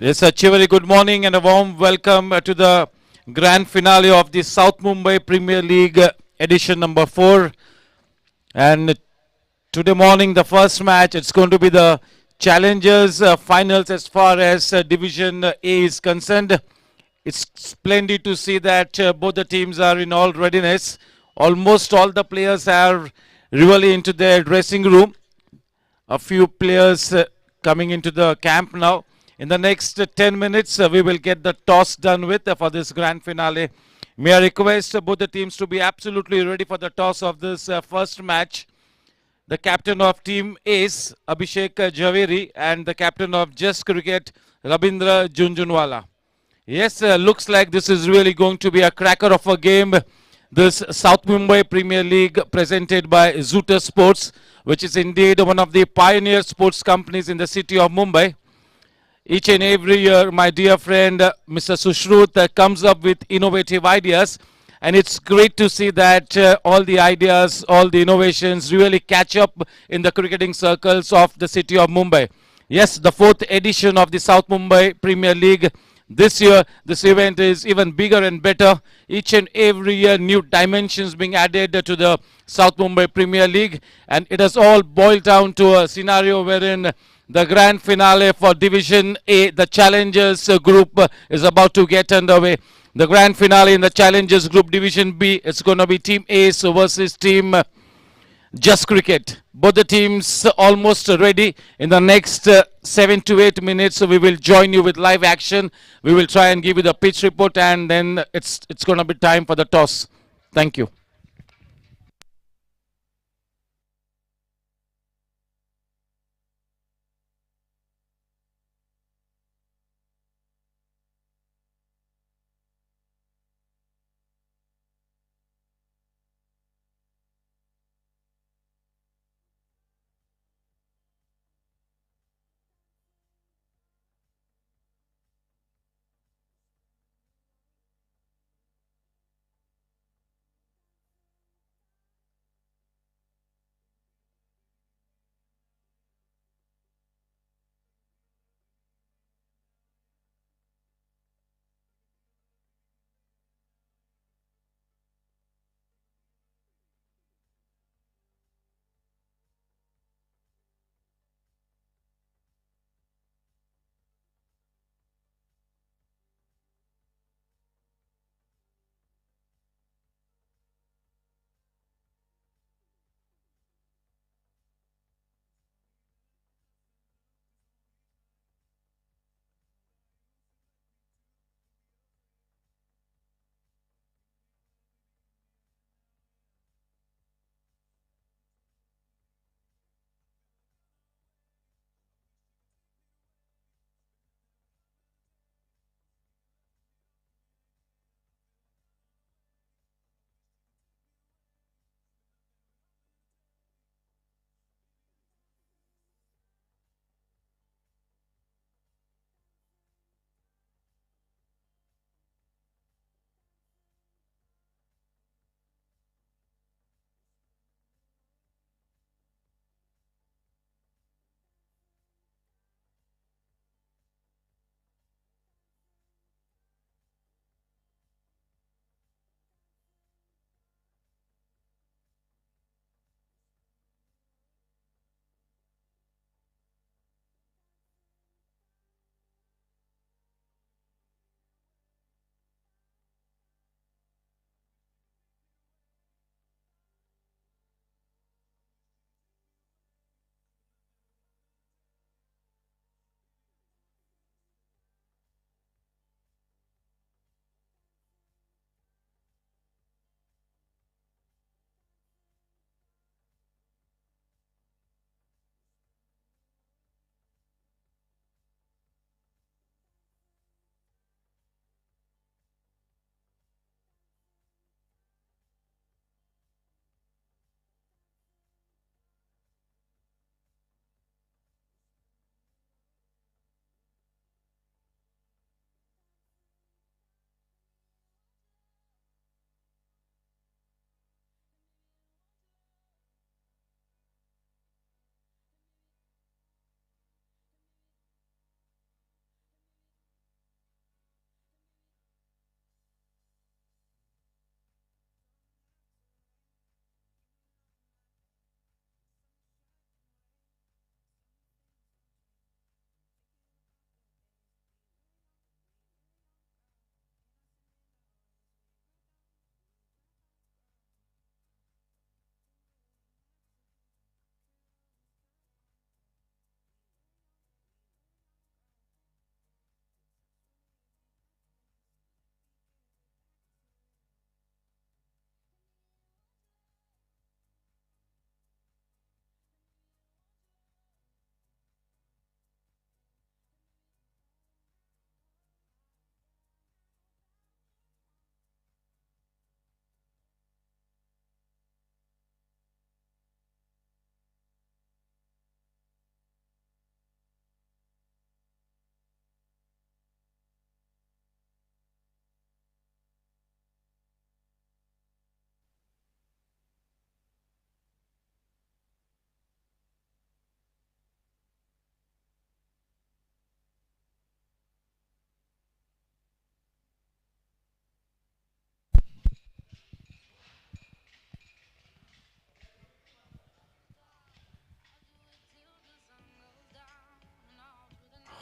Yes, a very good morning and a warm welcome to the grand finale of the South Mumbai Premier League edition number 4. And today morning, the first match, it's going to be the Challengers finals as far as Division A is concerned. It's splendid to see that both the teams are in all readiness. Almost all the players are really into their dressing room. A few players coming into the camp now. In the next 10 minutes, we will get the toss done with for this grand finale. May I request both the teams to be absolutely ready for the toss of this first match. The captain of Team Ace, Abhishek Javeri, and the captain of Just Cricket, Rabindra Junjunwala. Yes, looks like this is really going to be a cracker of a game. This South Mumbai Premier League presented by Zoota Sports, which is indeed one of the pioneer sports companies in the city of Mumbai. Each and every year, my dear friend Mr. Sushrut comes up with innovative ideas, and it's great to see that all the ideas, all the innovations really catch up in the cricketing circles of the city of Mumbai. Yes, the 4th edition of the South Mumbai Premier League. This year, this event is even bigger and better. Each and every year, new dimensions being added to the South Mumbai Premier League. And it has all boiled down to a scenario wherein the grand finale for Division A, the Challengers group, is about to get underway. The grand finale in the Challengers group, Division B, it's going to be Team Ace versus Team Just Cricket. Both the teams almost ready. In the next 7 to 8 minutes, we will join you with live action. We will try and give you the pitch report, and then it's going to be time for the toss. Thank you.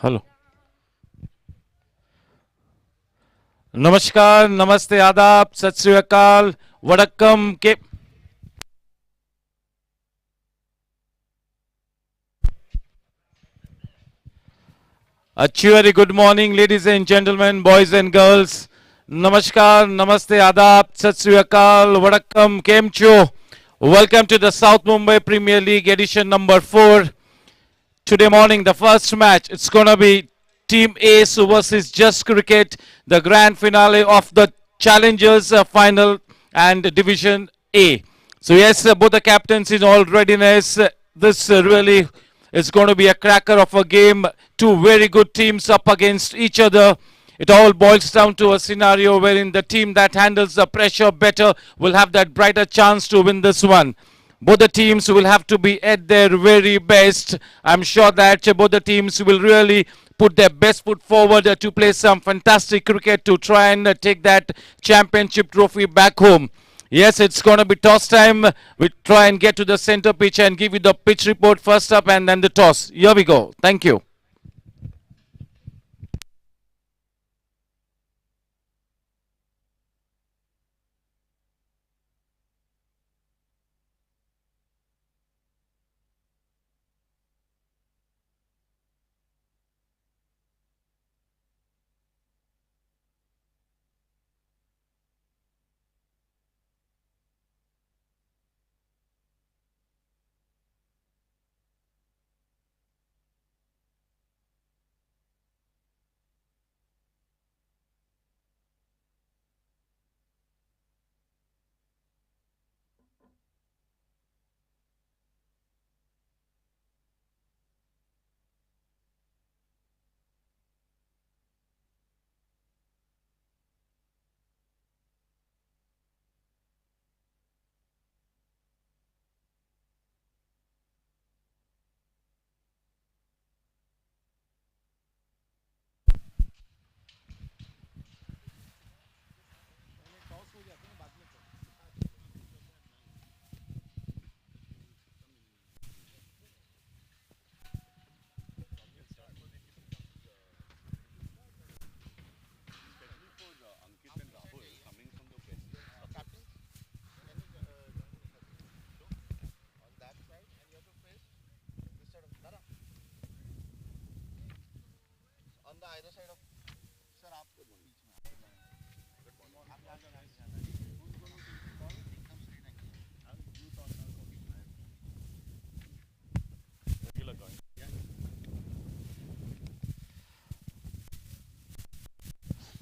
Hello नमस्कार नमस्ते आदाब सत श्री अकाल वड़क्कम के A cheery good morning, ladies and gentlemen, boys and girls. Namaskar, namaste, adab, sat sri akal, vadakkam, kem cho. Welcome to the South Mumbai Premier League edition number 4. Today morning, the first match, it's going to be Team Ace versus Just Cricket, the grand finale of the Challengers final and Division A. So yes, both the captains in all readiness. This really is going to be a cracker of a game. Two very good teams up against each other. It all boils down to a scenario wherein the team that handles the pressure better will have that brighter chance to win this one. Both the teams will have to be at their very best. I'm sure that both the teams will really put their best foot forward to play some fantastic cricket to try and take that championship trophy back home. Yes, it's going to be toss time. We try and get to the center pitch and give you the pitch report first up and then the toss. Here we go. Thank you.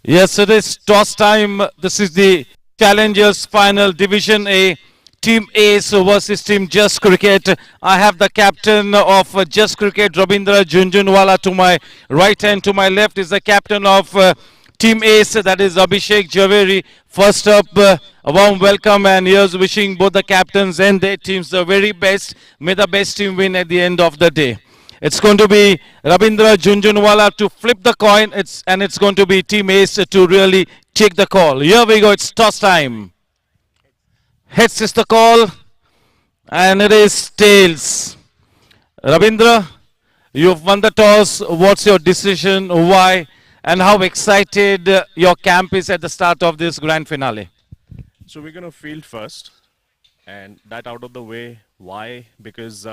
Yes, it is toss time. This is the Challengers Final Division A. Team Ace versus Team Just Cricket. I have the captain of Just Cricket, Rabindra Junjunwala, to my right hand. To my left is the captain of Team Ace, that is Abhishek Javeri. First up, a warm welcome and here's wishing both the captains and their teams the very best. May the best team win at the end of the day. It's going to be Rabindra Junjunwala to flip the coin, and it's going to be Team Ace to really take the call. Here we go, it's toss time. Heads is the call, and it is tails. Rabindra, you've won the toss. What's your decision? Why? And how excited your camp is at the start of this grand finale? So we're going to field first, and that out of the way. Why? Because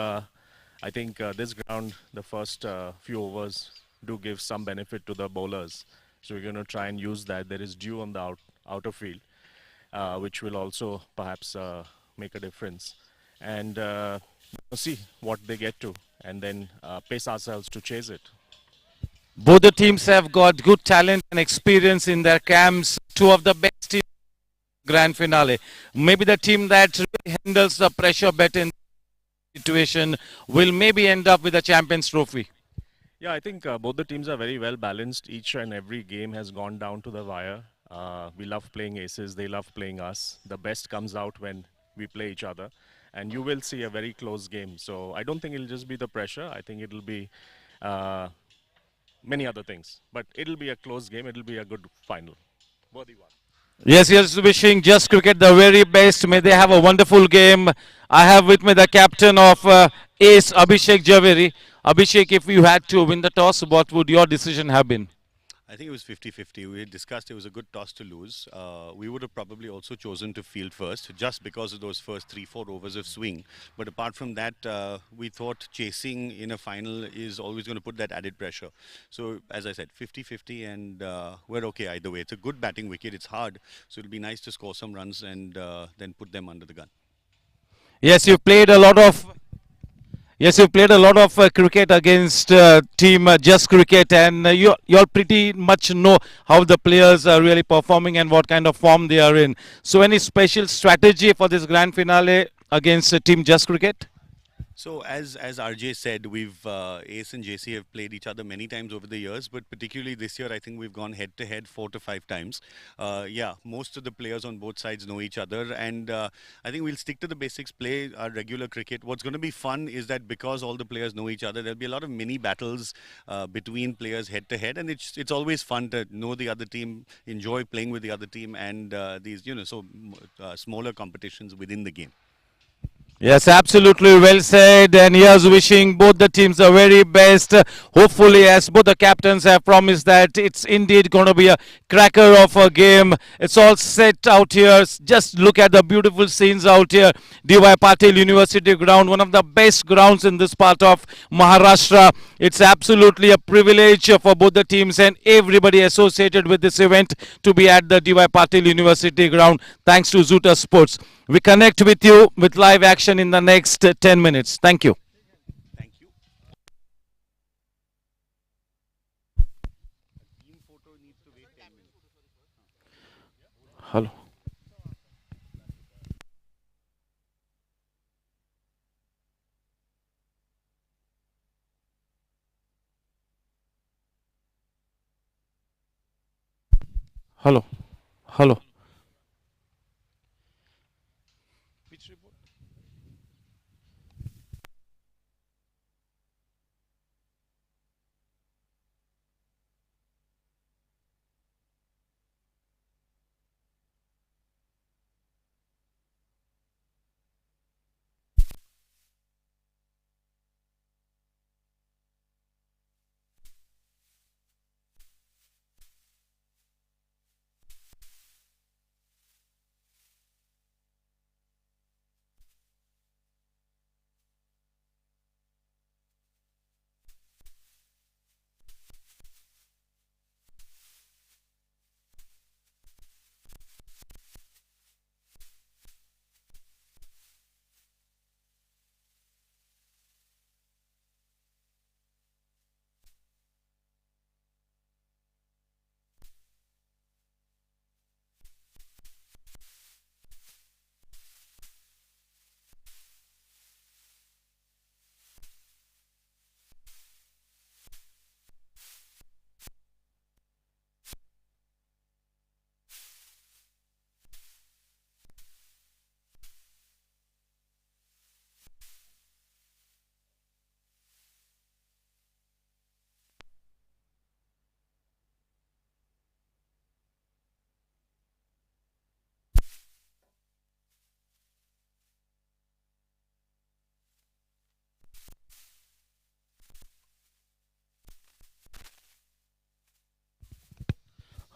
I think this ground, the first few overs do give some benefit to the bowlers. So we're going to try and use that. There is dew on the outer field, which will also perhaps make a difference. And see what they get to, and then pace ourselves to chase it. Both the teams have got good talent and experience in their camps. Two of the best teams in the grand finale. Maybe the team that really handles the pressure better in the situation will maybe end up with a Champions Trophy. Yeah, I think both the teams are very well balanced. Each and every game has gone down to the wire. We love playing aces. They love playing us. The best comes out when we play each other. And you will see a very close game. So I don't think it'll just be the pressure. I think it'll be many other things. But it'll be a close game. It'll be a good final. Worthy one. Yes, wishing Just Cricket the very best. May they have a wonderful game. I have with me the captain of Ace, Abhishek Javeri. Abhishek, if you had to win the toss, what would your decision have been? I think it was 50-50. We had discussed it was a good toss to lose. We would have probably also chosen to field first just because of those first 3-4 overs of swing. But apart from that, we thought chasing in a final is always going to put that added pressure. So, as I said, 50-50, and we're okay either way. It's a good batting wicket. It's hard. So, it'll be nice to score some runs and then put them under the gun. Yes, you played a lot of Yes, you played a lot of cricket against team Just Cricket, and you all pretty much know how the players are really performing and what kind of form they are in. So, any special strategy for this grand finale against team Just Cricket? So as RJ said, we've Ace and JC have played each other many times over the years, but particularly this year, I think we've gone head to head 4 to 5 times. Yeah, most of the players on both sides know each other, and I think we'll stick to the basics, play our regular cricket. What's going to be fun is that because all the players know each other, there'll be a lot of mini battles between players head to head, and it's always fun to know the other team, enjoy playing with the other team, and these smaller competitions within the game. Yes, absolutely well said. And here's wishing both the teams the very best. Hopefully, as both the captains have promised, that it's indeed going to be a cracker of a game. It's all set out here. Just look at the beautiful scenes out here. DY Patil University ground, one of the best grounds in this part of Maharashtra. It's absolutely a privilege for both the teams and everybody associated with this event to be at the DY Patil University ground. Thanks to Zoota Sports. We connect with you with live action in the next 10 minutes. Thank you. Thank you. Team photo needs to wait 10 minutes. Hello. Hello. Hello.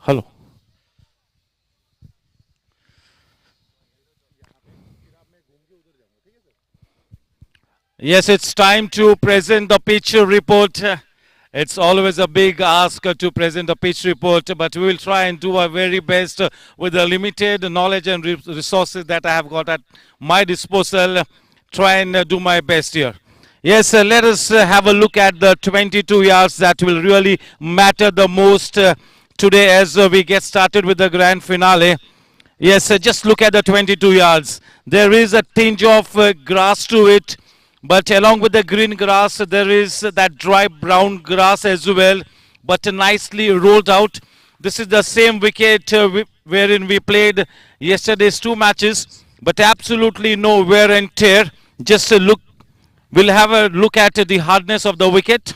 Hello. Yes, it's time to present the pitch report. It's always a big ask to present the pitch report, but we will try and do our very best with the limited knowledge and resources that I have got at my disposal. Try and do my best here. Yes, let us have a look at the 22 yards that will really matter the most today as we get started with the grand finale. Yes, just look at the 22 yards. There is a tinge of grass to it, but along with the green grass, there is that dry brown grass as well, but nicely rolled out. This is the same wicket wherein we played yesterday's 2 matches, but absolutely no wear and tear. Just a look. We'll have a look at the hardness of the wicket.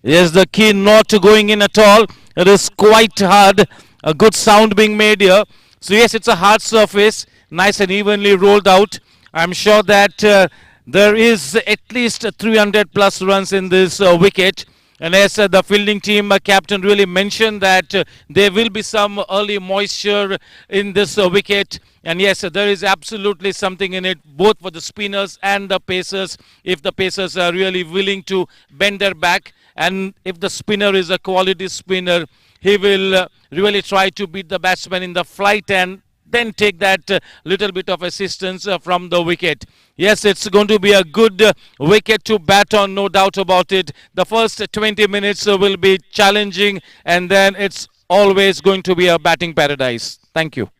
Yes, the key not going in at all. It is quite hard. A good sound being made here. So yes, it's a hard surface, nice and evenly rolled out. I'm sure that there is at least 300 plus runs in this wicket. And as the fielding team captain really mentioned that there will be some early moisture in this wicket. And yes, there is absolutely something in it, both for the spinners and the pacers, if the pacers are really willing to bend their back. And if the spinner is a quality spinner, he will really try to beat the batsman in the flight and then take that little bit of assistance from the wicket. Yes, it's going to be a good wicket to bat on, no doubt about it. The first 20 minutes will be challenging, and then it's always going to be a batting paradise. Thank you.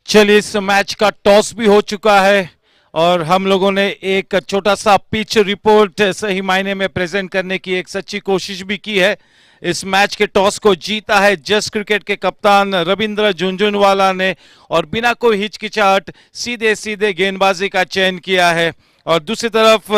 चलिए, इस match का toss भी हो चुका है और हम लोगों ने एक छोटा सा पिच रिपोर्ट सही मायने में प्रेजेंट करने की एक सच्ची कोशिश भी की है। इस मैच के टॉस को जीता है जस्ट क्रिकेट के कप्तान रविंद्र झुंझुनवाला ने और बिना कोई हिचकिचाहट सीधे सीधे गेंदबाजी का चयन किया है। और दूसरी तरफ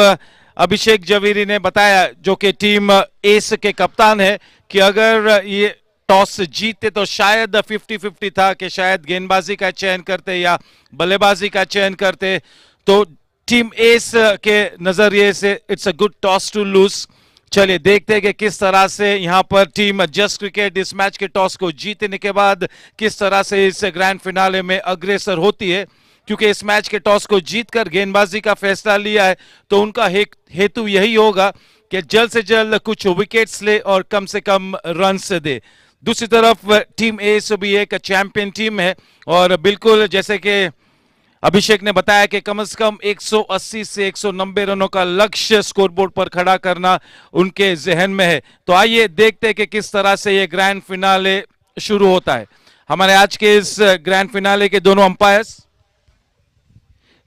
अभिषेक जवेरी ने बताया, जो कि टीम एस के कप्तान है, कि अगर ये टॉस जीतते तो शायद 50-50 था कि शायद गेंदबाजी का चयन करते या बल्लेबाजी का चयन करते। तो टीम एस के नजरिए से it's a good toss to lose. चलिए देखते हैं कि किस तरह से यहां पर टीम जस्ट क्रिकेट इस मैच के टॉस को जीतने के बाद किस तरह से इस ग्रैंड फिनाले में अग्रसर होती है। क्योंकि इस मैच के टॉस को जीतकर गेंदबाजी का फैसला लिया है तो उनका हेतु यही होगा कि जल्द से जल्द कुछ विकेट्स ले और कम से कम रन दे। दूसरी तरफ टीम ए भी एक चैंपियन टीम है और बिल्कुल जैसे कि अभिषेक ने बताया कि कम से कम 180 से 190 रनों का लक्ष्य स्कोरबोर्ड पर खड़ा करना उनके जहन में है। तो आइए देखते हैं कि किस तरह से ये ग्रैंड फिनाले शुरू होता है। हमारे आज के इस ग्रैंड फिनाले के दोनों अंपायर्स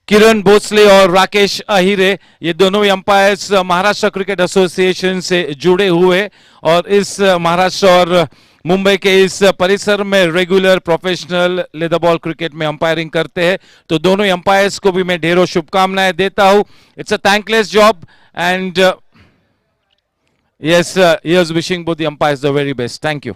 किरण भोसले और राकेश अहिरे, ये दोनों ही अंपायर्स महाराष्ट्र क्रिकेट एसोसिएशन से जुड़े हुए और इस महाराष्ट्र और मुंबई के इस परिसर में regular professional leather ball cricket में अंपायरिंग करते हैं। तो दोनों ही अंपायर्स को भी मैं ढेरों शुभकामनाएं देता हूं। It's a thankless job and yes, here's wishing both the umpires the very best. Thank you.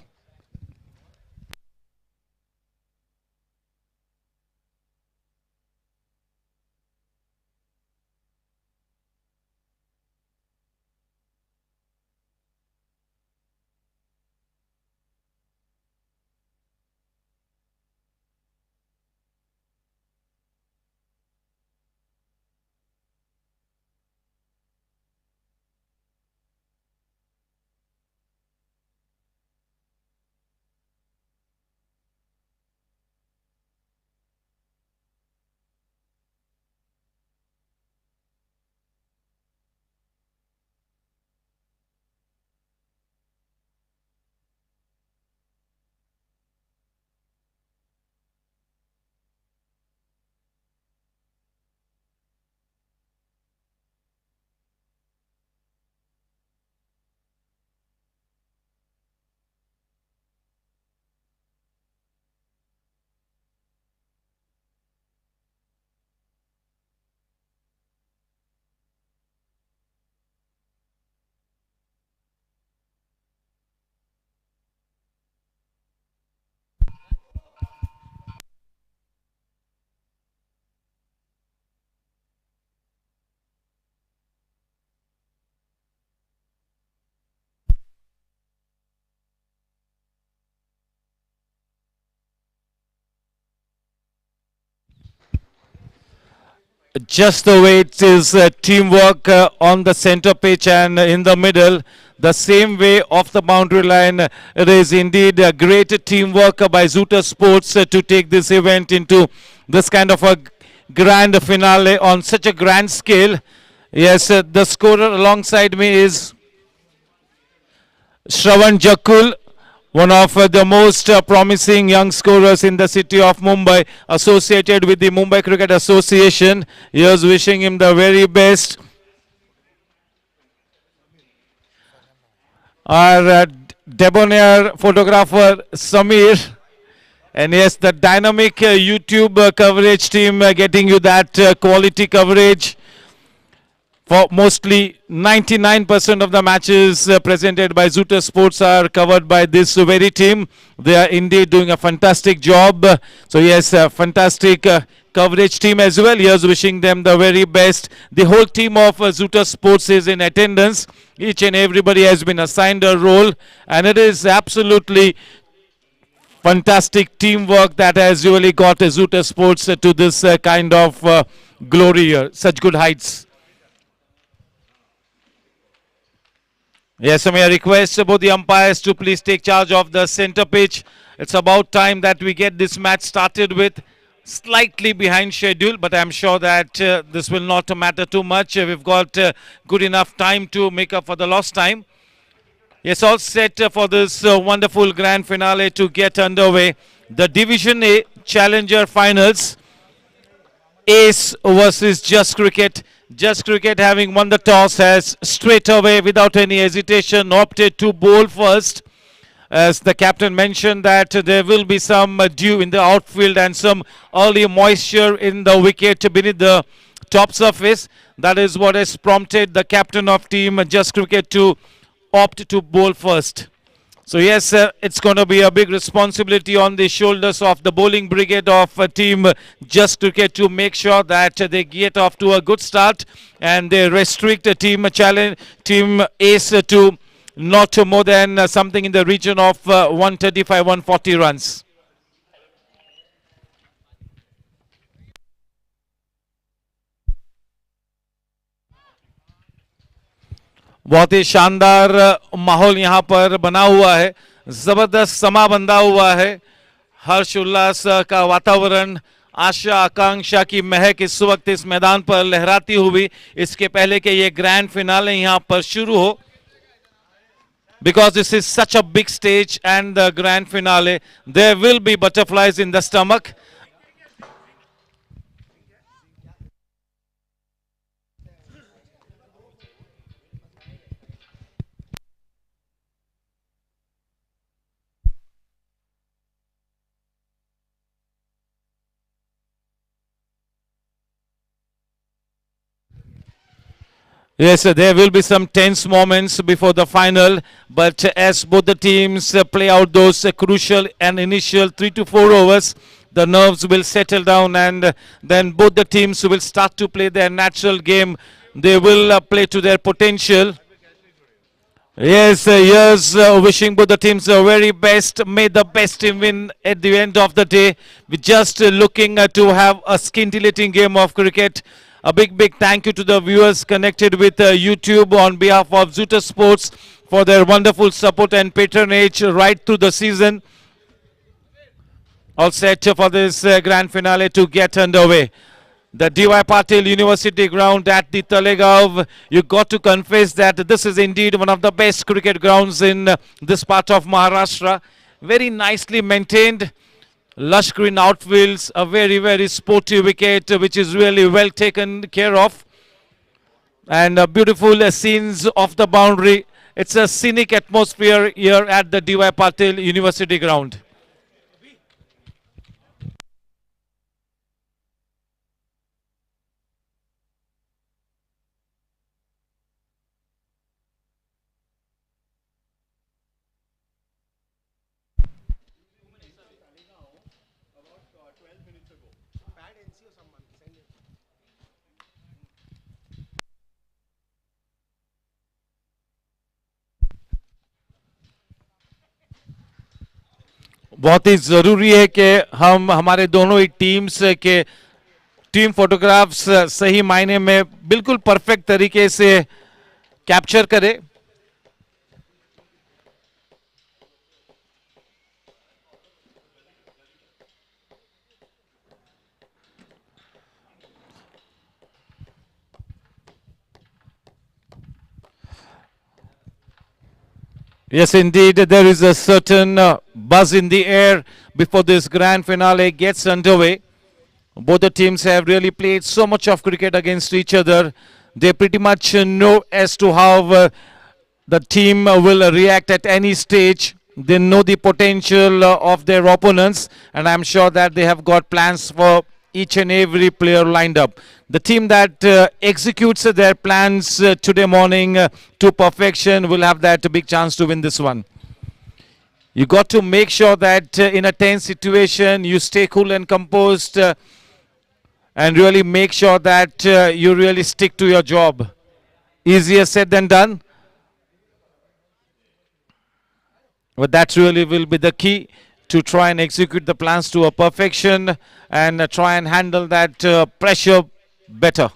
just the way it is teamwork on the center pitch and in the middle, the same way off the boundary line. It is indeed a great teamwork by Zoota Sports to take this event into this kind of a grand finale on such a grand scale. Yes, the scorer alongside me is Shravan Jakul, one of the most promising young scorers in the city of Mumbai, associated with the Mumbai Cricket Association. Here's wishing him the very best. Our debonair photographer Samir, and yes, the dynamic YouTube coverage team getting you that quality coverage. For mostly 99% of the matches presented by Zoota Sports are covered by this very team. They are indeed doing a fantastic job. So yes, a fantastic coverage team as well. Here's wishing them the very best. The whole team of Zoota Sports is in attendance. Each and everybody has been assigned a role, and it is absolutely fantastic teamwork that has really got Zoota Sports to this kind of glory here, such good heights. Yes, so may I request both the umpires to please take charge of the center pitch. It's about time that we get this match started with. Slightly behind schedule, but I'm sure that this will not matter too much. We've got good enough time to make up for the lost time. Yes, all set for this wonderful grand finale to get underway. The Division A Challenger Finals. Ace versus Just Cricket. Just Cricket, having won the toss, has straight away, without any hesitation, opted to bowl first. As the captain mentioned that there will be some dew in the outfield and some early moisture in the wicket beneath the top surface. That is what has prompted the captain of team Just Cricket to opt to bowl first. So yes, it's going to be a big responsibility on the shoulders of the bowling brigade of team Just Cricket to make sure that they get off to a good start and they restrict team challenge team Ace to not more than something in the region of 135, 140 runs. बहुत ही शानदार माहौल यहाँ पर बना हुआ है, जबरदस्त समा बंधा हुआ है, हर्ष उल्लास का वातावरण, आशा आकांक्षा की महक इस वक्त इस मैदान पर लहराती हुई इसके पहले कि ये ग्रैंड फिनाले यहाँ पर शुरू हो. Because this is such a big stage and the grand finale, there will be butterflies in the stomach. Yes, there will be some tense moments before the final, but as both the teams play out those crucial and initial 3 to 4 overs, the nerves will settle down and then both the teams will start to play their natural game. They will play to their potential. Yes, here's wishing both the teams the very best. May the best team win at the end of the day. We're just looking to have a scintillating game of cricket. A big thank you to the viewers connected with YouTube on behalf of Zoota Sports for their wonderful support and patronage right through the season. All set for this grand finale to get underway. The DIV PATIL University ground at the TALEGAON. You got to confess that this is indeed one of the best cricket grounds in this part of Maharashtra. Very nicely maintained. Lush green outfields, a very sporty wicket which is really well taken care of. And beautiful scenes off the boundary. It's a scenic atmosphere here at the DIV PATIL University ground. बहुत ही ज़रूरी है कि हम हमारे दोनों ही teams के team photographs सही मायने में बिल्कुल परफेक्ट तरीके से कैप्चर करे. Yes, indeed, there is a certain buzz in the air before this grand finale gets underway. Both the teams have really played so much of cricket against each other. They pretty much know as to how the team will react at any stage. They know the potential of their opponents, and I'm sure that they have got plans for each and every player lined up. The team that executes their plans today morning to perfection will have that big chance to win this one. You got to make sure that in a tense situation you stay cool and composed and really make sure that you really stick to your job. Easier said than done, but that really will be the key to try and execute the plans to a perfection and try and handle that pressure better.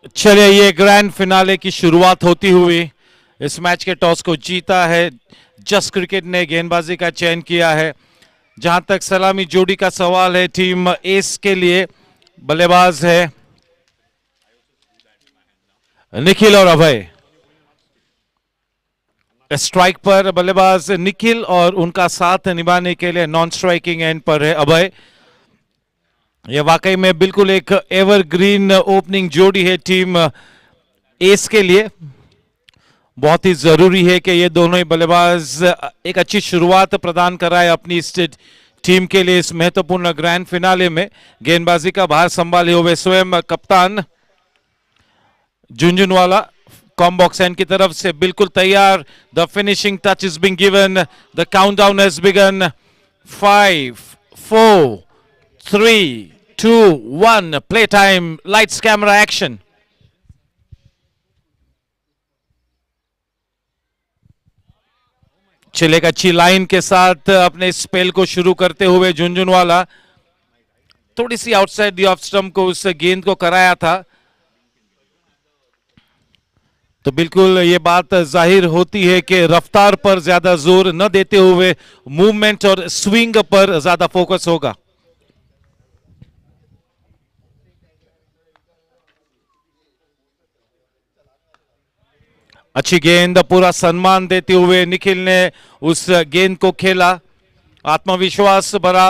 चलिए, ये grand finale की शुरुआत होती हुई इस match के toss को जीता है जस्ट क्रिकेट ने, गेंदबाजी का चयन किया है। जहां तक सलामी जोड़ी का सवाल है, टीम एस के लिए बल्लेबाज है निखिल और अभय। स्ट्राइक पर बल्लेबाज निखिल और उनका साथ निभाने के लिए नॉन स्ट्राइकिंग एंड पर है अभय। यह वाकई में बिल्कुल एक एवरग्रीन ओपनिंग जोड़ी है टीम एस के लिए। बहुत ही जरूरी है कि ये दोनों ही बल्लेबाज एक अच्छी शुरुआत प्रदान कराए अपनी इस टीम के लिए इस महत्वपूर्ण ग्रैंड फिनाले में। गेंदबाजी का भार संभाले हुए स्वयं कप्तान झुंझुनवाला कॉम्बॉक्स एंड की तरफ से बिल्कुल तैयार। The finishing touch is being given, the countdown has begin. 5 4 3 2 1 play time, lights camera action. चले एक अच्छी लाइन के साथ अपने स्पेल को शुरू करते हुए झुंझुनवाला थोड़ी सी आउटसाइड द ऑफ स्टंप को उस गेंद को कराया था। तो बिल्कुल ये बात जाहिर होती है कि रफ्तार पर ज्यादा जोर न देते हुए मूवमेंट और स्विंग पर ज्यादा फोकस होगा। अच्छी गेंद, पूरा सम्मान देते हुए निखिल ने उस गेंद को खेला। आत्मविश्वास भरा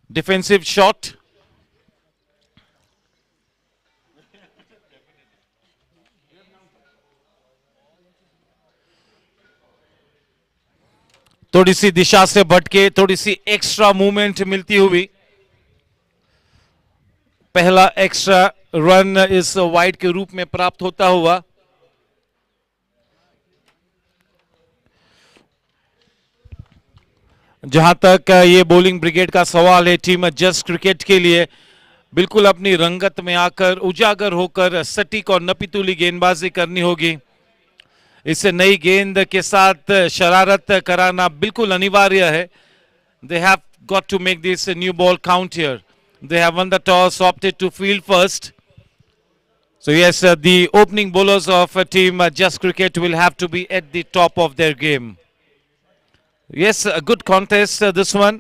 डिफेंसिव शॉट। थोड़ी सी दिशा से भटके, थोड़ी सी एक्स्ट्रा मूवमेंट मिलती हुई पहला एक्स्ट्रा रन इस वाइड के रूप में प्राप्त होता हुआ। जहां तक ये बॉलिंग ब्रिगेड का सवाल है, टीम जस्ट क्रिकेट के लिए बिल्कुल अपनी रंगत में आकर उजागर होकर सटीक और नपीतुली गेंदबाजी करनी होगी। इस नई गेंद के साथ शरारत कराना बिल्कुल अनिवार्य है। They have got to make this new ball count here. They have won the toss, opted to field first. So yes, the opening bowlers of team Just Cricket will have to be at the top of their game. Yes, a good contest this one.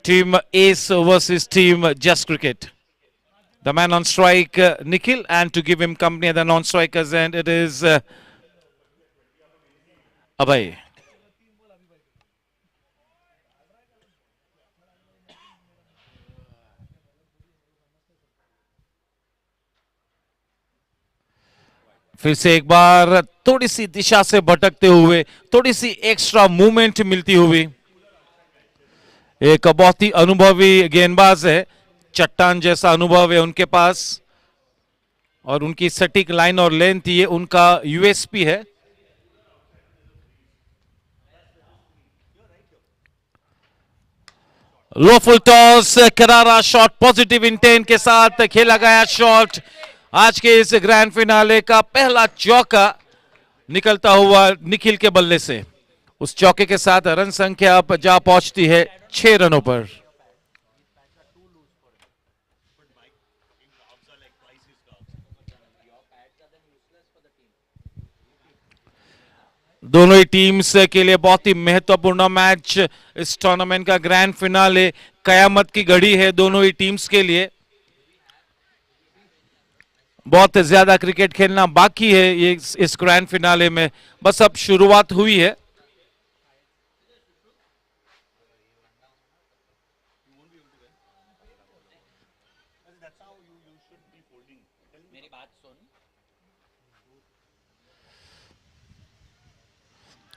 Team Ace versus team Just Cricket. The man on strike, Nikhil, and to give him company at the non-strikers end, it is Abhay. फिर से एक बार थोड़ी सी दिशा से भटकते हुए, थोड़ी सी extra movement मिलती हुई। एक बहुत ही अनुभवी गेंदबाज है, चट्टान जैसा अनुभव है उनके पास और उनकी सटीक लाइन और लेंथ ये उनका यूएसपी है। लो फुल टॉस, करारा शॉट, पॉजिटिव इंटेंट के साथ खेला गया शॉट। आज के इस ग्रैंड फिनाले का पहला चौका निकलता हुआ निखिल के बल्ले से। उस चौके के साथ रन संख्या अब जा पहुंचती है 6 रनों पर। दोनों ही टीम्स के लिए बहुत ही महत्वपूर्ण मैच इस टूर्नामेंट का ग्रैंड फिनाले। कयामत की घड़ी है दोनों ही टीम्स के लिए। बहुत ज्यादा क्रिकेट खेलना बाकी है ये इस ग्रैंड फिनाले में, बस अब शुरुआत हुई है।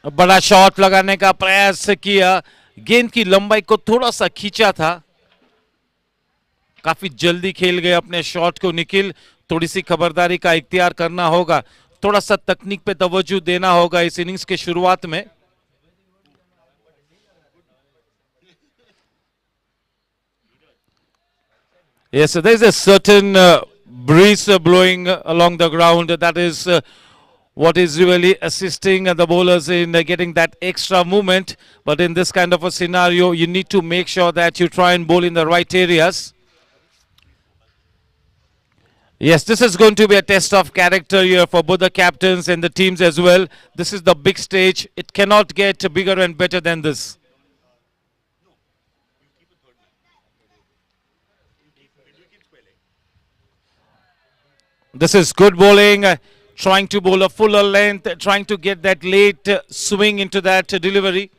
बड़ा शॉट लगाने का प्रयास किया, गेंद की लंबाई को थोड़ा सा खींचा था। काफी जल्दी खेल गए अपने शॉट को निखिल। थोड़ी सी खबरदारी का इख्तियार करना होगा, थोड़ा सा तकनीक पे तवज्जो देना होगा इस इनिंग्स के शुरुआत में। Yes, there is a certain breeze blowing along the ground. That is what is really assisting the bowlers in getting that extra movement. But in this kind of a scenario, you need to make sure that you try and bowl in the right areas. Yes, this is going to be a test of character here for both the captains and the teams as well. This is the big stage. It cannot get bigger and better than this. This is good bowling, trying to bowl a fuller length, trying to get that late swing into that delivery.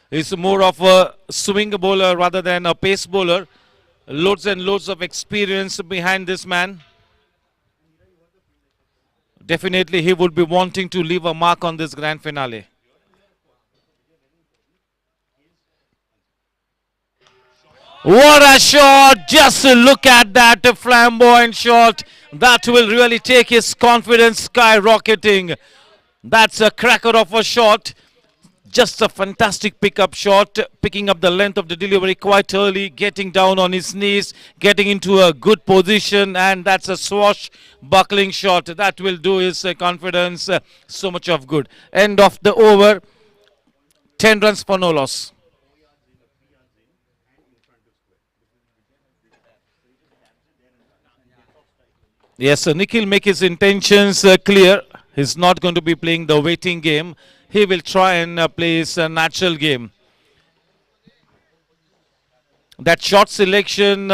He's more of a swing bowler rather than a pace bowler. Loads and loads of experience behind this man. Definitely he would be wanting to leave a mark on this grand finale. What a shot! Just look at that flamboyant shot. That will really take his confidence skyrocketing. That's a cracker of a shot. Just a fantastic pickup shot, picking up the length of the delivery quite early, getting down on his knees, getting into a good position, and that's a swashbuckling shot. That will do his confidence so much of good. End of the over, 10 runs for no loss. Yes, Nikhil make his intentions clear. He's not going to be playing the waiting game. He will try and play his natural game. That shot selection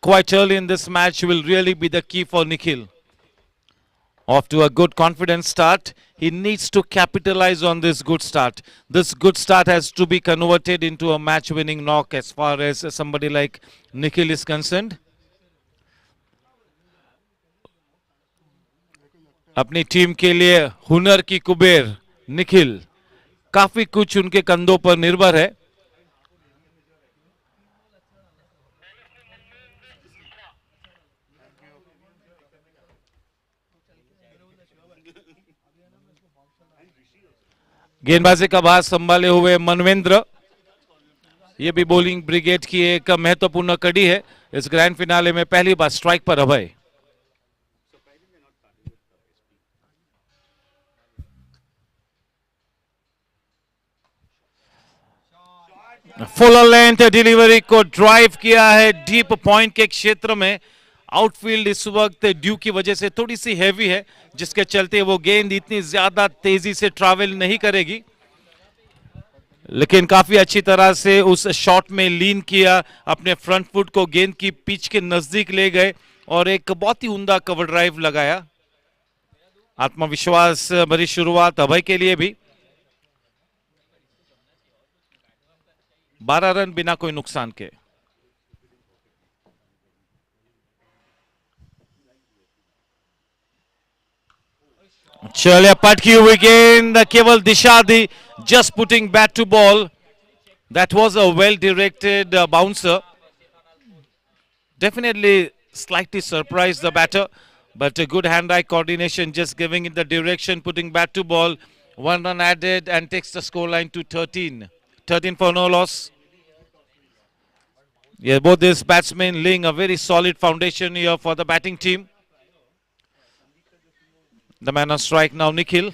quite early in this match will really be the key for Nikhil. Off to a good confident start. He needs to capitalize on this good start. This good start has to be converted into a match-winning knock as far as somebody like Nikhil is concerned. अपनी team के लिए हुनर की कुबेर निखिल काफी कुछ उनके कंधों पर निर्भर है. गेंदबाजी का भार संभाले हुए मनवेंद्र. ये भी बॉलिंग ब्रिगेड की एक महत्वपूर्ण कड़ी है. इस ग्रैंड फिनाले में पहली बार स्ट्राइक पर अभय. फुल लेंथ डिलीवरी को ड्राइव किया है डीप पॉइंट के क्षेत्र में. आउटफील्ड इस वक्त ड्यू की वजह से थोड़ी सी हैवी है, जिसके चलते वो गेंद इतनी ज्यादा तेजी से ट्रैवल नहीं करेगी, लेकिन काफी अच्छी तरह से उस शॉट में लीन किया. अपने फ्रंट फुट को गेंद की पिच के नजदीक ले गए और एक बहुत ही उम्दा कवर ड्राइव लगाया. आत्मविश्वास भरी शुरुआत अभय के लिए भी. 12 रन बिना कोई नुकसान के. चलिए पटकी हुई गेंद केवल दिशा दी. Just putting bat to ball. That was a well directed bouncer. Definitely slightly surprised the batter, but a good hand-eye coordination, just giving it the direction, putting bat to ball. 1 run added and takes the scoreline to 13. 13 for no loss. Yeah, both these batsmen laying a very solid foundation here for the batting team. The man on strike now, Nikhil.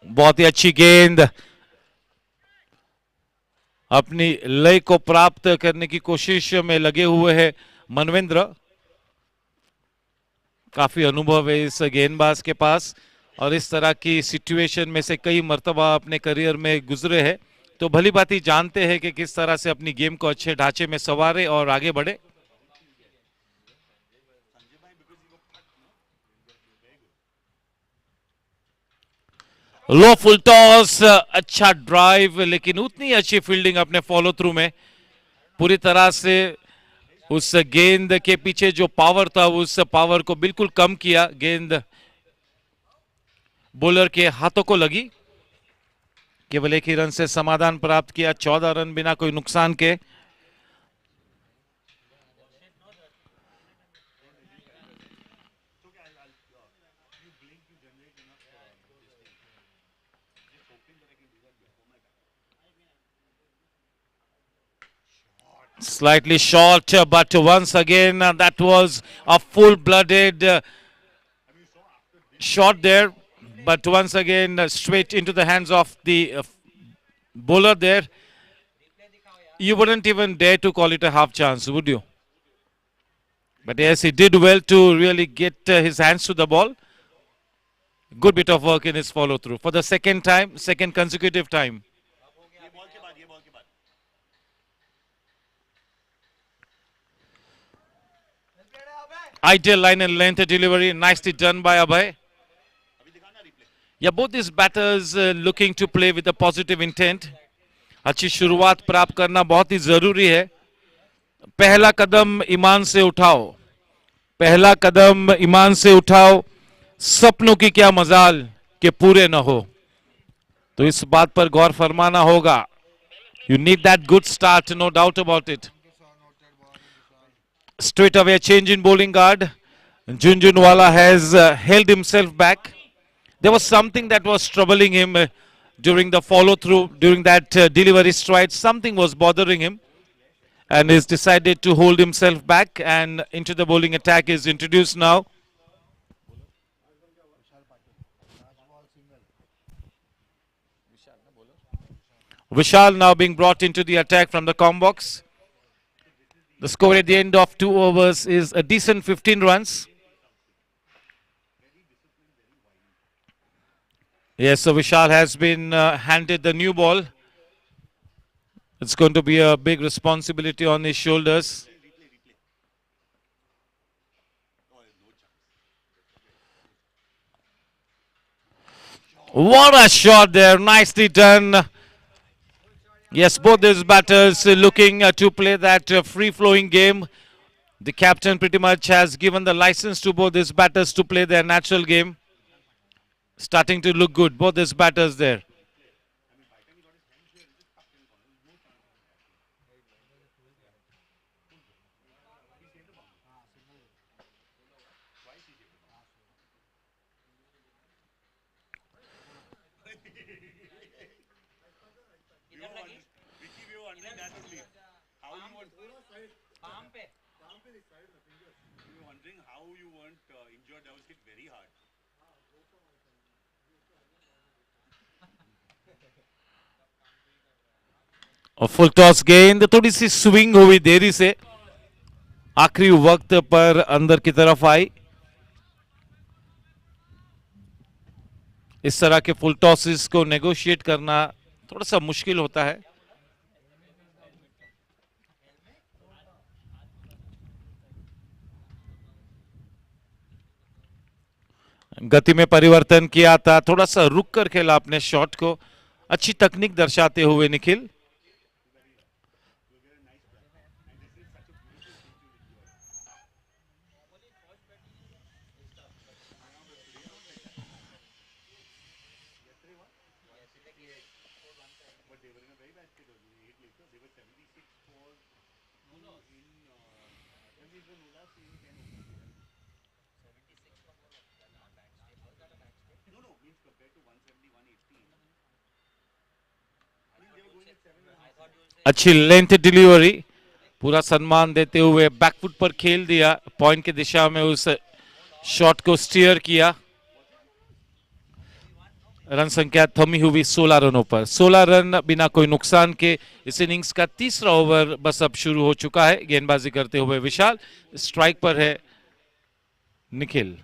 बहुत ही अच्छी गेंद. अपनी लय को प्राप्त करने की कोशिश में लगे हुए हैं मनवेंद्र. काफी अनुभव है इस गेंदबाज के पास और इस तरह की सिचुएशन में से कई मर्तबा अपने करियर में गुजरे हैं, तो भली भांति जानते हैं कि किस तरह से अपनी गेम को अच्छे ढांचे में संवारे और आगे बढ़े. लो फुल टॉस, अच्छा ड्राइव, लेकिन उतनी अच्छी फील्डिंग अपने फॉलो थ्रू में. पूरी तरह से उस गेंद के पीछे जो पावर था उस पावर को बिल्कुल कम किया. गेंद बॉलर के हाथों को लगी. केवल एक ही रन से समाधान प्राप्त किया. 14 रन बिना कोई नुकसान के. Slightly short, but once again, that was a full-blooded shot there. But once again, straight into the hands of the bowler there. You wouldn't even dare to call it a half chance, would you? But yes, he did well to really get his hands to the ball. Good bit of work in his follow through for the second time, second consecutive time. Ideal line and length delivery, nicely done by Abhay. Yeah, both these batters looking to play with a positive intent. अच्छी शुरुआत प्राप्त करना बहुत ही जरूरी है. पहला कदम ईमान से उठाओ, पहला कदम ईमान से उठाओ, सपनों की क्या मजाल के पूरे न हो. तो इस बात पर गौर फरमाना होगा. You need that good start, no doubt about it. Straight away a change in bowling guard. Junjunwala has held himself back. There was something that was troubling him during the follow through, during that delivery stride. Something was bothering him, and he's decided to hold himself back, and into the bowling attack is introduced now. Vishal now being brought into the attack from the com box. The score at the end of 2 overs is a decent 15 runs. Yes, so Vishal has been handed the new ball. It's going to be a big responsibility on his shoulders. What a shot there, nicely done. Yes, both these batters looking to play that free-flowing game. The captain pretty much has given the license to both these batters to play their natural game. Starting to look good, both these batters there. Full toss गेंद थोड़ी सी swing हुई देरी से, आखिरी वक्त पर अंदर की तरफ आई. इस तरह के फुल टॉसेस को नेगोशिएट करना थोड़ा सा मुश्किल होता है. गति में परिवर्तन किया था, थोड़ा सा रुक कर खेला अपने शॉट को. अच्छी तकनीक दर्शाते हुए निखिल. अच्छी लेंथ डिलीवरी, पूरा सम्मान देते हुए बैकफुट पर खेल दिया, पॉइंट की दिशा में उस शॉट को स्टीयर किया. रन संख्या थमी हुई 16 रनों पर. 16 रन बिना कोई नुकसान के. इस इनिंग्स का तीसरा ओवर बस अब शुरू हो चुका है. गेंदबाजी करते हुए विशाल, स्ट्राइक पर है निखिल.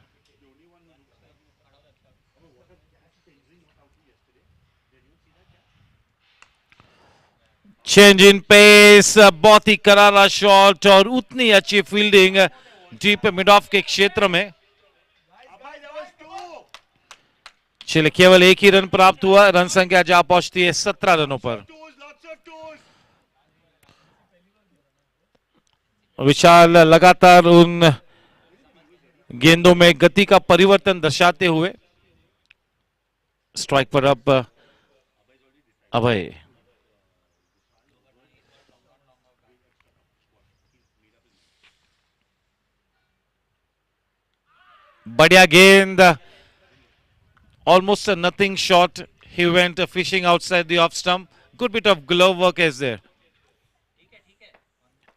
चेंज इन पेस, बहुत ही करारा शॉट और उतनी अच्छी फील्डिंग डीप मिड ऑफ के क्षेत्र में. चलिए, केवल एक ही रन प्राप्त हुआ. रन संख्या जा पहुंचती है 17 रनों पर. विशाल लगातार उन गेंदों में गति का परिवर्तन दर्शाते हुए. स्ट्राइक पर अब अभय. बढ़िया गेंद, almost a nothing shot. He went fishing outside the off stump. Good bit of glove work is there.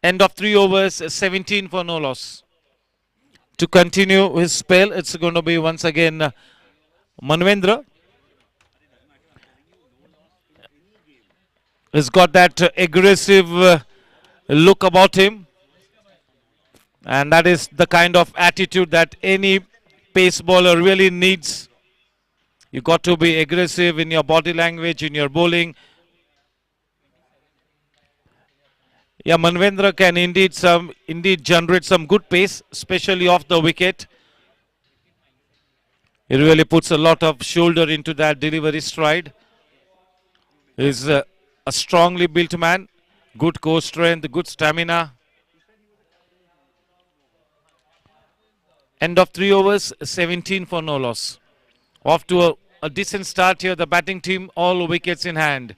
End of 3 overs, 17 for no loss. To continue his spell, it's going to be once again Manvendra. He's got that aggressive look about him, and that is the kind of attitude that any pace bowler really needs. You got to be aggressive in your body language, in your bowling. Yeah, Manvendra can indeed generate some good pace, especially off the wicket. He really puts a lot of shoulder into that delivery stride. He's a strongly built man, good core strength, good stamina. End of 3 overs, 17 for no loss. Off to a decent start here, the batting team, all wickets in hand.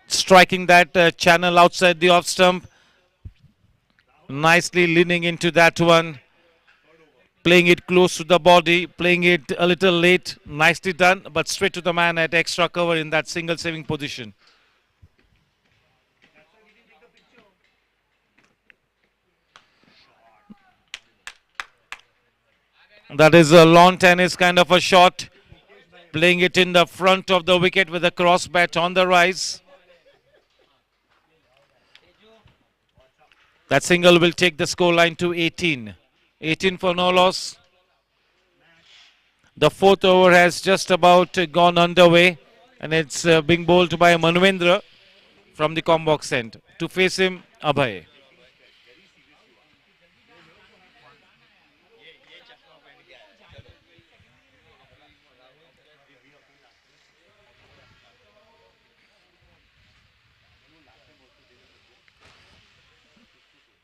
Striking that channel outside the off stump. Nicely leaning into that one. Playing it close to the body, playing it a little late. Nicely done, but straight to the man at extra cover in that single saving position. That is a lawn tennis kind of a shot. Playing it in the front of the wicket with a cross bat on the rise. That single will take the scoreline to 18. 18 for no loss. The fourth over has just about gone underway, and it's being bowled by Manvendra from the Combox end. To face him, Abhay.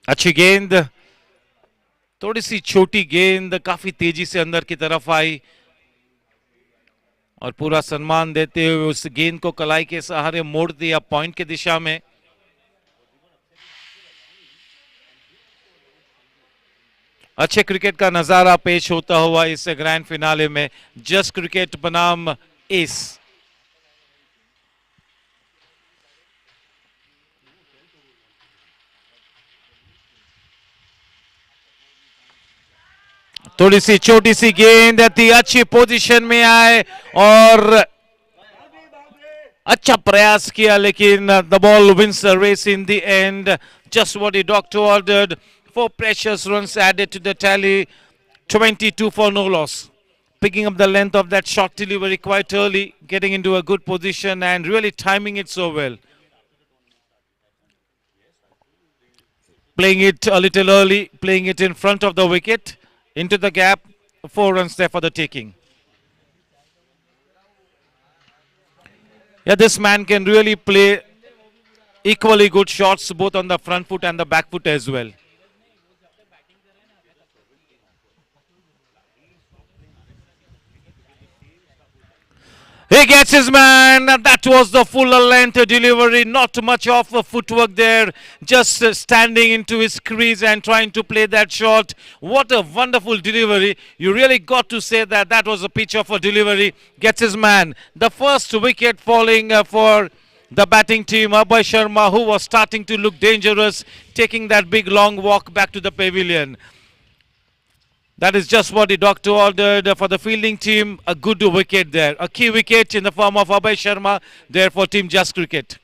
अच्छी गेंद, थोड़ी सी छोटी गेंद, काफी तेजी से अंदर की तरफ आई और पूरा सम्मान देते हुए उस गेंद को कलाई के सहारे मोड़ दिया पॉइंट की दिशा में. अच्छे क्रिकेट का नजारा पेश होता हुआ इस ग्रैंड फिनाले में. जस्ट क्रिकेट बनाम एस. थोड़ी सी छोटी सी गेंद थी, अच्छी पोजीशन में आए और अच्छा प्रयास किया, लेकिन the ball wins the race in the end. Just what the doctor ordered. 4 precious runs added to the tally. 22 for no loss. Picking up the length of that short delivery quite early, getting into a good position and really timing it so well. Playing it a little early, playing it in front of the wicket, into the gap. 4 runs there for the taking. Yeah, this man can really play equally good shots both on the front foot and the back foot as well. He gets his man. That was the full length delivery. Not much of a footwork there. Just standing into his crease and trying to play that shot. What a wonderful delivery. You really got to say that that was a pitch of a delivery. Gets his man. The first wicket falling for the batting team. Abhay Sharma, who was starting to look dangerous, taking that big long walk back to the pavilion. That is just what the doctor ordered for the fielding team. A good wicket there. A key wicket in the form of Abhay Sharma there for Team Just Cricket.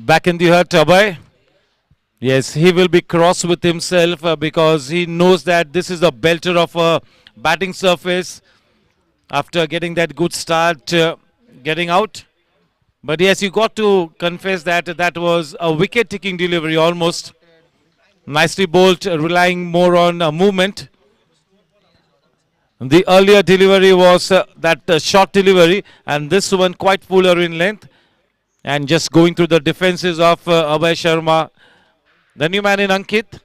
Back in the hut, Abhay. Yes, he will be cross with himself because he knows that this is a belter of a batting surface after getting that good start, getting out. But yes, you got to confess that that was a wicket-taking delivery almost. Nicely bowled, relying more on movement. The earlier delivery was that short delivery, and this one quite fuller in length. And just going through the defenses of Abhay Sharma, the new man in Ankit.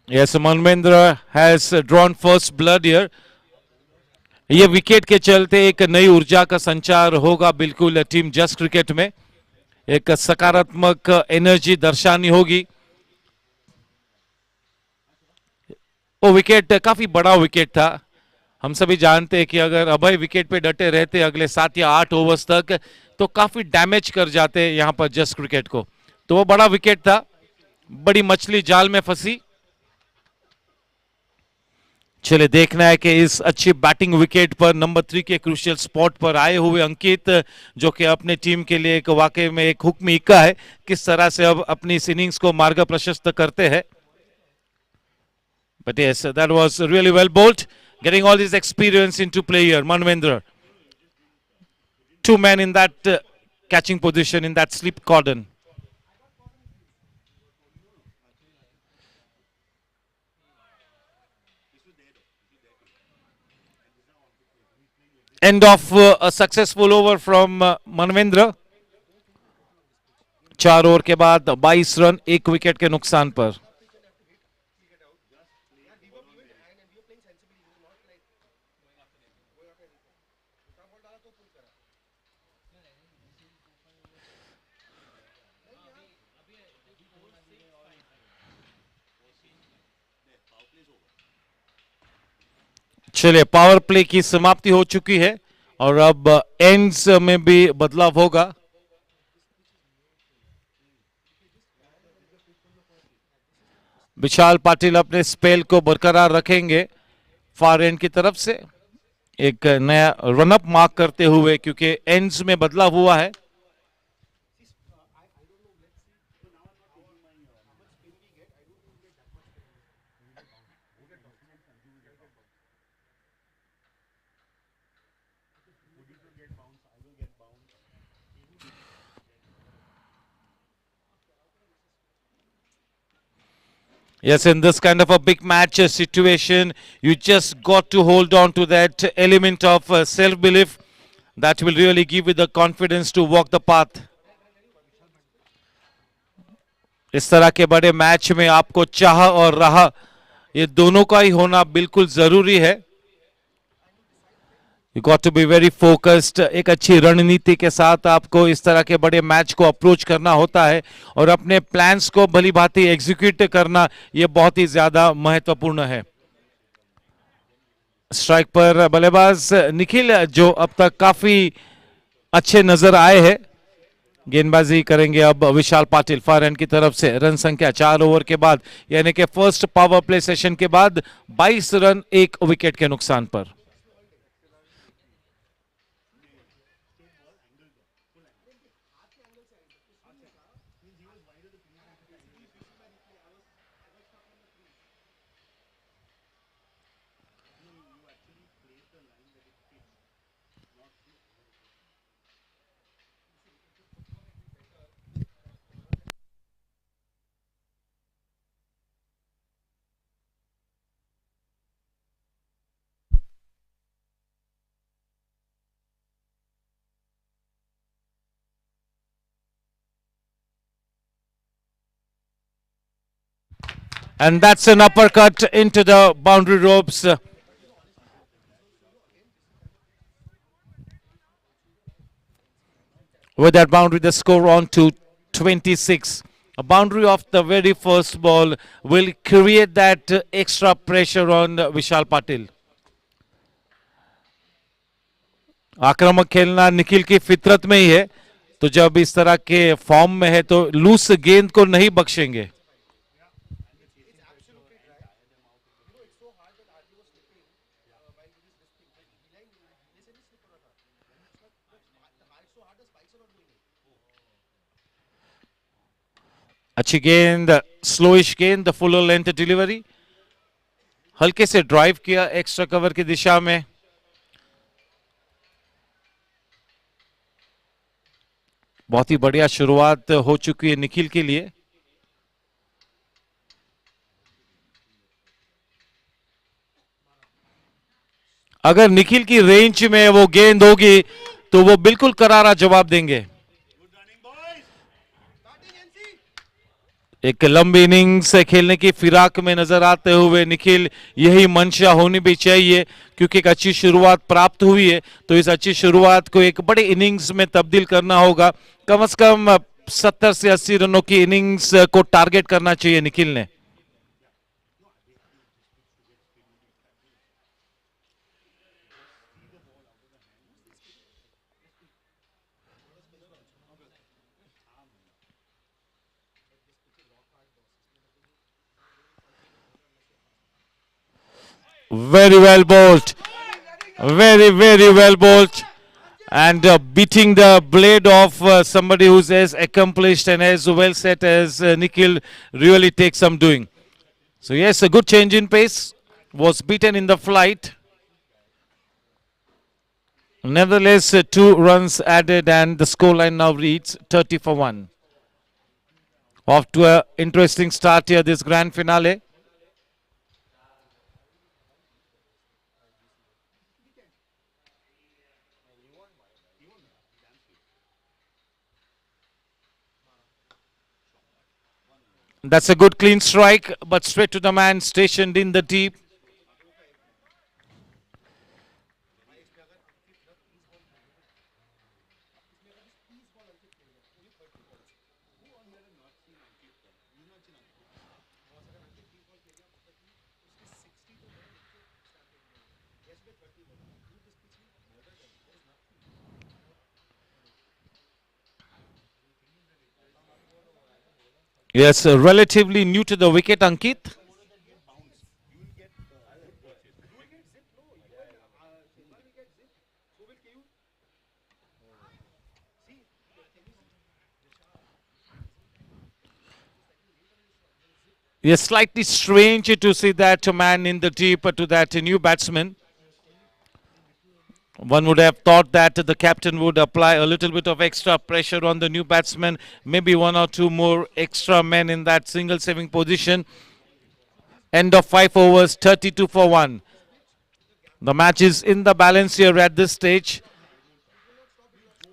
Yes, Manvendra has drawn first blood here. ये wicket के चलते एक नई ऊर्जा का संचार होगा बिल्कुल टीम जस्ट क्रिकेट में. एक सकारात्मक एनर्जी दर्शानी होगी. वो विकेट काफी बड़ा विकेट था. हम सभी जानते हैं कि अगर अभय विकेट पे डटे रहते अगले 7 या 8 ओवर्स तक तो काफी डैमेज कर जाते यहां पर जस्ट क्रिकेट को. तो वो बड़ा विकेट था. बड़ी मछली जाल में फंसी. चले देखना है कि इस अच्छी बैटिंग विकेट पर नंबर 3 के क्रूशियल स्पॉट पर आए हुए अंकित, जो कि अपने टीम के लिए एक वाकई में एक हुक्म इक्का है, किस तरह से अब अपनी इस इनिंग्स को मार्ग प्रशस्त करते हैं. But yes, that was really well bowled, getting all this experience into play here. Manvendra, 2 men in that catching position in that slip cordon. End of a successful over from Manvendra. 4 over के बाद 22 run 1 wicket के नुकसान पर. चलिए, power play की समाप्ति हो चुकी है और अब एंड्स में भी बदलाव होगा. विशाल पाटिल अपने स्पेल को बरकरार रखेंगे फार एंड की तरफ से, एक नया रनअप मार्क करते हुए, क्योंकि एंड्स में बदलाव हुआ है. Yes, in this kind of a big match situation, you just got to hold on to that element of self-belief that will really give you the confidence to walk the path. इस तरह के बड़े match में आपको चाह और राह, ये दोनों का ही होना बिल्कुल जरूरी है. You got to be very focused. एक अच्छी रणनीति के साथ आपको इस तरह के बड़े मैच को अप्रोच करना होता है और अपने प्लान्स को भली भांति एग्जीक्यूट करना यह बहुत ही ज्यादा महत्वपूर्ण है. स्ट्राइक पर बल्लेबाज निखिल, जो अब तक काफी अच्छे नजर आए हैं. गेंदबाजी करेंगे अब विशाल पाटिल फार एंड की तरफ से. रन संख्या 4 ओवर के बाद, यानी कि फर्स्ट पावर प्ले सेशन के बाद 22 रन 1 विकेट के नुकसान पर. And that's an uppercut into the boundary ropes. With that boundary, the score on to 26. A boundary of the very first ball will create that extra pressure on Vishal Patil. आक्रामक खेलना निखिल की फितरत में ही है, तो जब इस तरह के फॉर्म में है तो लूज गेंद को नहीं बख्शेंगे. अच्छी गेंद, स्लोइश गेंद, फुल लेंथ डिलीवरी, हल्के से ड्राइव किया एक्स्ट्रा कवर की दिशा में। बहुत ही बढ़िया शुरुआत हो चुकी है निखिल के लिए। अगर निखिल की रेंज में वो गेंद होगी तो वो बिल्कुल करारा जवाब देंगे। एक लंबी इनिंग्स खेलने की फिराक में नजर आते हुए निखिल, यही मंशा होनी भी चाहिए क्योंकि एक अच्छी शुरुआत प्राप्त हुई है, तो इस अच्छी शुरुआत को एक बड़े इनिंग्स में तब्दील करना होगा। कम से कम 70 से 80 रनों की इनिंग्स को टारगेट करना चाहिए निखिल ने। Very well bowled. Very well bowled. And beating the blade of somebody who's as accomplished and as well set as Nikhil really takes some doing. So yes, a good change in pace. Was beaten in the flight. Nevertheless, 2 runs added and the scoreline now reads 30 for 1. Off to an interesting start here, this grand finale. That's a good clean strike, but straight to the man stationed in the deep. Yes, relatively new to the wicket, Ankit. Yes, slightly strange to see that man in the deep to that new batsman. One would have thought that the captain would apply a little bit of extra pressure on the new batsman, maybe 1 or 2 more extra men in that single saving position. End of 5 overs, 32 for 1. The match is in the balance here at this stage.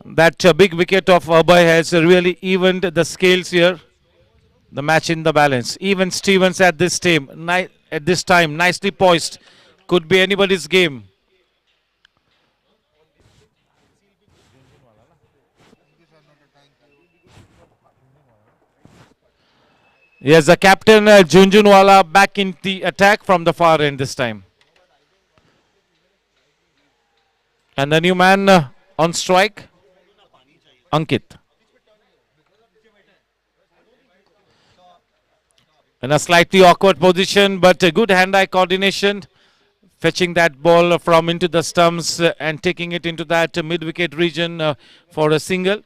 That big wicket of Abhay has really evened the scales here. The match in the balance. Even Stevens at this time, nicely poised. Could be anybody's game. Yes, the captain Junjunwala back in the attack from the far end this time. And the new man on strike, Ankit. In a slightly awkward position, but a good hand-eye coordination. Fetching that ball from into the stumps and taking it into that mid-wicket region for a single.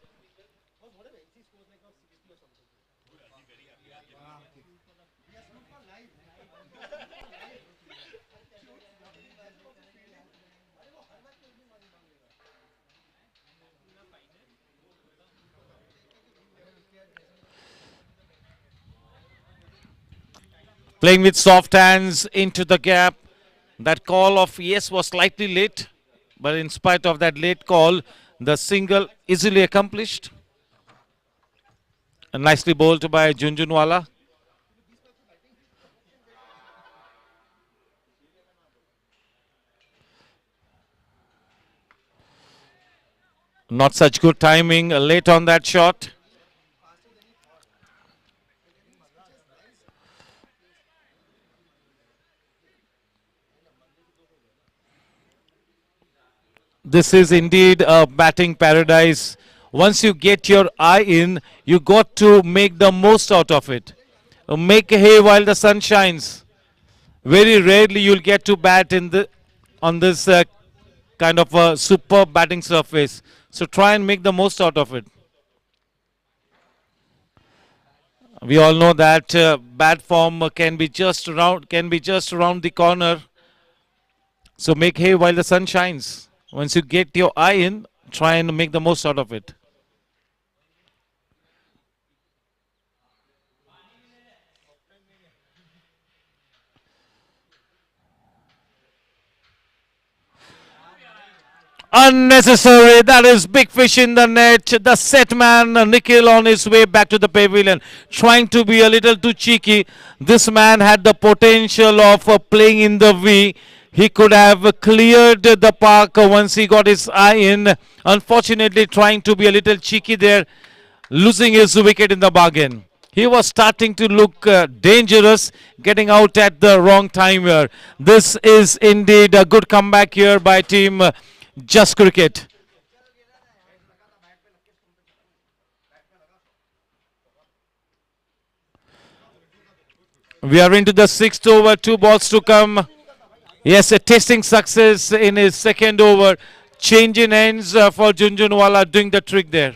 Playing with soft hands into the gap. That call of yes was slightly late, but in spite of that late call, the single easily accomplished. And nicely bowled by Junjunwala. Not such good timing late on that shot. This is indeed a batting paradise. Once you get your eye in, you got to make the most out of it. Make hay while the sun shines. Very rarely you'll get to bat on this kind of a superb batting surface. So try and make the most out of it. We all know that bad form can be just around the corner. So make hay while the sun shines. Once you get your eye in, try and make the most out of it. Unnecessary. That is big fish in the net. The set man, Nikhil, on his way back to the pavilion, trying to be a little too cheeky. This man had the potential of playing in the V. He could have cleared the park once he got his eye in. Unfortunately, trying to be a little cheeky there, losing his wicket in the bargain. He was starting to look dangerous, getting out at the wrong time here. This is indeed a good comeback here by team Just Cricket. We are into the sixth over, 2 balls to come. Yes, a testing success in his second over. Change in ends for Junjunwala doing the trick there.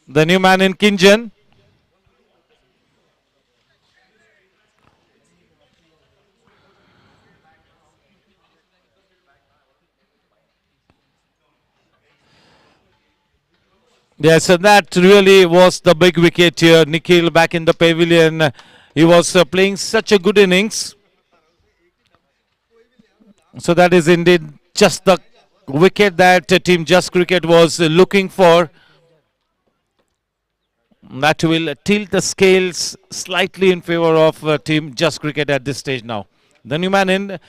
The new man in Kinjan. Yes, and that really was the big wicket here. Nikhil back in the pavilion. He was playing such a good innings. So that is indeed just the wicket that team Just Cricket was looking for. That will tilt the scales slightly in favor of team Just Cricket at this stage now. The new man in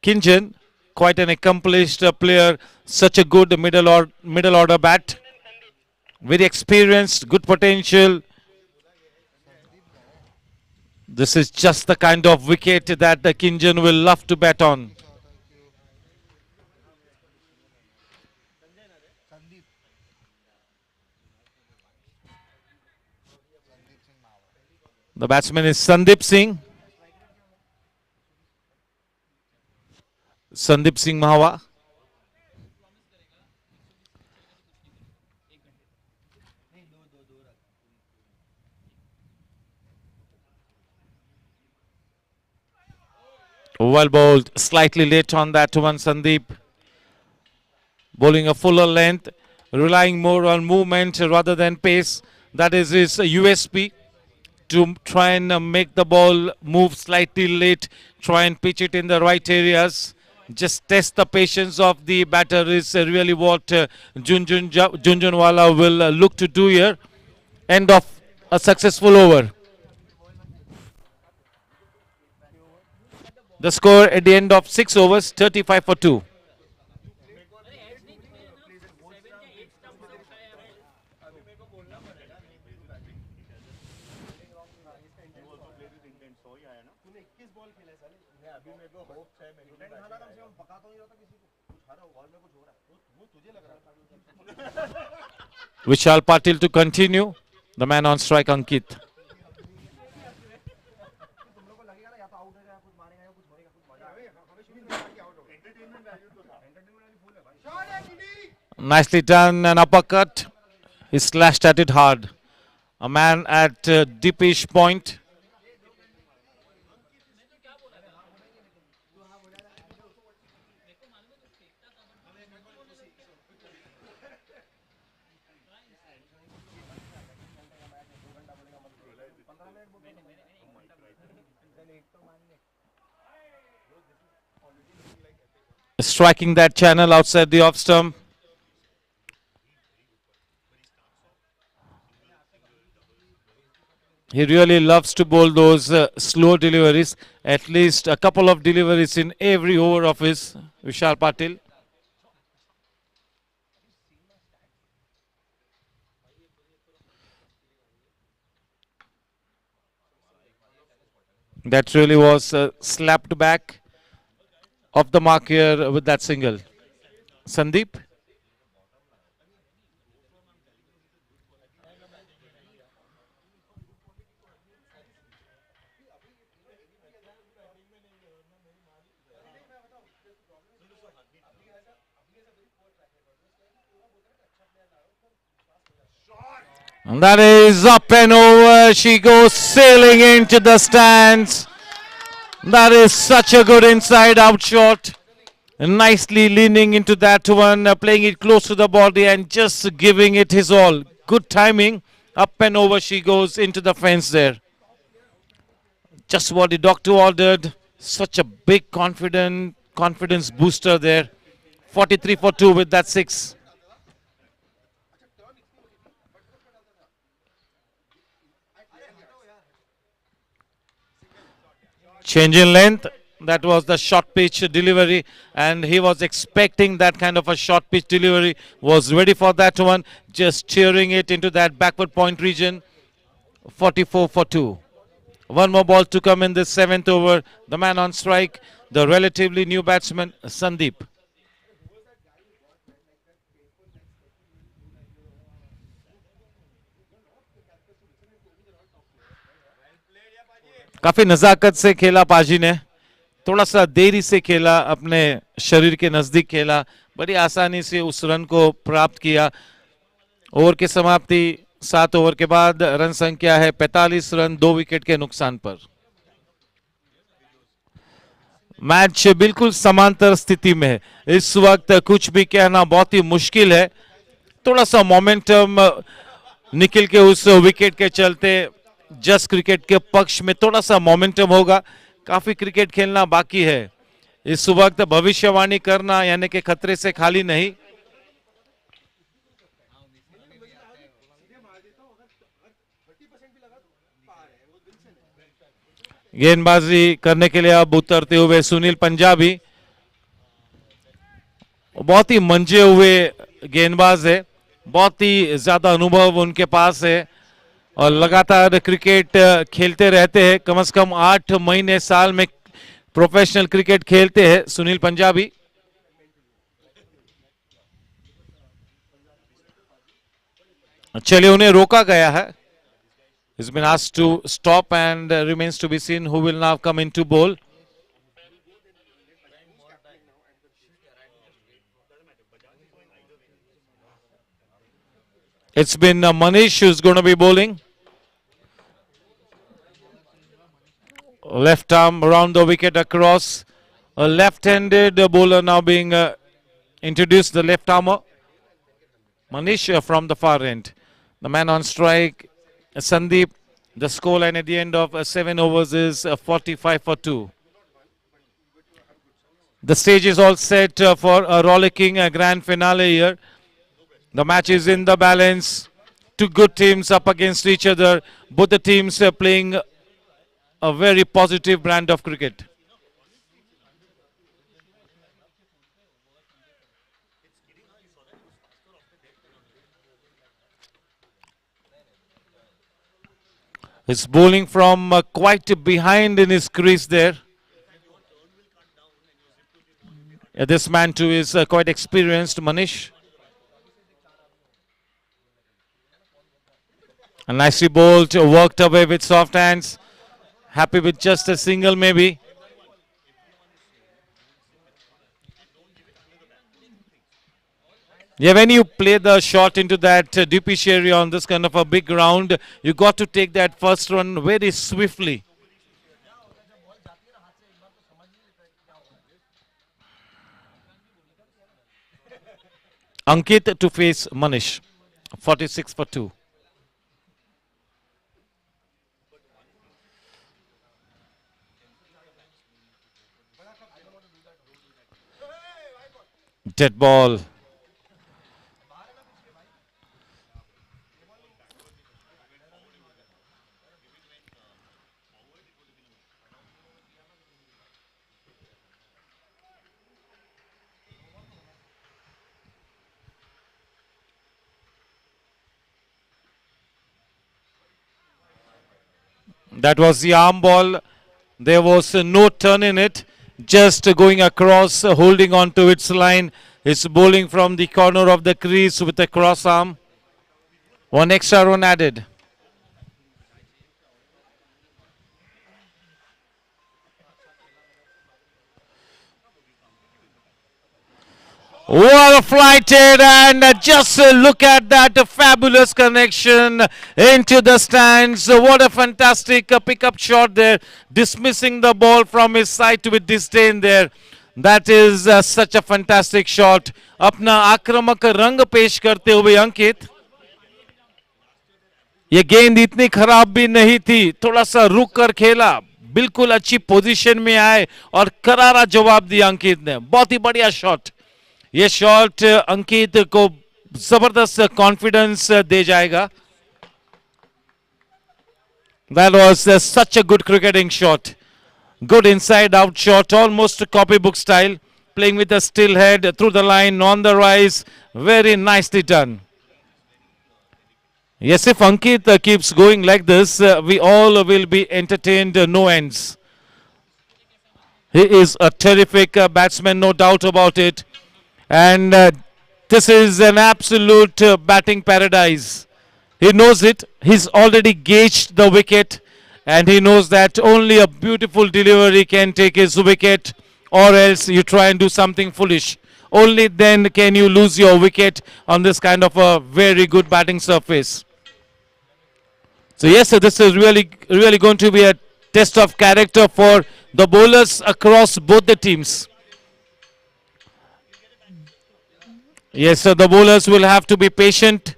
Kinjan, quite an accomplished player, such a good middle order bat. Very experienced, good potential. This is just the kind of wicket that the Kinjan will love to bat on. The batsman is Sandeep Singh. Sandeep Singh Mahwa. Well bowled, slightly late on that one, Sandeep. Bowling a fuller length, relying more on movement rather than pace. That is his USP. To try and make the ball move slightly late, try and pitch it in the right areas. Just test the patience of the batter is really what Junjunwala will look to do here. End of a successful over. The score at the end of 6 overs, 35 for 2. Vishal Patil to continue. The man on strike, Ankit. Nicely done, an uppercut. He slashed at it hard. A man at deepish point. Striking that channel outside the off stump. He really loves to bowl those slow deliveries. At least a couple of deliveries in every over of his, Vishal Patil. That really was slapped back off the mark here with that single. Sandeep. And that is up and over. She goes sailing into the stands. That is such a good inside out shot. Nicely leaning into that one, playing it close to the body and just giving it his all. Good timing. Up and over she goes into the fence there. Just what the doctor ordered. Such a big confidence booster there. 43 for 2 with that 6. Change in length. That was the short pitch delivery, and he was expecting that kind of a short pitch delivery. Was ready for that one. Just steering it into that backward point region. 44 for 2. One more ball to come in this 7th over. The man on strike, the relatively new batsman, Sandeep. काफी नजाकत से खेला पाजी ने. थोड़ा सा देरी से खेला, अपने शरीर के नजदीक खेला, बड़ी आसानी से उस रन को प्राप्त किया. ओवर की समाप्ति 7 ओवर के बाद. रन संख्या है 45 रन, 2 विकेट के नुकसान पर. मैच बिल्कुल समांतर स्थिति में है. इस वक्त कुछ भी कहना बहुत ही मुश्किल है. थोड़ा सा मोमेंटम निखिल के उस विकेट के चलते जस्ट क्रिकेट के पक्ष में थोड़ा सा मोमेंटम होगा. काफी क्रिकेट खेलना बाकी है. इस वक्त भविष्यवाणी करना यानी कि खतरे से खाली नहीं. गेंदबाजी करने के लिए अब उतरते हुए सुनील पंजाबी. बहुत ही मंजे हुए गेंदबाज है. बहुत ही ज्यादा अनुभव उनके पास है और लगातार क्रिकेट खेलते रहते हैं. कम से कम 8 महीने साल में प्रोफेशनल क्रिकेट खेलते हैं सुनील पंजाबी. चलिए, उन्हें रोका गया है. He's been asked to stop and remains to be seen who will now come into bowl. It's been Manish who's going to be bowling. Left arm around the wicket across. A left-handed bowler now being introduced, the left armer. Manish from the far end. The man on strike, Sandeep. The scoreline at the end of 7 overs is 45 for 2. The stage is all set for a rollicking grand finale here. The match is in the balance. Two good teams up against each other. Both the teams are playing a very positive brand of cricket. He's bowling from quite behind in his crease there. This man too is quite experienced, Manish. A nicely bowled, worked away with soft hands. Happy with just a single maybe. Yeah, when you play the shot into that deepish area on this kind of a big ground, you got to take that first run very swiftly. Ankit to face Manish. 46 for 2. Dead ball. That was the arm ball. There was no turn in it. Just going across, holding on to its line. It's bowling from the corner of the crease with a cross arm. One extra run added. Well flighted, and just look at that fabulous connection into the stands. What a fantastic pickup shot there, dismissing the ball from his side with disdain there. That is such a fantastic shot. अपना आक्रामक रंग पेश करते हुए अंकित, ये गेंद इतनी खराब भी नहीं थी, थोड़ा सा रुक कर खेला, बिल्कुल अच्छी पोजीशन में आए और करारा जवाब दिया अंकित ने. बहुत ही बढ़िया शॉट. ये शॉट अंकित को जबरदस्त कॉन्फिडेंस दे जाएगा. That was such a good cricketing shot. Good inside out shot, almost copybook style, playing with a still head through the line on the rise. Very nicely done. Yes, if Ankit keeps going like this, we all will be entertained no ends. He is a terrific batsman, no doubt about it. And this is an absolute batting paradise. He knows it. He's already gauged the wicket. And he knows that only a beautiful delivery can take his wicket. Or else you try and do something foolish. Only then can you lose your wicket on this kind of a very good batting surface. So yes, this is really going to be a test of character for the bowlers across both the teams. Yes, so the bowlers will have to be patient.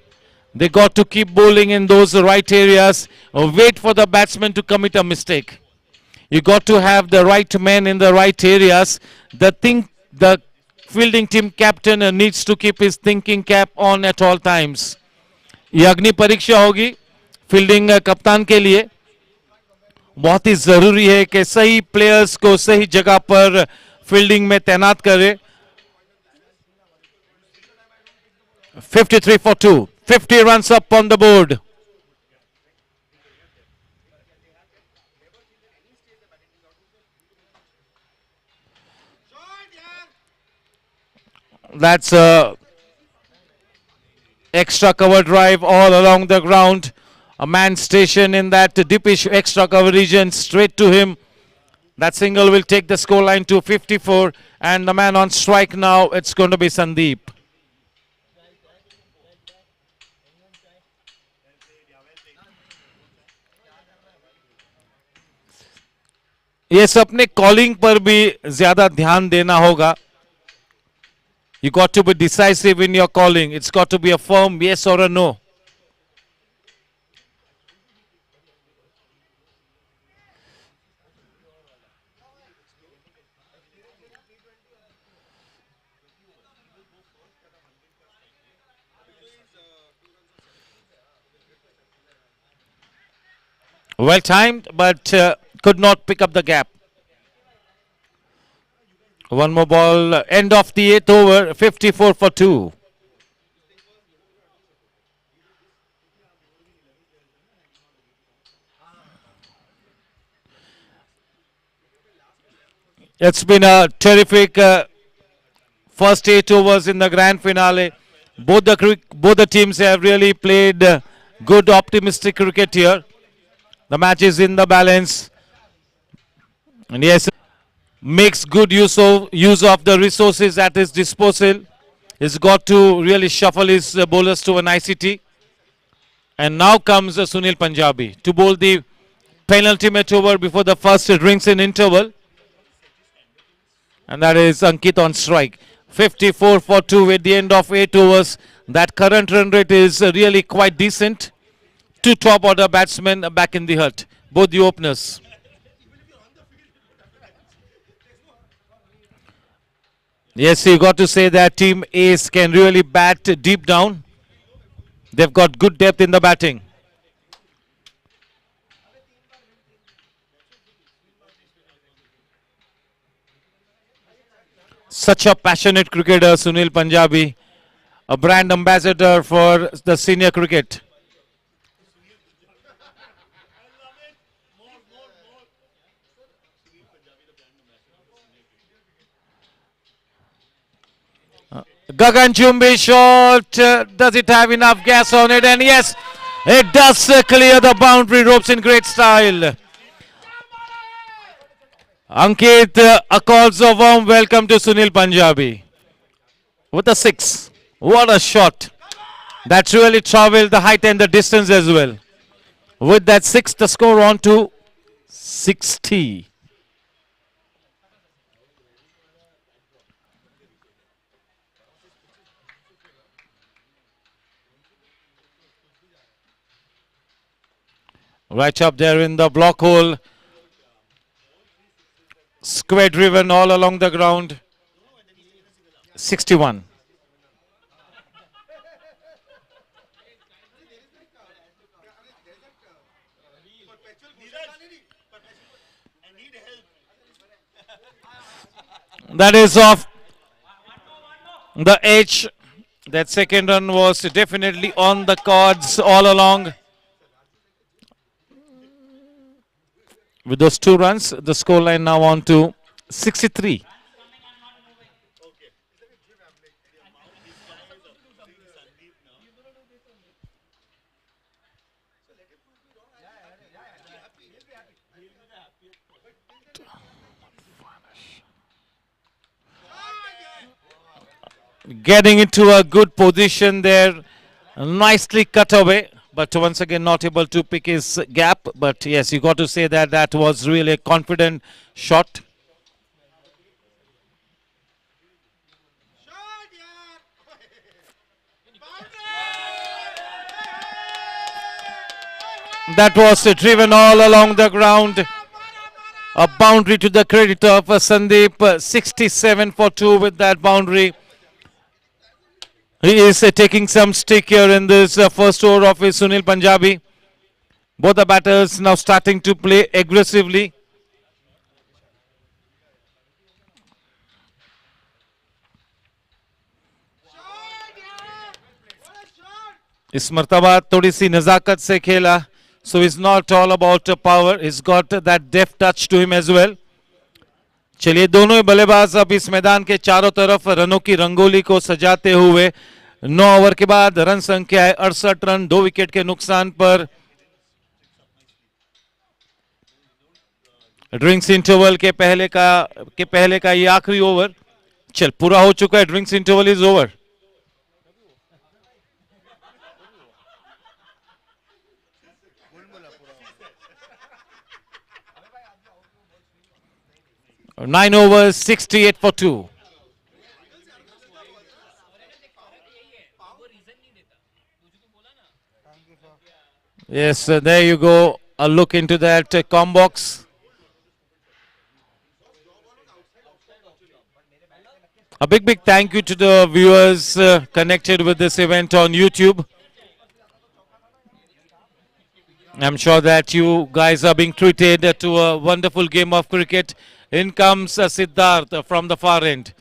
They got to keep bowling in those right areas. Wait for the batsman to commit a mistake. You got to have the right men in the right areas. The fielding team captain needs to keep his thinking cap on at all times. ये अग्नि परीक्षा होगी fielding कप्तान के लिए. बहुत ही जरूरी है कि सही प्लेयर्स को सही जगह पर फील्डिंग में तैनात करे. 53 for 2. 50 runs up on the board. That's a extra cover drive all along the ground. A man stationed in that deepish extra cover region, straight to him. That single will take the scoreline to 54. And the man on strike now, it's going to be Sandeep. Yes, अपने calling पर भी ज्यादा ध्यान देना होगा. You got to be decisive in your calling. It's got to be a firm yes or a no. Well timed, but could not pick up the gap. One more ball, end of the 8th over, 54 for 2. It's been a terrific first 8 overs in the grand finale. Both the teams have really played good, optimistic cricket here. The match is in the balance. And yes, makes good use of the resources at his disposal. He's got to really shuffle his bowlers to a nicety. And now comes Sunil Punjabi to bowl the penultimate over before the first rings in interval. And that is Ankit on strike. 54 for 2 at the end of 8 overs. That current run rate is really quite decent. Two top order batsmen back in the hut. Both the openers. Yes, you got to say that Team Ace can really bat deep down. They've got good depth in the batting. Such a passionate cricketer, Sunil Punjabi. A brand ambassador for the senior cricket. Gagan Chumbi shot. Does it have enough gas on it? And yes, it does clear the boundary ropes in great style. Ankit, a calls a warm welcome to Sunil Punjabi. with a 6. What a shot. That really traveled the height and the distance as well. With that 6, the score on to 60. Right up there in the block hole. Square driven all along the ground. 61. That is off the edge. That second run was definitely on the cards all along. With those 2 runs, the scoreline now on to 63. Getting into a good position there. Nicely cut away. But once again, not able to pick his gap. But yes, you got to say that that was really a confident shot. That was driven all along the ground. A boundary to the credit of Sandeep. 67 for 2 with that boundary. He is taking some stick here in this first over of his Sunil Punjabi. Both the batters now starting to play aggressively. इस मर्तबा थोड़ी सी नजाकत से खेला. So it's not all about power. He's got that deft touch to him as well. चलिए दोनों ही बल्लेबाज अब इस मैदान के चारों तरफ रनों की रंगोली को सजाते हुए 9 ओवर के बाद रन संख्या है 68 रन 2 विकेट के नुकसान पर. ड्रिंक्स इंटरवल के पहले का ये आखिरी ओवर. चल पूरा हो चुका है. Drinks interval is over. Nine overs, 68 for 2. Yes, there you go. A look into that com box. A big thank you to the viewers connected with this event on YouTube. I'm sure that you guys are being treated to a wonderful game of cricket. In comes Siddharth from the far end.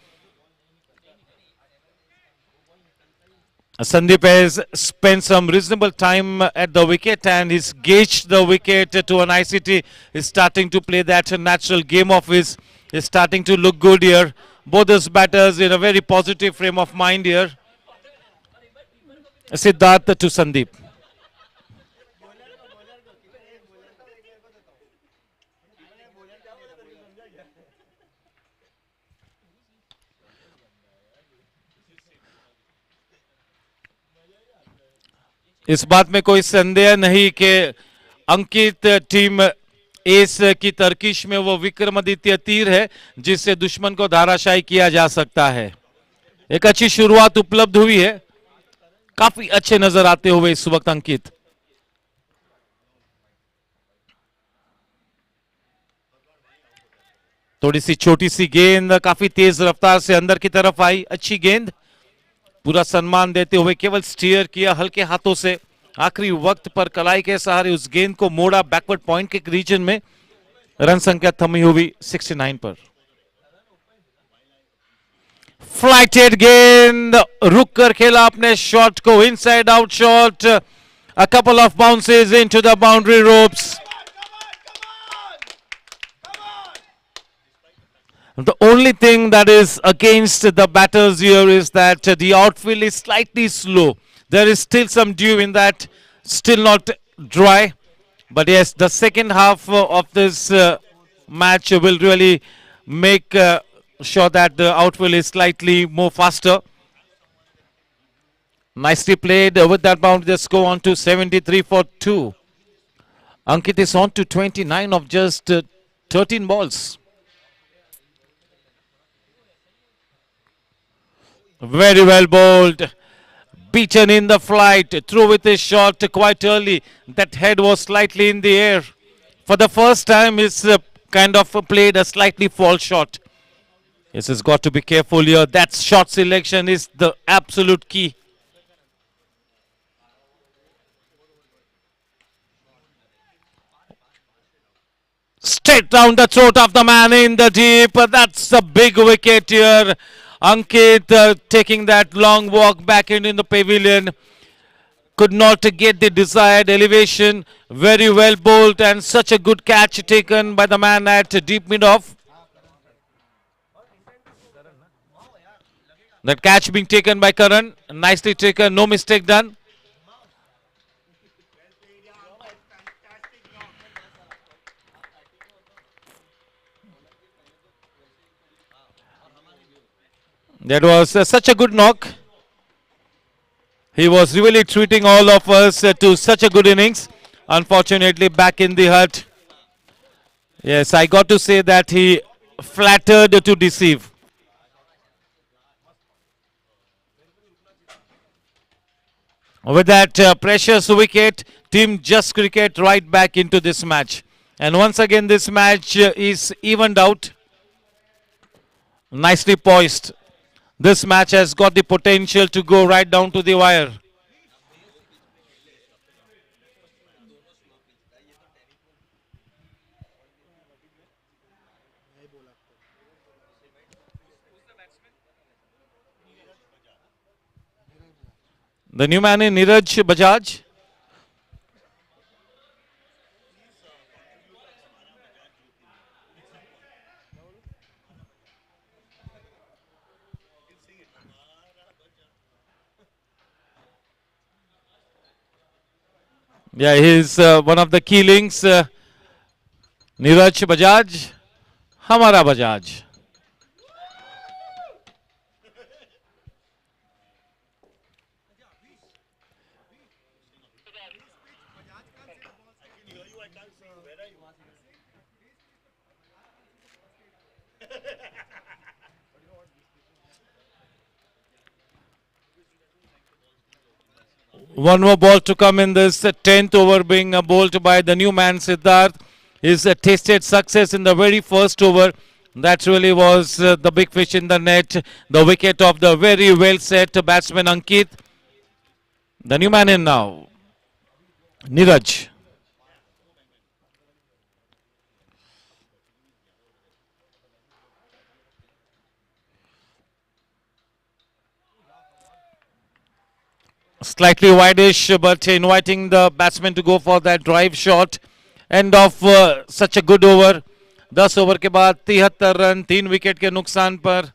Sandeep has spent some reasonable time at the wicket and he's gauged the wicket to an ICT. He's starting to play that natural game of his. He's starting to look good here. Both those batters in a very positive frame of mind here. Siddharth to Sandeep. इस बात में कोई संदेह नहीं कि अंकित team S की तरकीश में वो विक्रमादित्य तीर है जिससे दुश्मन को धाराशायी किया जा सकता है. एक अच्छी शुरुआत उपलब्ध हुई है. काफी अच्छे नजर आते हुए इस वक्त अंकित. थोड़ी सी छोटी सी गेंद काफी तेज रफ्तार से अंदर की तरफ आई. अच्छी गेंद. पूरा सम्मान देते हुए केवल स्टीयर किया हल्के हाथों से. आखिरी वक्त पर कलाई के सहारे उस गेंद को मोड़ा बैकवर्ड पॉइंट के रीजन में. रन संख्या थमी हुई 69 पर. फ्लाइटेड गेंद रुक कर खेला अपने शॉट को. Inside out shot. A couple of bounces into the boundary ropes. The only thing that is against the batters here is that the outfield is slightly slow. There is still some dew in that, still not dry. But yes, the second half of this match will really make sure that the outfield is slightly more faster. Nicely played with that boundary. Just go on to 73 for 2. Ankit is on to 29 of just 13 balls. Very well bowled. Beaten in the flight. Through with his shot quite early. That head was slightly in the air. For the first time, he's kind of played a slightly false shot. Yes, he's got to be careful here. That shot selection is the absolute key. Straight down the throat of the man in the deep. That's a big wicket here. Ankit taking that long walk back in the pavilion. Could not get the desired elevation. Very well bowled and such a good catch taken by the man at deep mid-off. That catch being taken by Karan. Nicely taken. No mistake done. That was such a good knock. He was really treating all of us to such a good innings. Unfortunately, back in the hut. Yes, I got to say that he flattered to deceive. With that precious wicket, Team Just Cricket right back into this match. And once again, this match is evened out. Nicely poised. This match has got the potential to go right down to the wire. The new man in Neeraj Bajaj. Yeah, he's one of the key links. Neeraj Bajaj, Hamara Bajaj. One more ball to come in this 10th over being bowled by the new man Siddharth. His tasted success in the very first over. That really was the big fish in the net. The wicket of the very well set batsman Ankit. The new man in now. Neeraj. Slightly wideish, but inviting the batsman to go for that drive shot. End of such a good over. 10 over के बाद 73 run 3 wicket के नुकसान पर.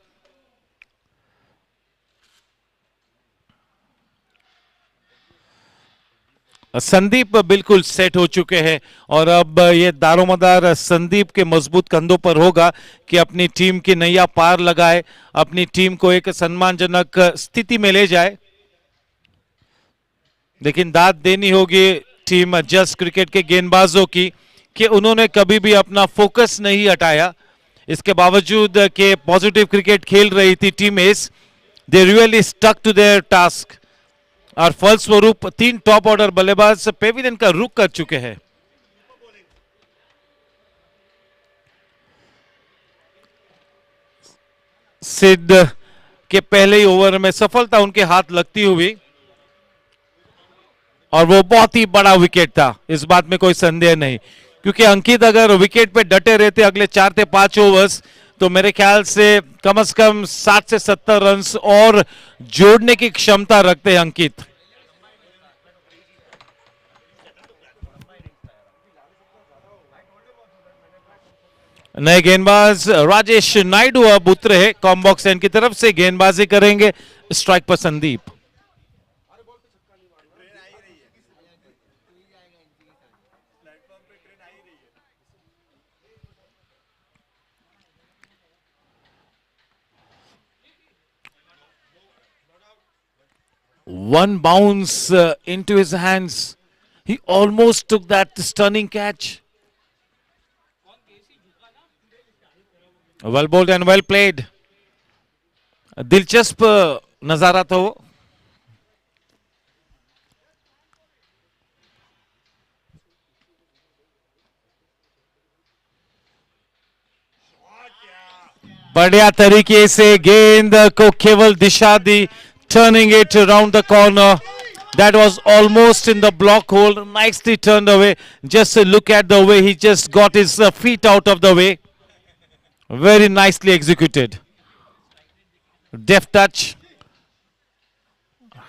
संदीप बिल्कुल set हो चुके हैं और अब ये दारोमदार संदीप के मजबूत कंधों पर होगा कि अपनी टीम की नैया पार लगाए, अपनी टीम को एक सम्मानजनक स्थिति में ले जाए. लेकिन दाद देनी होगी टीम जस्ट क्रिकेट के गेंदबाजों की कि उन्होंने कभी भी अपना फोकस नहीं हटाया. इसके बावजूद कि पॉजिटिव क्रिकेट खेल रही थी टीम एस, they really stuck to their task. और फलस्वरूप 3 टॉप ऑर्डर बल्लेबाज पेविलियन का रुख कर चुके हैं. सिद्ध के पहले ही ओवर में सफलता उनके हाथ लगती हुई और वो बहुत ही बड़ा विकेट था, इस बात में कोई संदेह नहीं. क्योंकि अंकित अगर विकेट पे डटे रहते अगले 4 से 5 ओवर्स तो मेरे ख्याल से कम 60 से 70 रन और जोड़ने की क्षमता रखते हैं अंकित. नए गेंदबाज राजेश नायडू अब उतरे हैं कॉम्बॉक्स एंड की तरफ से गेंदबाजी करेंगे. स्ट्राइक पर Sandeep. One bounce into his hands. He almost took that stunning catch. Well bowled and well played. दिलचस्प नजारा था वो. बढ़िया तरीके से गेंद को केवल दिशा दी, turning it around the corner. That was almost in the block hole. Nicely turned away. Just look at the way he just got his feet out of the way. Very nicely executed. Deft touch.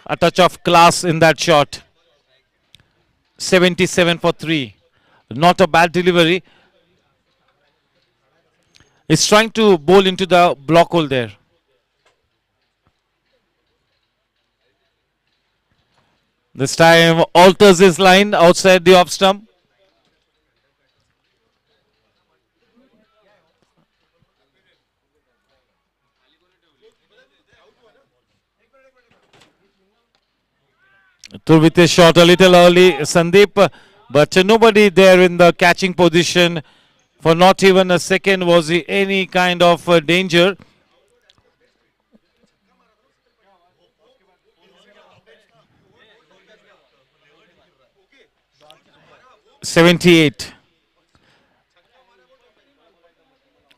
A touch of class in that shot. 77 for 3. Not a bad delivery. He's trying to bowl into the block hole there. This time alters his line outside the off stump. Through with a shot a little early, Sandeep, but nobody there in the catching position. For not even a second was he any kind of danger. .78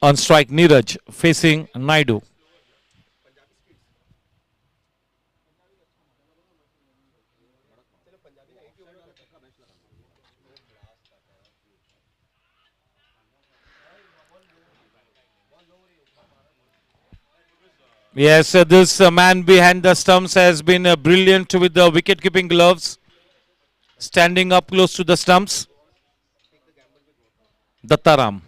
on strike. Neeraj facing Naidu. Yes, this man behind the stumps has been brilliant with the wicket-keeping gloves. Standing up close to the stumps. Dattaram.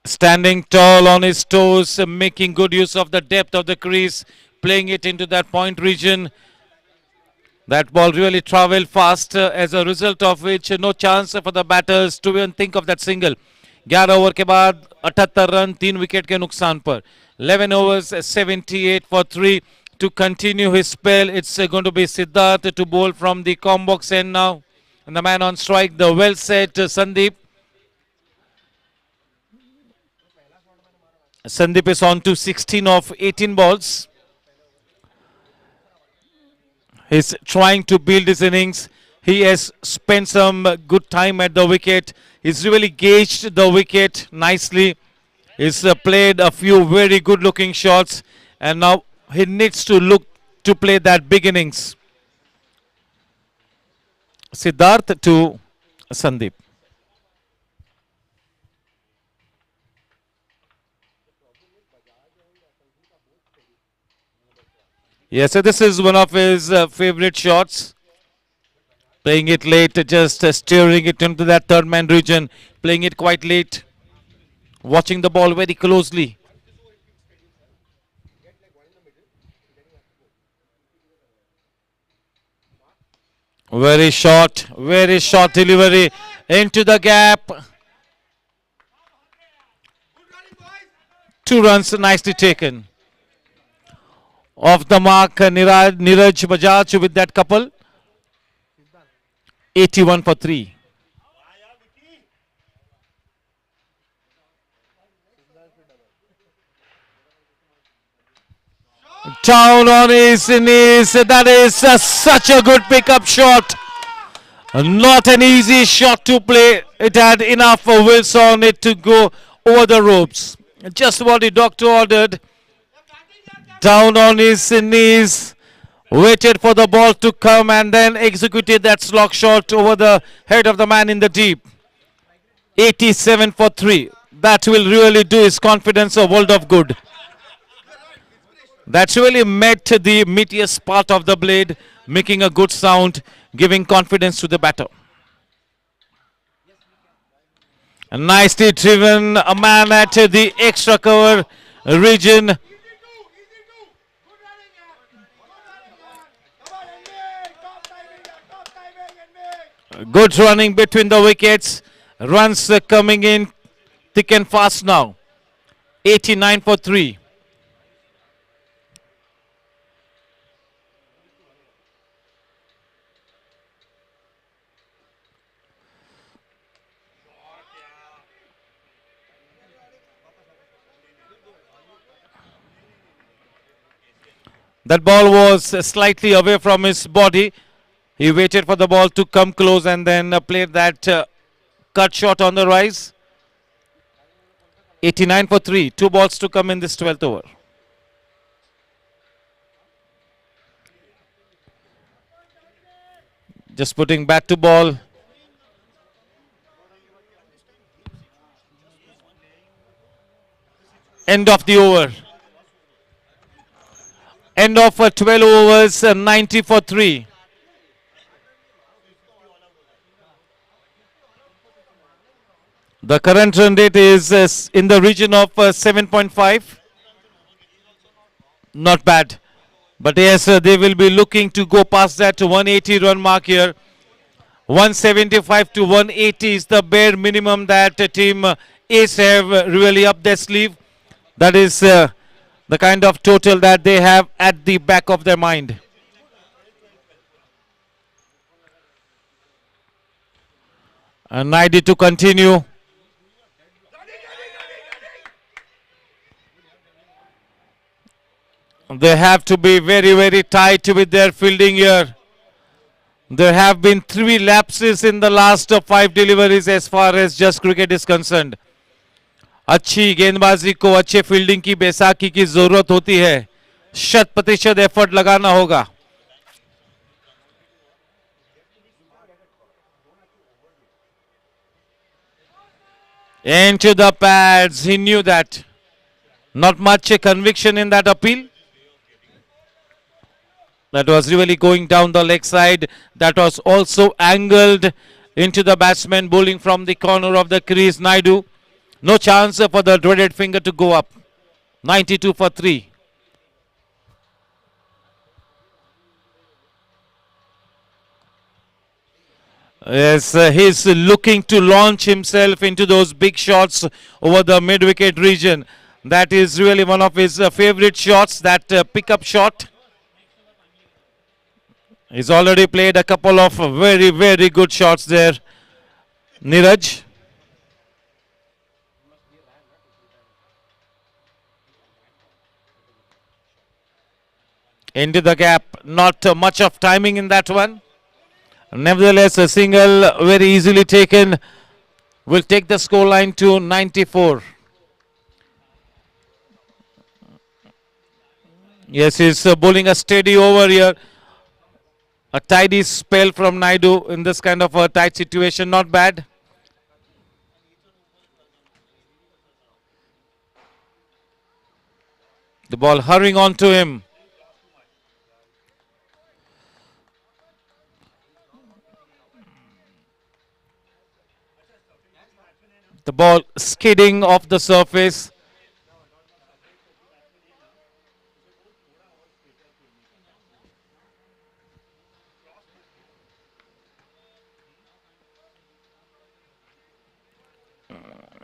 Standing tall on his toes, making good use of the depth of the crease, playing it into that point region. That ball really travelled fast, as a result of which no chance for the batters to even think of that single. 11 over के बाद 78 run 3 wicket के नुकसान पर. 11 overs 78 for 3 to continue his spell. It's going to be Siddharth to bowl from the com box end now. And the man on strike, the well set Sandeep. Sandeep is on to 16 of 18 balls. He's trying to build his innings. He has spent some good time at the wicket. He's really gauged the wicket nicely. He's played a few very good looking shots. And now he needs to look to play that big innings. Siddharth to Sandeep. Yes, so this is one of his favorite shots. Playing it late, just steering it into that third man region. Playing it quite late. Watching the ball very closely. Very short delivery into the gap. 2 runs nicely taken. Off the mark, Neeraj Bajaj with that couple. 81 for 3. Down on his knees. That is such a good pickup shot. Not an easy shot to play. It had enough wheels on it to go over the ropes. Just what the doctor ordered. Down on his knees. Waited for the ball to come and then executed that slog shot over the head of the man in the deep. 87 for 3. That will really do his confidence a world of good. That's really met the meatiest part of the blade, making a good sound, giving confidence to the batter. And nicely driven, a man at the extra cover region. Good running between the wickets. Runs coming in thick and fast now. 89 for 3. That ball was slightly away from his body. He waited for the ball to come close and then played that cut shot on the rise. 89 for 3. 2 balls to come in this 12th over. Just putting bat to ball. End of the over. End of 12 overs, 90 for 3. The current run rate is in the region of 7.5. Not bad. But yes, they will be looking to go past that 180 run mark here. 175 to 180 is the bare minimum that team Ace have really up their sleeve. That is the kind of total that they have at the back of their mind. And Naidu to continue. They have to be very, very tight with their fielding here. There have been 3 lapses in the last 5 deliveries as far as just cricket is concerned. अच्छी गेंदबाजी को अच्छे fielding की बैसाखी की जरूरत होती है. 100% effort लगाना होगा. Into the pads. He knew that. Not much conviction in that appeal. That was really going down the leg side. That was also angled into the batsman bowling from the corner of the crease. Naidu. No chance for the dreaded finger to go up. 92 for 3. Yes, he's looking to launch himself into those big shots over the mid-wicket region. That is really one of his favorite shots, that pickup shot. He's already played a couple of very, very good shots there. Neeraj. Into the gap. Not much of timing in that one. Nevertheless, a single very easily taken will take the scoreline to 94. Yes, he's bowling a steady over here. A tidy spell from Naidu in this kind of a tight situation. Not bad. The ball hurrying on to him. The ball skidding off the surface.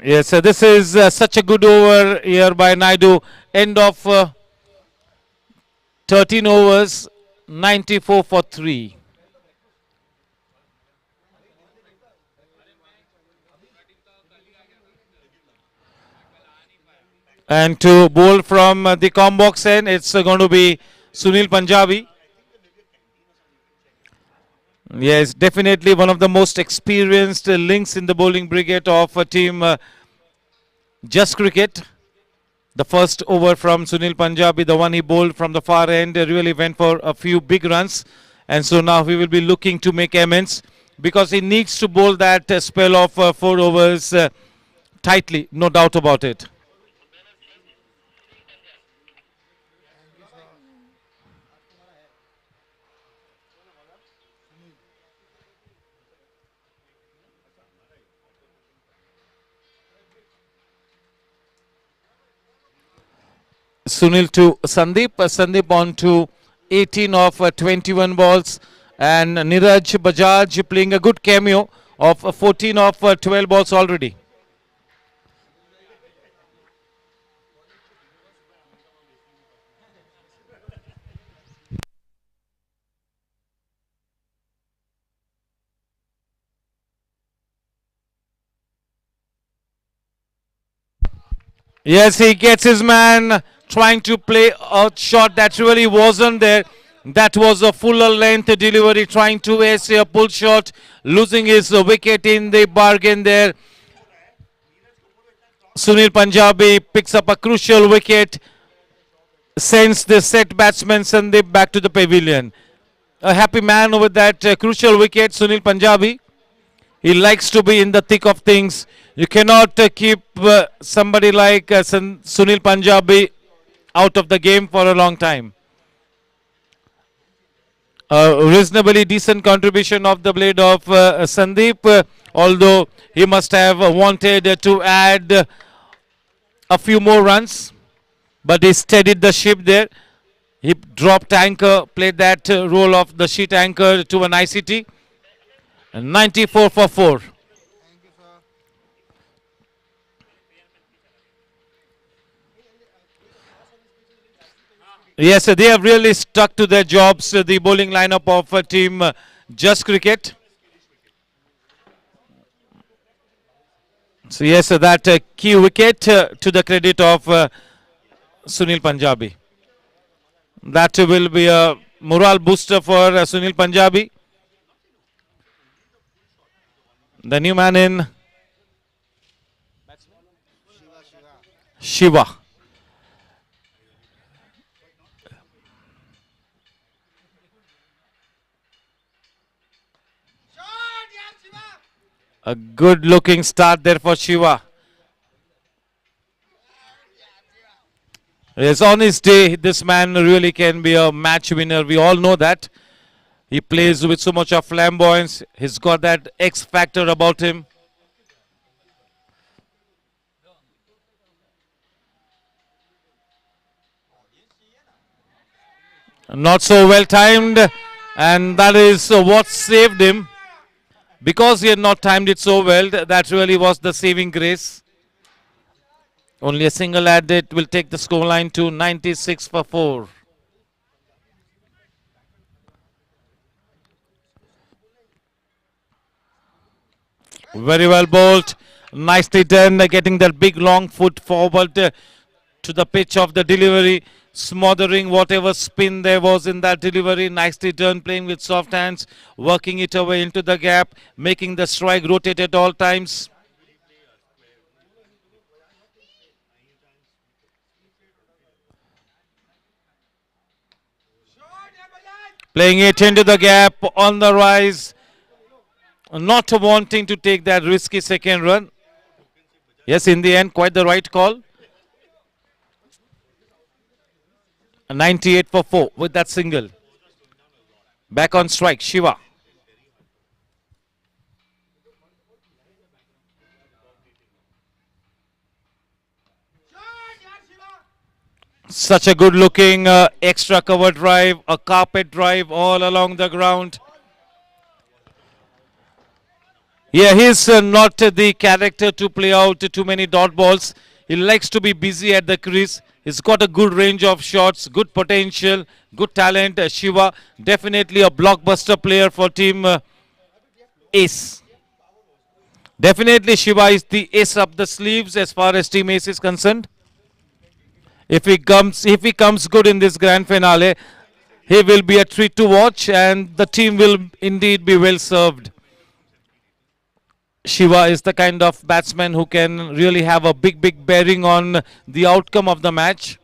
Yes, this is such a good over here by Naidu. End of 13 overs, 94 for 3. And to bowl from the com box end, it's going to be Sunil Punjabi. Yes, definitely one of the most experienced links in the bowling brigade of a team Just Cricket. The first over from Sunil Punjabi, the one he bowled from the far end, really went for a few big runs. And so now he will be looking to make amends because he needs to bowl that spell of 4 overs tightly, no doubt about it. Sunil to Sandeep. Sandeep on to 18 of 21 balls. And Neeraj Bajaj playing a good cameo of 14 of 12 balls already. Yes, he gets his man. trying to play a shot that really wasn't there. That was a fuller length delivery, trying to ace a pull shot, losing his wicket in the bargain there. Sunil Punjabi picks up a crucial wicket, sends the set batsman Sandeep back to the pavilion. A happy man over that crucial wicket, Sunil Punjabi. He likes to be in the thick of things. You cannot keep somebody like Sunil Punjabi out of the game for a long time. A reasonably decent contribution of the blade of Sandeep, although he must have wanted to add a few more runs, but he steadied the ship there. He dropped anchor, played that role of the sheet anchor to an ICT. 94 for 4. Yes, they have really stuck to their jobs, the bowling lineup of team Just Cricket. So yes, that key wicket to the credit of Sunil Punjabi. That will be a morale booster for Sunil Punjabi. The new man in Shiva. A good looking start there for Shiva. Yes, on his day, this man really can be a match winner. We all know that. He plays with so much of flamboyance. He's got that X factor about him. Not so well timed, and that is what saved him. Because he had not timed it so well, that really was the saving grace. Only a single added will take the scoreline to 96 for 4. Very well bowled. Nicely done, getting that big long foot forward to the pitch of the delivery, smothering whatever spin there was in that delivery. Nicely done, playing with soft hands, working it away into the gap, making the strike rotate at all times. Playing it into the gap, on the rise, not wanting to take that risky second run. Yes, in the end, quite the right call. 98 for 4 with that single. Back on strike, Shiva. Such a good looking extra cover drive, a carpet drive all along the ground. Yeah, he's not the character to play out too many dot balls. He likes to be busy at the crease. He's got a good range of shots, good potential, good talent. Shiva, definitely a blockbuster player for team Ace. Definitely Shiva is the ace up the sleeves as far as team Ace is concerned. If he comes good in this grand finale, he will be a treat to watch, and the team will indeed be well served. Shiva is the kind of batsman who can really have a big bearing on the outcome of the match.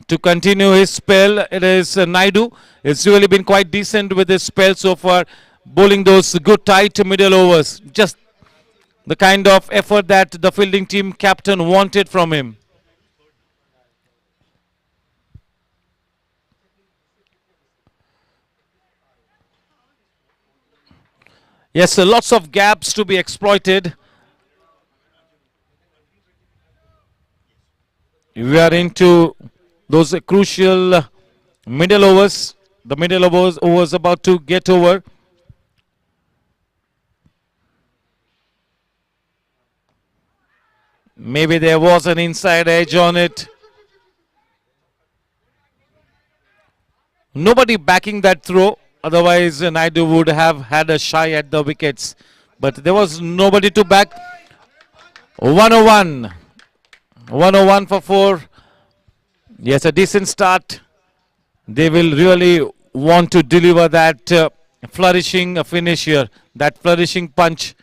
To continue his spell, it is Naidu. It's really been quite decent with his spell so far, bowling those good tight middle overs. Just the kind of effort that the fielding team captain wanted from him. Yes, so lots of gaps to be exploited. We are into those crucial middle overs. The middle overs about to get over. Maybe there was an inside edge on it. Nobody backing that throw. Otherwise, Naidu would have had a shy at the wickets. But there was nobody to back. 101. 101 for 4. Yes, a decent start. They will really want to deliver that flourishing finish here, that flourishing punch.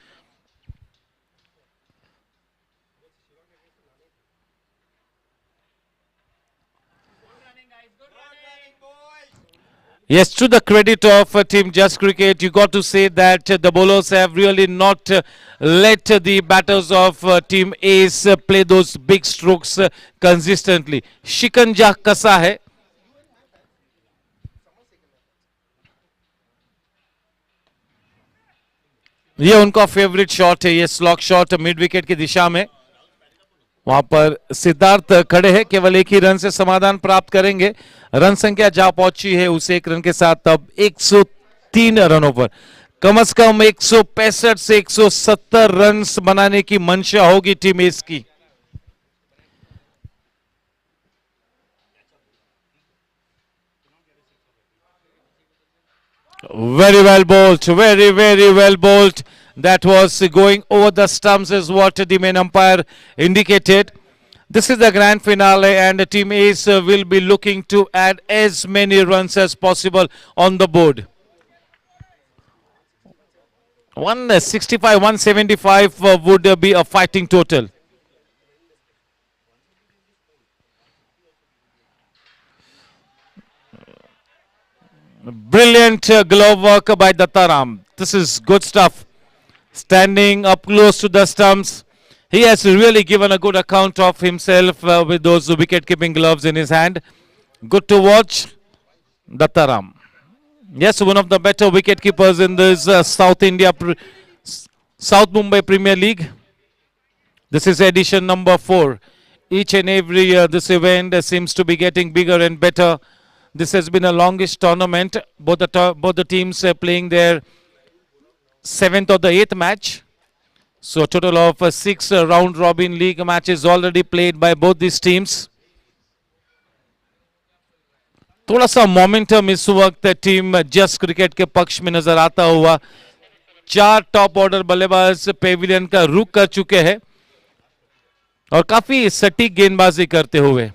Yes, to the credit of Team Just Cricket, you got to say that the bowlers have really not let the batters of Team Ace play those big strokes consistently. शिकंजा कसा है. ये उनका favourite shot है, ये slog shot mid wicket की दिशा में. वहां पर सिद्धार्थ खड़े हैं, केवल एक ही रन से समाधान प्राप्त करेंगे. रन संख्या जा पहुंची है उसे एक रन के साथ अब 103 रनों पर. कम से कम 165 से 170 रन बनाने की मंशा होगी टीम एस की. Very well bowled, very well bowled. That was going over the stumps is what the main umpire indicated. This is the grand finale and Team Ace will be looking to add as many runs as possible on the board. 165, 175 would be a fighting total. Brilliant glove work by Dattaram. This is good stuff. Standing up close to the stumps. He has really given a good account of himself with those wicket-keeping gloves in his hand. Good to watch. Dattaram. Yes, one of the better wicket-keepers in this South Mumbai Premier League. This is edition number 4. Each and every year this event seems to be getting bigger and better. This has been a longest tournament. Both the teams playing their 7th or the 8th match. So a total of 6 round robin league matches already played by both these teams. थोड़ा सा momentum इस वक्त team just cricket के पक्ष में नजर आता हुआ. 4 टॉप ऑर्डर बल्लेबाज पेविलियन का रुख कर चुके हैं और काफी सटीक गेंदबाजी करते हुए.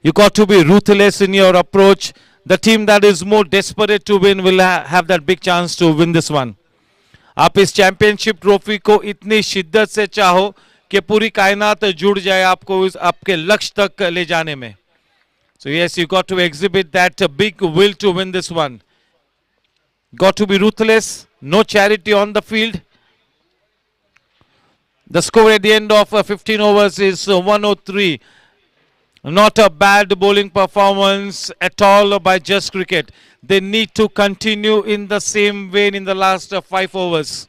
You got to be ruthless in your approach. The team that is more desperate to win will have that big chance to win this one. आप इस चैंपियनशिप ट्रॉफी को इतनी शिद्दत से चाहो कि पूरी कायनात जुड़ जाए आपको आपके लक्ष्य तक ले जाने में. So yes, you got to exhibit that big will to win this one. Got to be ruthless. No charity on the field. The score at the end of 15 overs is 103. Not a bad bowling performance at all by Just Cricket. They need to continue in the same vein in the last 5 overs.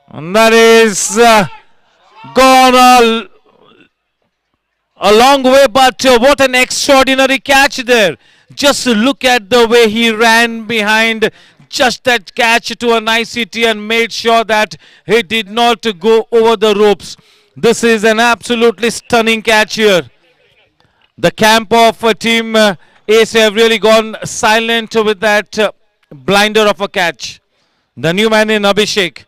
And that is gone a long way, but what an extraordinary catch there. Just look at the way he ran behind just that catch to a nicety and made sure that he did not go over the ropes. This is an absolutely stunning catch here. The camp of Team Ace have really gone silent with that blinder of a catch. The new man in Abhishek.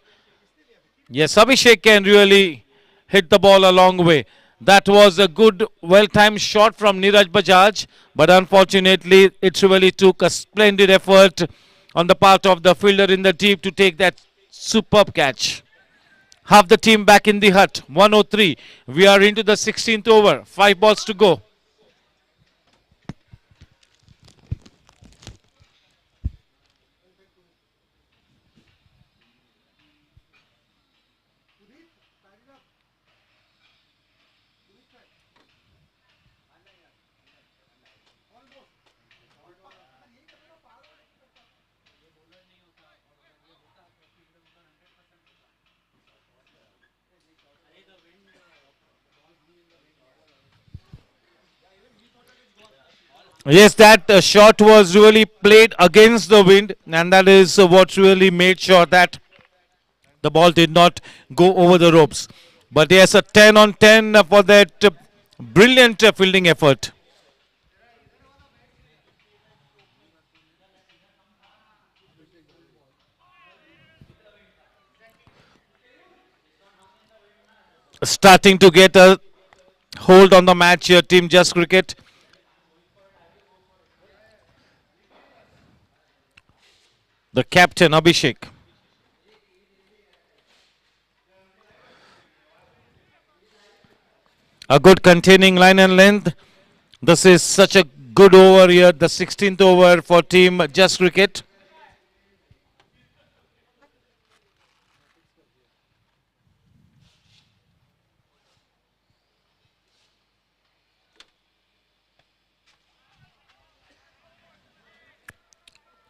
Yes, Abhishek can really hit the ball a long way. That was a good, well-timed shot from Neeraj Bajaj, but unfortunately, it really took a splendid effort on the part of the fielder in the deep to take that superb catch. Half the team back in the hut, 103. We are into the 16th over, 5 balls to go. Yes, that shot was really played against the wind, and that is what really made sure that the ball did not go over the ropes. But yes, a 10 on 10 for that brilliant fielding effort. starting to get a hold on the match here, Team Just Cricket. The captain, Abhishek. A good containing line and length. This is such a good over here, the 16th over for Team Just Cricket.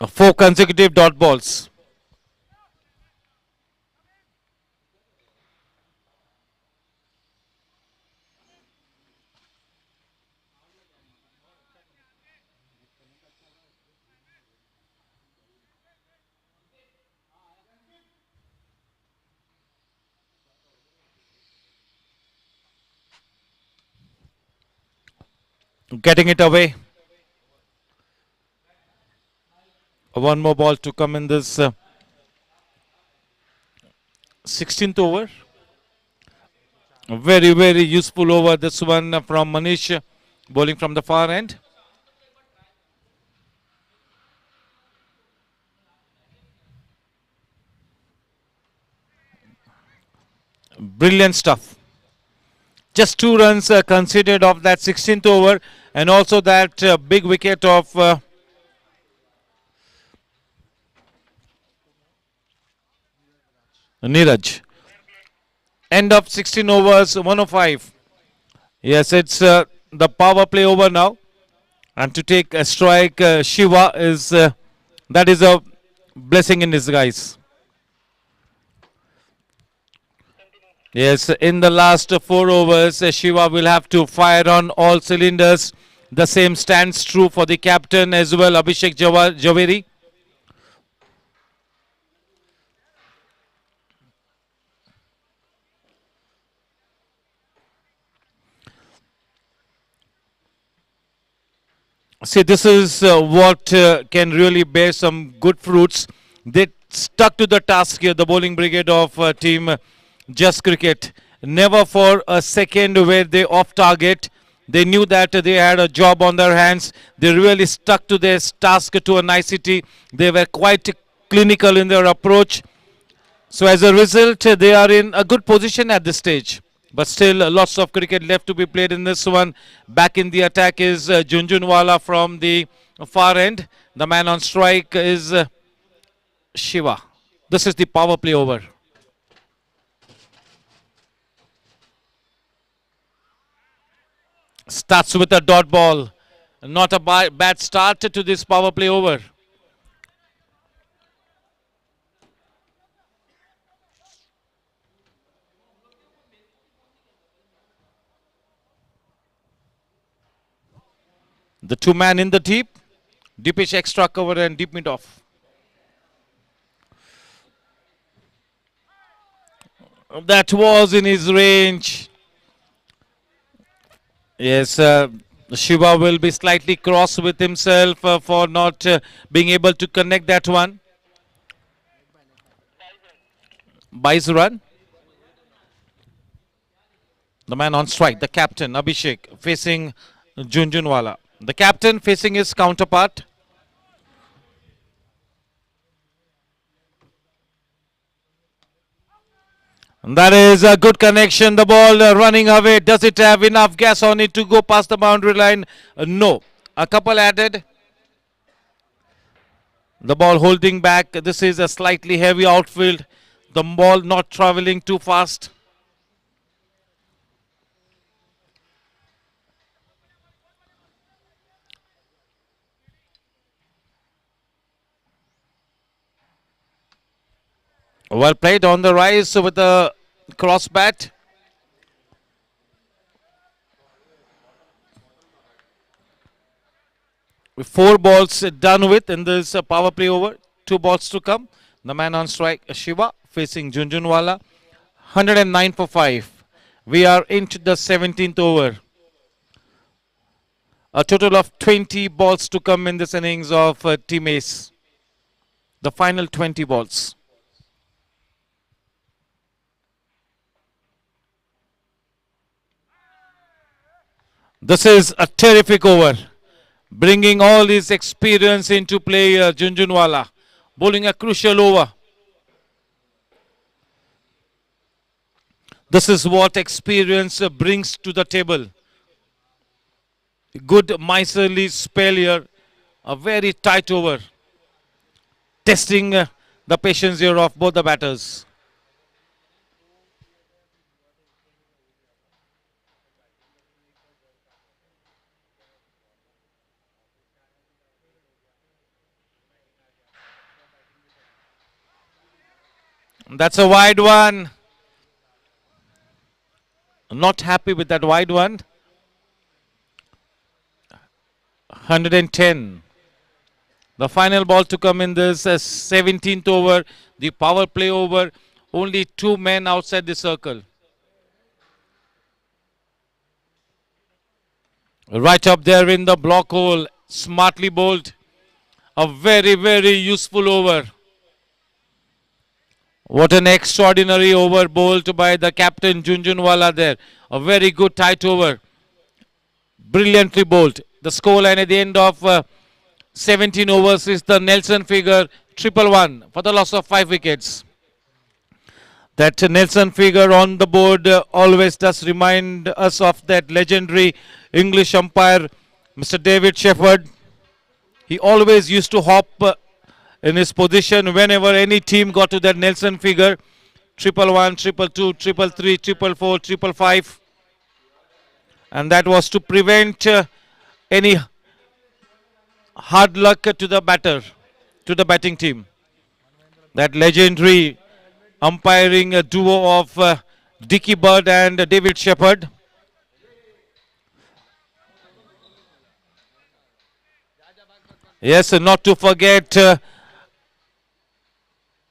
Four consecutive dot balls. Getting it away. One more ball to come in this 16th over. A very, very useful over this one from Manish, bowling from the far end. Brilliant stuff. Just 2 runs considered of that 16th over, and also that big wicket of Neeraj. End of 16 overs, 105. Yes, it's the power play over now. And to take a strike, Shiva is that is a blessing in disguise. Yes, in the last 4 overs, Shiva will have to fire on all cylinders. The same stands true for the captain as well, Abhishek Javeri. See, this is what can really bear some good fruits. They stuck to the task here, the bowling brigade of Team Just Cricket. Never for a second were they off target. They knew that they had a job on their hands. They really stuck to their task to a nicety. They were quite clinical in their approach. So as a result, they are in a good position at this stage. But still, lots of cricket left to be played in this one. Back in the attack is Junjunwala from the far end. The man on strike is Shiva. This is the power play over. Starts with a dot ball. Not a bad start to this power play over. The 2-man in the deep. Deepish extra cover and deep mid off. That was in his range. Yes, Shiva will be slightly cross with himself for not being able to connect that one. Buys run. The man on strike, the captain, Abhishek, facing Junjunwala. The captain facing his counterpart. And that is a good connection. The ball running away. Does it have enough gas on it to go past the boundary line? No. A couple added. The ball holding back. This is a slightly heavy outfield. The ball not traveling too fast. Well played on the rise with a cross bat. With 4 balls done with in this power play over. 2 balls to come. The man on strike, Shiva, facing Junjunwala. 109 for 5. We are into the 17th over. A total of 20 balls to come in this innings of Team Ace. The final 20 balls. This is a terrific over. Bringing all his experience into play, Junjunwala. Bowling a crucial over. This is what experience brings to the table. Good miserly spell here. A very tight over. Testing the patience here of both the batters. That's a wide one. Not happy with that wide one. 110. The final ball to come in this 17th over. The power play over. Only 2 men outside the circle. Right up there in the block hole. Smartly bowled. A very, very useful over. What an extraordinary over bowled by the captain Junjunwala there. A very good tight over. Brilliantly bowled. The scoreline at the end of 17 overs is the Nelson figure 111 for the loss of 5 wickets. That Nelson figure on the board always does remind us of that legendary English umpire, Mr. David Shepherd. He always used to hop in his position whenever any team got to that Nelson figure. 111, 222, 333, 444, 555. And that was to prevent any hard luck to the batter, to the batting team. That legendary umpiring duo of Dickie Bird and David Shepherd. Yes, not to forget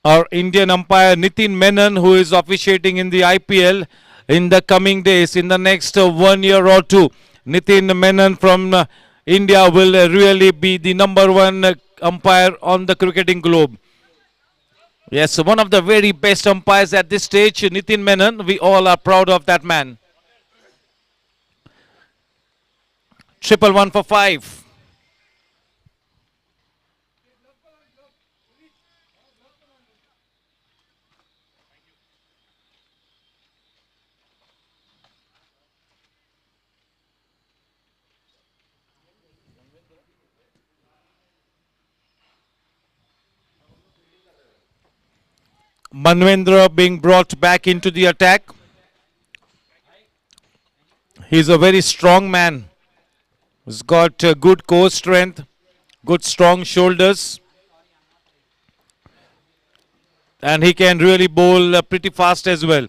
our Indian umpire Nitin Menon, who is officiating in the IPL in the coming days, in the next 1 year or two. Nitin Menon from India will really be the #1 umpire on the cricketing globe. Yes, one of the very best umpires at this stage, Nitin Menon. We all are proud of that man. 111 for 5. Manvendra being brought back into the attack. He's a very strong man. He's got good core strength, good strong shoulders. And he can really bowl pretty fast as well.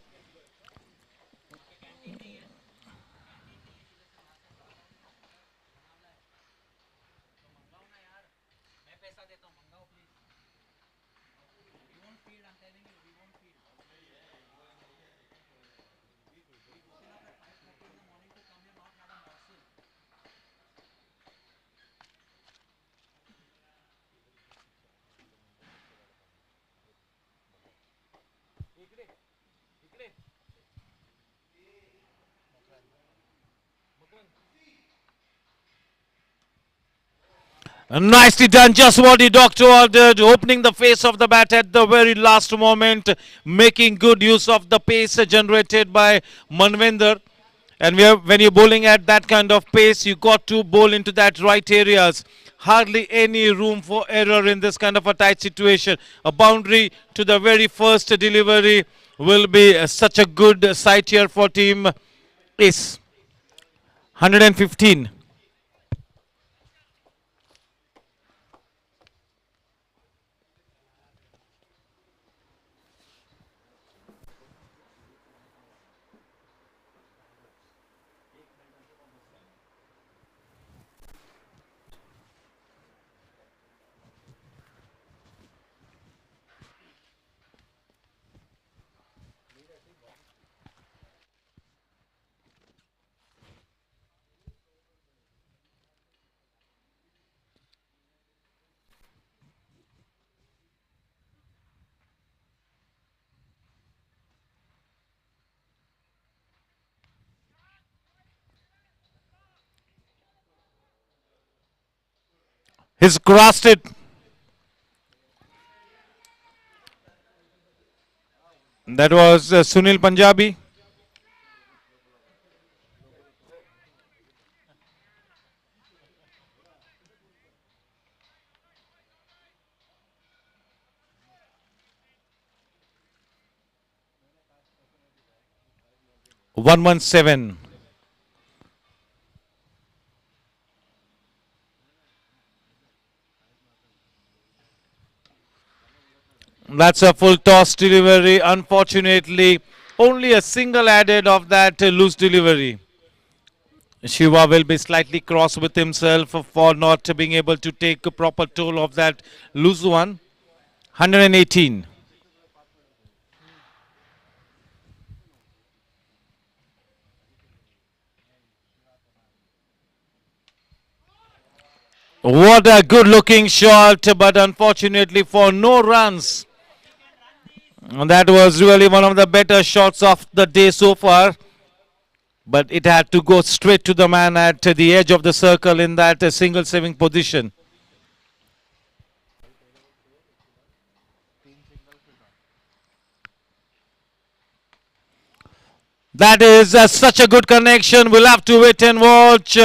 Nicely done, just what the doctor ordered, opening the face of the bat at the very last moment, making good use of the pace generated by Manvendra. And when you're bowling at that kind of pace, you got to bowl into that right areas. Hardly any room for error in this kind of a tight situation. A boundary to the very first delivery will be such a good sight here for team Ace. 115. He's crossed it. That was Sunil Punjabi. One 7. That's a full toss delivery. Unfortunately, only a single added of that loose delivery. Shiva will be slightly cross with himself for not being able to take a proper toll of that loose one. 118. What a good looking shot, but unfortunately for no runs. And that was really one of the better shots of the day so far. But it had to go straight to the man at the edge of the circle in that single saving position. That is such a good connection. We'll have to wait and watch.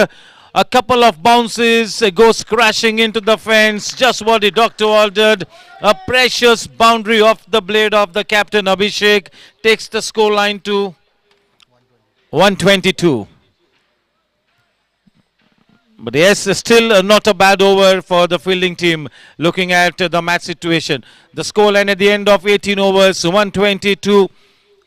A couple of bounces goes crashing into the fence. Just what the doctor ordered. A precious boundary off the blade of the captain Abhishek takes the score line to 122. But yes, still not a bad over for the fielding team looking at the match situation. The score line at the end of 18 overs, 122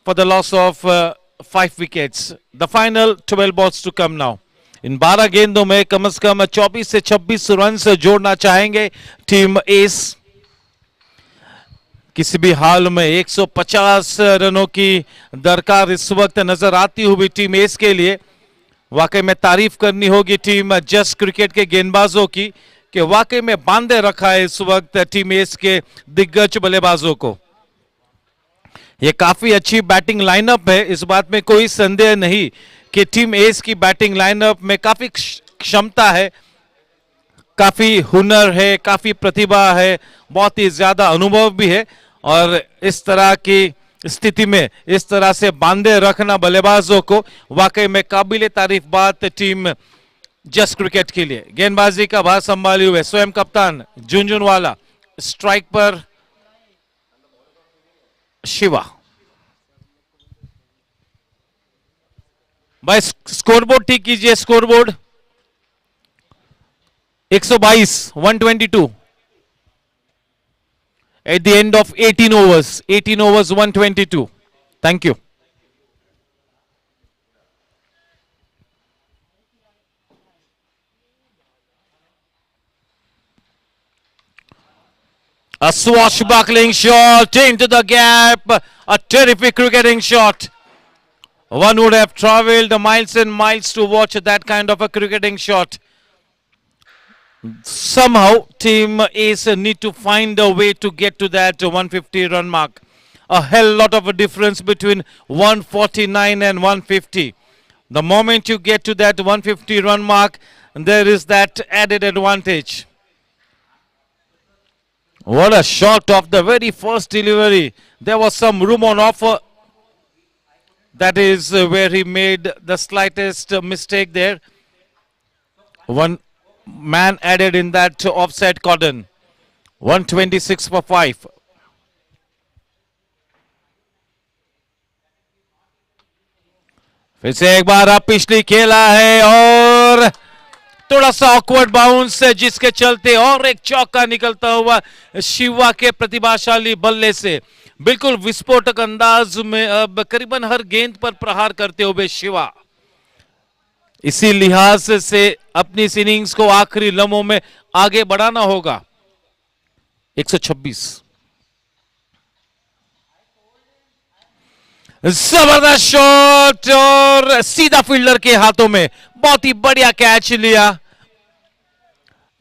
for the loss of 5 wickets. The final 12 balls to come now. इन 12 गेंदों में कम से कम 24 से 26 run जोड़ना चाहेंगे team S. किसी भी हाल में 150 रनों की दरकार इस वक्त नजर आती हुई टीम एस के लिए। वाकई में तारीफ करनी होगी टीम जस्ट क्रिकेट के गेंदबाजों की कि वाकई में बांधे रखा है इस वक्त टीम एस के दिग्गज बल्लेबाजों को। ये काफी अच्छी बैटिंग लाइनअप है, इस बात में कोई संदेह नहीं कि टीम एस की बैटिंग लाइनअप में काफी क्षमता है, काफी हुनर है, काफी प्रतिभा है, बहुत ही ज्यादा अनुभव भी है। और इस तरह की स्थिति में इस तरह से बांधे रखना बल्लेबाजों को वाकई में काबिले तारीफ बात टीम जस्ट क्रिकेट के लिए। गेंदबाजी का भार संभाले हुए स्वयं कप्तान झुंझुनवाला। स्ट्राइक पर शिवा। भाई स्कोरबोर्ड ठीक कीजिए, scoreboard 122 122 at the end of 18 overs 122. Thank you. A swashbuckling shot into the gap, a terrific cricketing shot. One would have traveled miles and miles to watch that kind of a cricketing shot. Somehow Team Ace need to find a way to get to that 150 run mark. A hell lot of a difference between 149 and 150. The moment you get to that 150 run mark, there is that added advantage. What a shot of the very first delivery. There was some room on offer. That is where he made the slightest mistake there. One man added in that offside cordon. 126 for 5. फिर से एक बार अब पिछली खेला है और थोड़ा सा ऑकवर्ड बाउंस है जिसके चलते और एक चौका निकलता हुआ शिवा के प्रतिभाशाली बल्ले से। बिल्कुल विस्फोटक अंदाज में अब करीबन हर गेंद पर प्रहार करते हुए शिवा। इसी लिहाज से अपनी इस इनिंग्स को आखिरी लम्हों में आगे बढ़ाना होगा। 126। जबरदस्त शॉट और सीधा फील्डर के हाथों में। बहुत ही बढ़िया कैच लिया।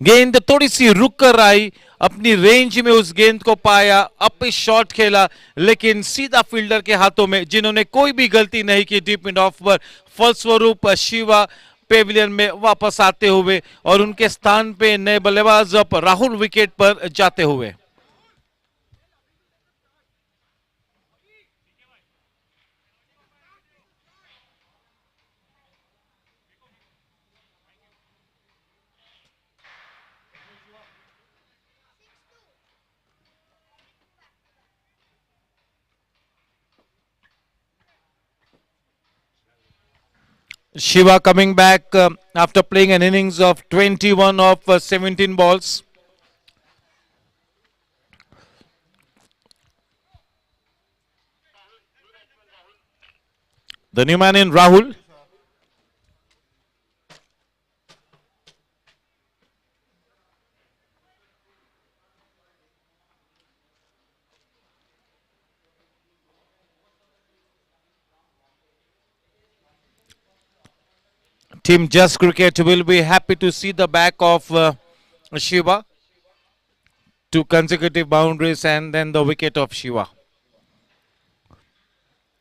गेंद थोड़ी सी रुक कर आई, अपनी रेंज में उस गेंद को पाया, अप शॉट खेला, लेकिन सीधा फील्डर के हाथों में जिन्होंने कोई भी गलती नहीं की डीप मिड ऑफ पर। फलस्वरूप शिवा पेविलियन में वापस आते हुए और उनके स्थान पे नए बल्लेबाज अब राहुल विकेट पर जाते हुए। Shiva coming back after playing an innings of 21 of 17 balls. The new man in Rahul. Team Just Cricket will be happy to see the back of Shiva. 2 consecutive boundaries and then the wicket of Shiva.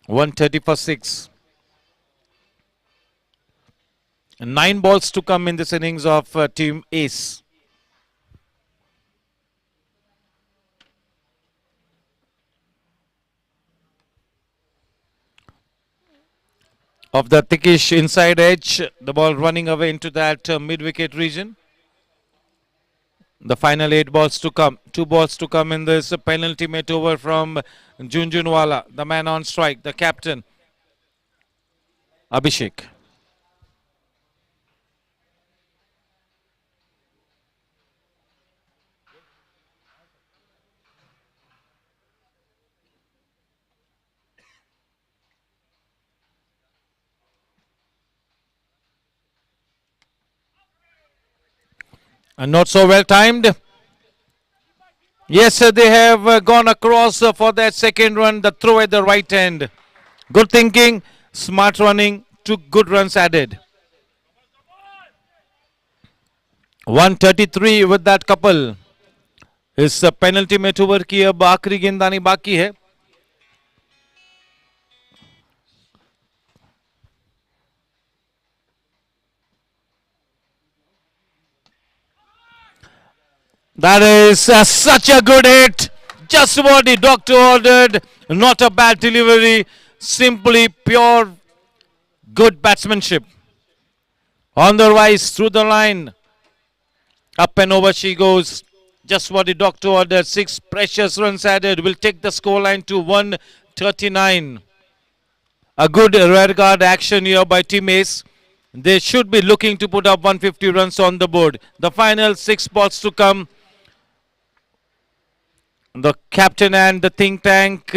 130 for 6. 9 balls to come in this innings of Team Ace. Of the thickish inside edge, the ball running away into that mid-wicket region. The final 8 balls to come. 2 balls to come in this penultimate over from Junjunwala, the man on strike, the captain, Abhishek. And not so well timed. Yes, they have gone across for that second run, the throw at the right end. Good thinking, smart running, 2 good runs added. 133 with that couple. इस penalty over की अब आखिरी गेंदबाजी बाकी है. That is such a good hit. Just what the doctor ordered. Not a bad delivery. Simply pure good batsmanship. On the rise through the line. Up and over she goes. Just what the doctor ordered. 6 precious runs added. Will take the scoreline to 139. A good rear guard action here by Team Ace. They should be looking to put up 150 runs on the board. The final 6 balls to come. The captain and the think tank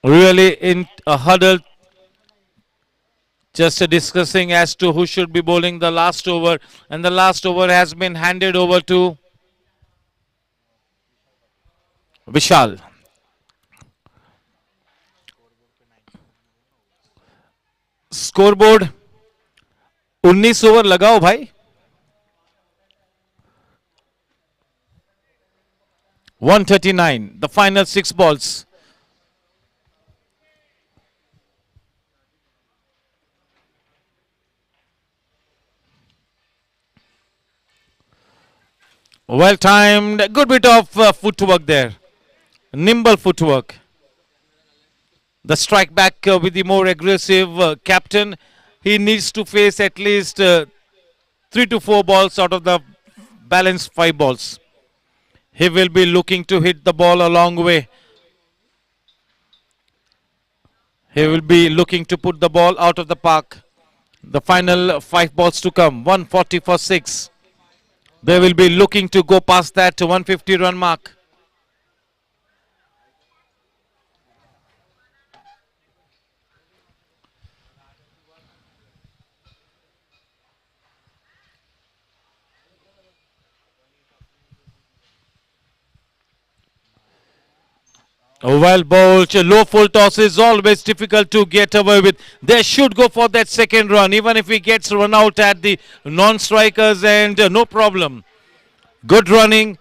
really in a huddle, just discussing as to who should be bowling the last over, and the last over has been handed over to Vishal. Scoreboard 19 over लगाओ भाई. 139, the final 6 balls. Well timed, a good bit of footwork there. Nimble footwork. The strike back with the more aggressive captain. He needs to face at least 3 to 4 balls out of the balanced 5 balls. He will be looking to hit the ball a long way. He will be looking to put the ball out of the park. The final 5 balls to come. 140 for 6. They will be looking to go past that 150 run mark. Well bowled, low full toss is always difficult to get away with. They should go for that second run, even if he gets run out at the non-strikers, and no problem. Good running,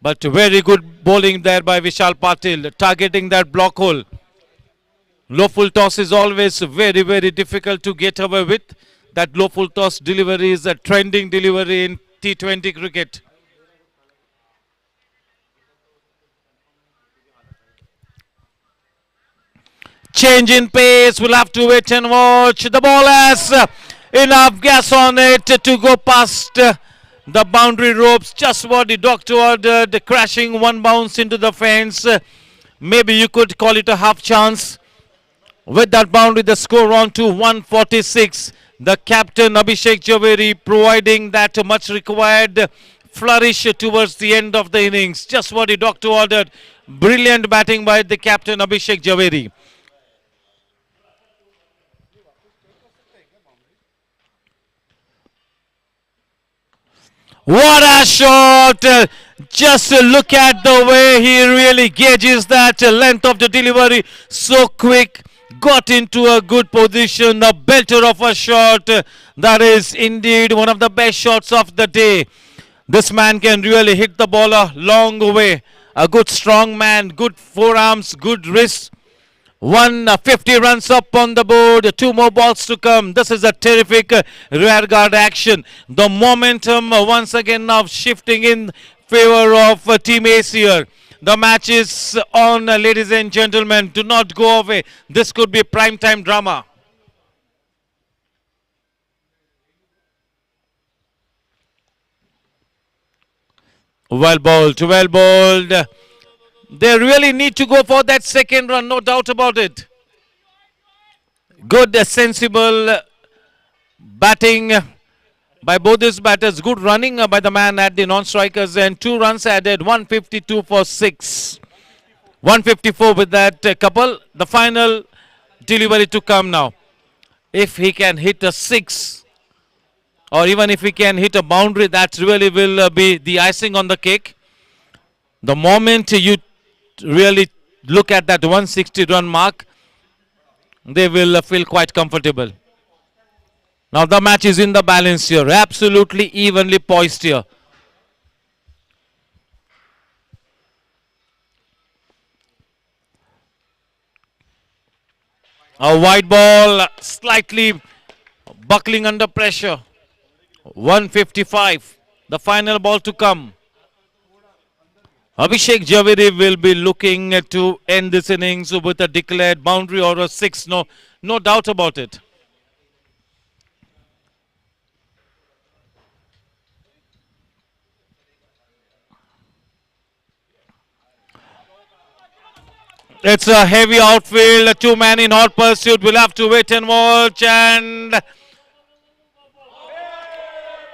but very good bowling there by Vishal Patil, targeting that block hole. Low full toss is always very, very difficult to get away with. That low full toss delivery is a trending delivery in T20 cricket. Change in pace. We'll have to wait and watch. The ball has enough gas on it to go past the boundary ropes. Just what the doctor ordered. Crashing one bounce into the fence. Maybe you could call it a half chance. With that boundary, the score on to 146. The captain Abhishek Javeri providing that much required flourish towards the end of the innings. Just what the doctor ordered. Brilliant batting by the captain Abhishek Javeri. What a shot! Just look at the way he really gauges that length of the delivery. So quick. Got into a good position. A belter of a shot. That is indeed one of the best shots of the day. This man can really hit the ball a long way. A good strong man. Good forearms. Good wrists. 150 runs up on the board, 2 more balls to come. This is a terrific rear guard action. The momentum once again now shifting in favor of Team Ace here. The match is on, ladies and gentlemen. Do not go away. This could be prime time drama. Well bowled, well bowled. They really need to go for that second run, no doubt about it. Good, sensible batting by both these batters. Good running by the man at the non-strikers, and 2 runs added, 152 for 6. 154 with that couple. The final delivery to come now. If he can hit a 6, or even if he can hit a boundary, that really will be the icing on the cake. The moment you really look at that 160 run mark, they will feel quite comfortable. Now the match is in the balance here, absolutely evenly poised here. A wide ball, slightly buckling under pressure. 155, the final ball to come. Abhishek Javeri will be looking to end this innings with a declared boundary or a 6. No doubt about it. It's a heavy outfield. 2 man in hot pursuit. We'll have to wait and watch. And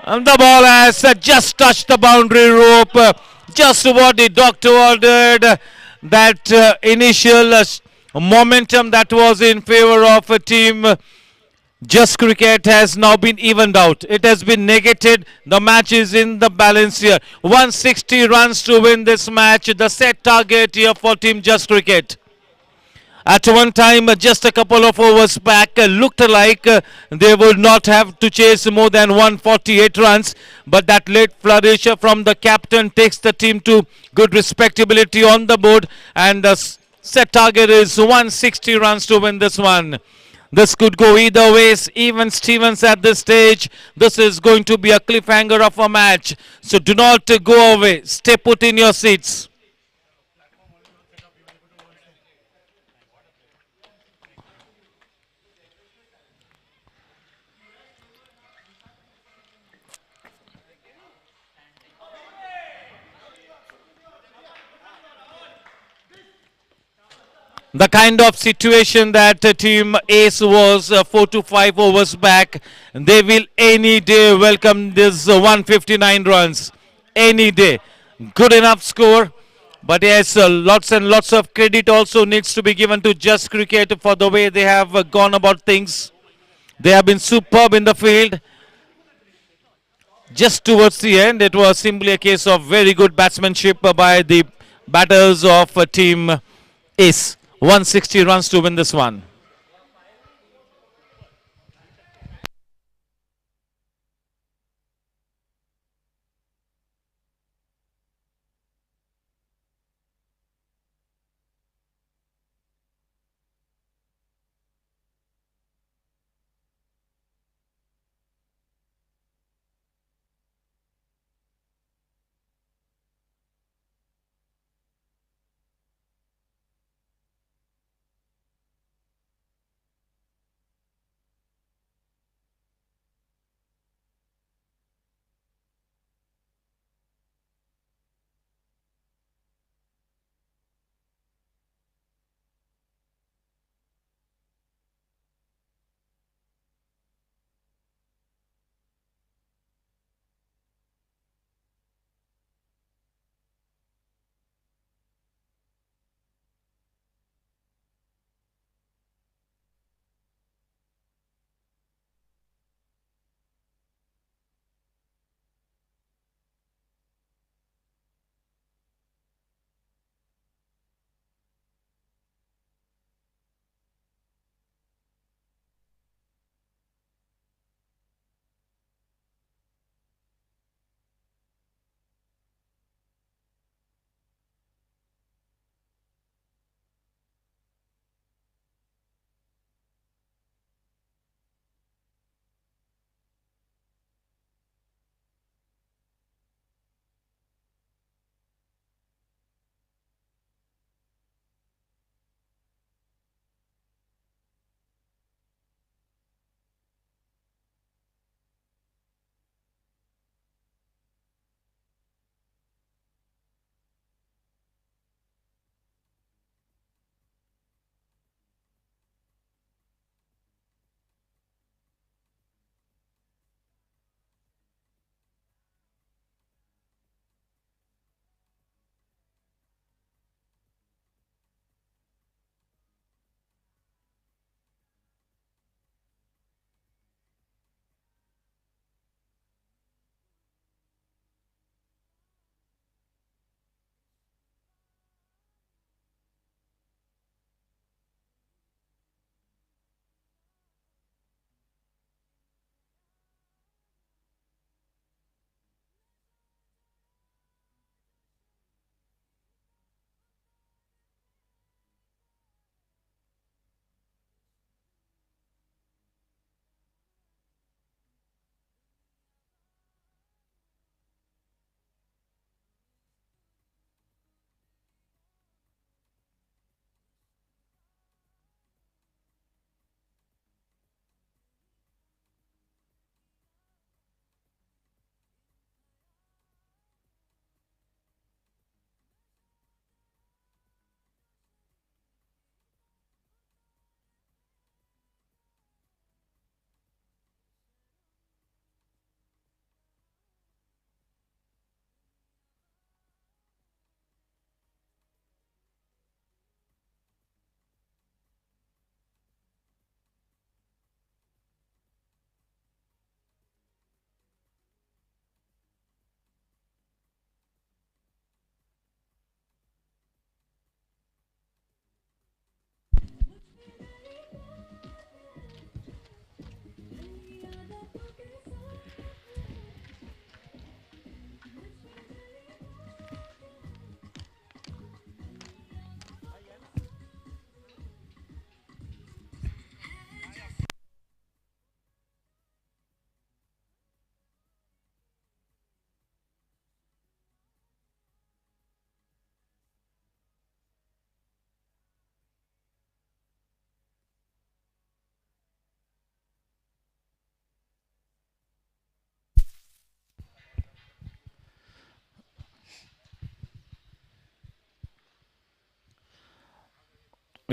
the ball has just touched the boundary rope. Just what the doctor ordered. That initial momentum that was in favor of a team Just Cricket has now been evened out. It has been negated. The match is in the balance here. 160 runs to win this match. The set target here for Team Just Cricket. At one time, just a couple of overs back, looked like they would not have to chase more than 148 runs. But that late flourish from the captain takes the team to good respectability on the board. And the set target is 160 runs to win this one. This could go either ways. Even Stevens at this stage. This is going to be a cliffhanger of a match. So do not go away. Stay put in your seats. The kind of situation that Team Ace was 4 to 5 overs back, they will any day welcome this 159 runs. Any day. Good enough score. But yes, lots and lots of credit also needs to be given to Just Cricket for the way they have gone about things. They have been superb in the field. Just towards the end, it was simply a case of very good batsmanship by the batters of Team Ace. 160 runs to win this one.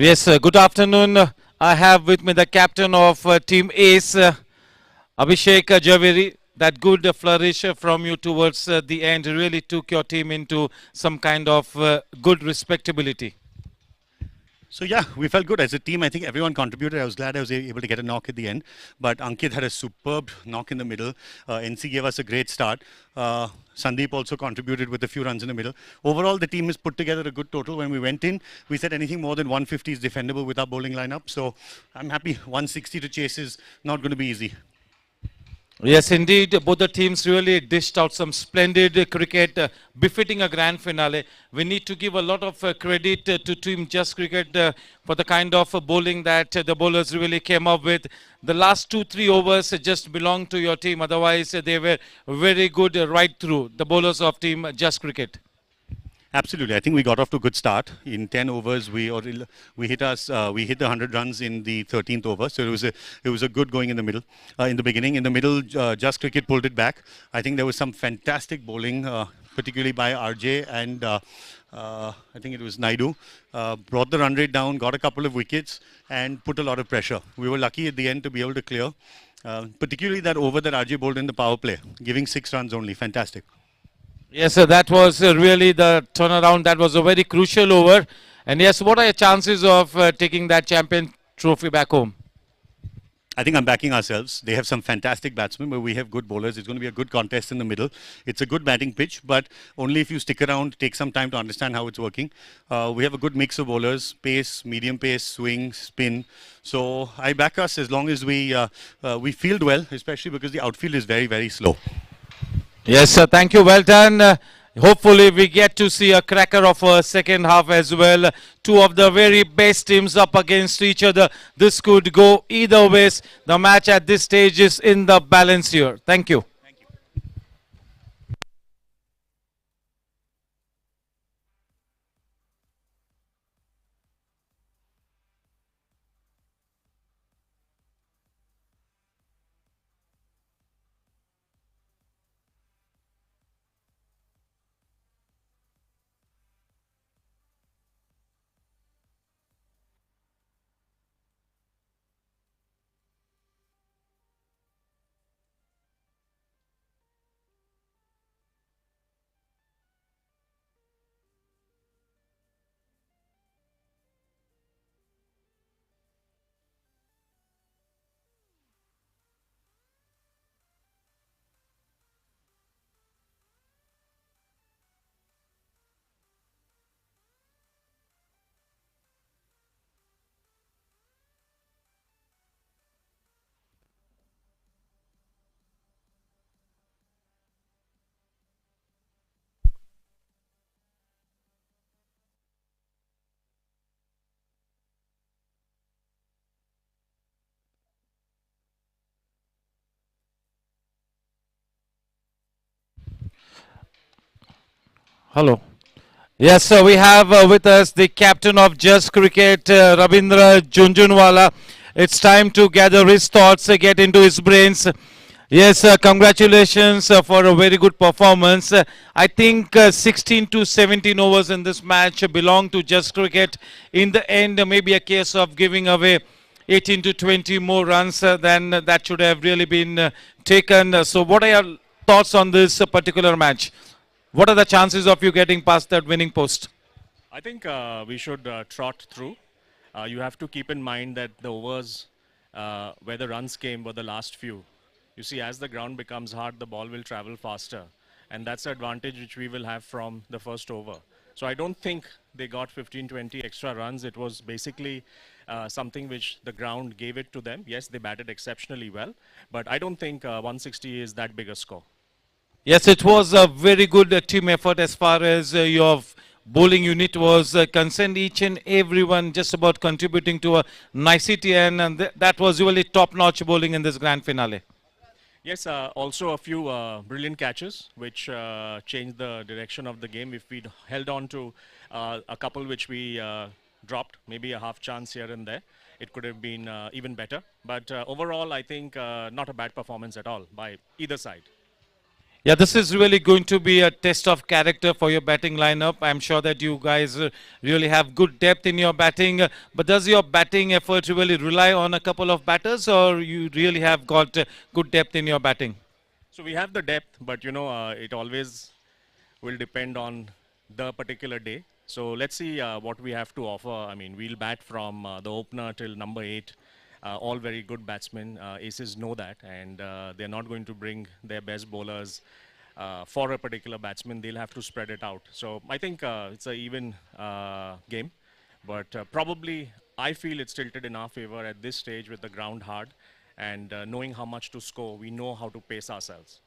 Yes, good afternoon. I have with me the captain of Team Ace, Abhishek Javeri. That good flourish from you towards the end really took your team into some kind of good respectability. So yeah, we felt good as a team. I think everyone contributed. I was glad I was able to get a knock at the end. But Ankit had a superb knock in the middle. NC gave us a great start. Sandeep also contributed with a few runs in the middle. Overall, the team has put together a good total. When we went in, we said anything more than 150 is defendable with our bowling lineup. So I'm happy. 160 to chase is not going to be easy. Yes, indeed. Both the teams really dished out some splendid cricket befitting a grand finale. We need to give a lot of credit to Team Just Cricket for the kind of bowling that the bowlers really came up with. The last 2-3 overs just belonged to your team. Otherwise, they were very good right through, the bowlers of Team Just Cricket. Absolutely, I think we got off to a good start. In 10 overs, we hit the 100 runs in the 13th over. So it was a good going in the middle, in the beginning. In the middle, Just Cricket pulled it back. I think there was some fantastic bowling, particularly by RJ and I think it was Naidu. Brought the run rate down, got a couple of wickets, and put a lot of pressure. We were lucky at the end to be able to clear, particularly that over that RJ bowled in the power play, giving 6 runs only. Fantastic. Yes, sir, that was really the turnaround. That was a very crucial over. And yes, what are your chances of taking that champion trophy back home? I think I'm backing ourselves. They have some fantastic batsmen, but we have good bowlers. It's going to be a good contest in the middle. It's a good batting pitch, but only if you stick around, take some time to understand how it's working. We have a good mix of bowlers, pace, medium pace, swing, spin. So I back us as long as we field well, especially because the outfield is very, very slow. Yes, sir. Thank you. Well done. Hopefully, we get to see a cracker of a second half as well. Two of the very best teams up against each other. This could go either ways. The match at this stage is in the balance here. Thank you. Hello. Yes, sir. We have with us the captain of Just Cricket, Rabindra Junjunwala. It's time to gather his thoughts, get into his brains. Yes, congratulations for a very good performance. I think 16 to 17 overs in this match belong to Just Cricket. In the end, maybe a case of giving away 18 to 20 more runs than that should have really been taken. So what are your thoughts on this particular match? What are the chances of you getting past that winning post? I think we should trot through. You have to keep in mind that the overs where the runs came were the last few. You see, as the ground becomes hard, the ball will travel faster. And that's the advantage which we will have from the first over. So I don't think they got 15, 20 extra runs. It was basically something which the ground gave it to them. Yes, they batted exceptionally well. But I don't think 160 is that big a score. Yes, it was a very good team effort as far as your bowling unit was concerned. Each and everyone just about contributing to a nicety, and that was really top-notch bowling in this grand finale. Yes, also a few brilliant catches which changed the direction of the game. If we'd held on to a couple which we dropped, maybe a half chance here and there, it could have been even better. But overall, I think not a bad performance at all by either side. Yeah, this is really going to be a test of character for your batting lineup. I'm sure that you guys really have good depth in your batting. But does your batting effort really rely on a couple of batters, or you really have got good depth in your batting? So we have the depth, but it always will depend on the particular day. So let's see what we have to offer. I mean, we'll bat from the opener till number 8. All very good batsmen. Aces know that, and they're not going to bring their best bowlers for a particular batsman. They'll have to spread it out. So I think it's an even game, but probably I feel it's tilted in our favor at this stage with the ground hard, and knowing how much to score, we know how to pace ourselves.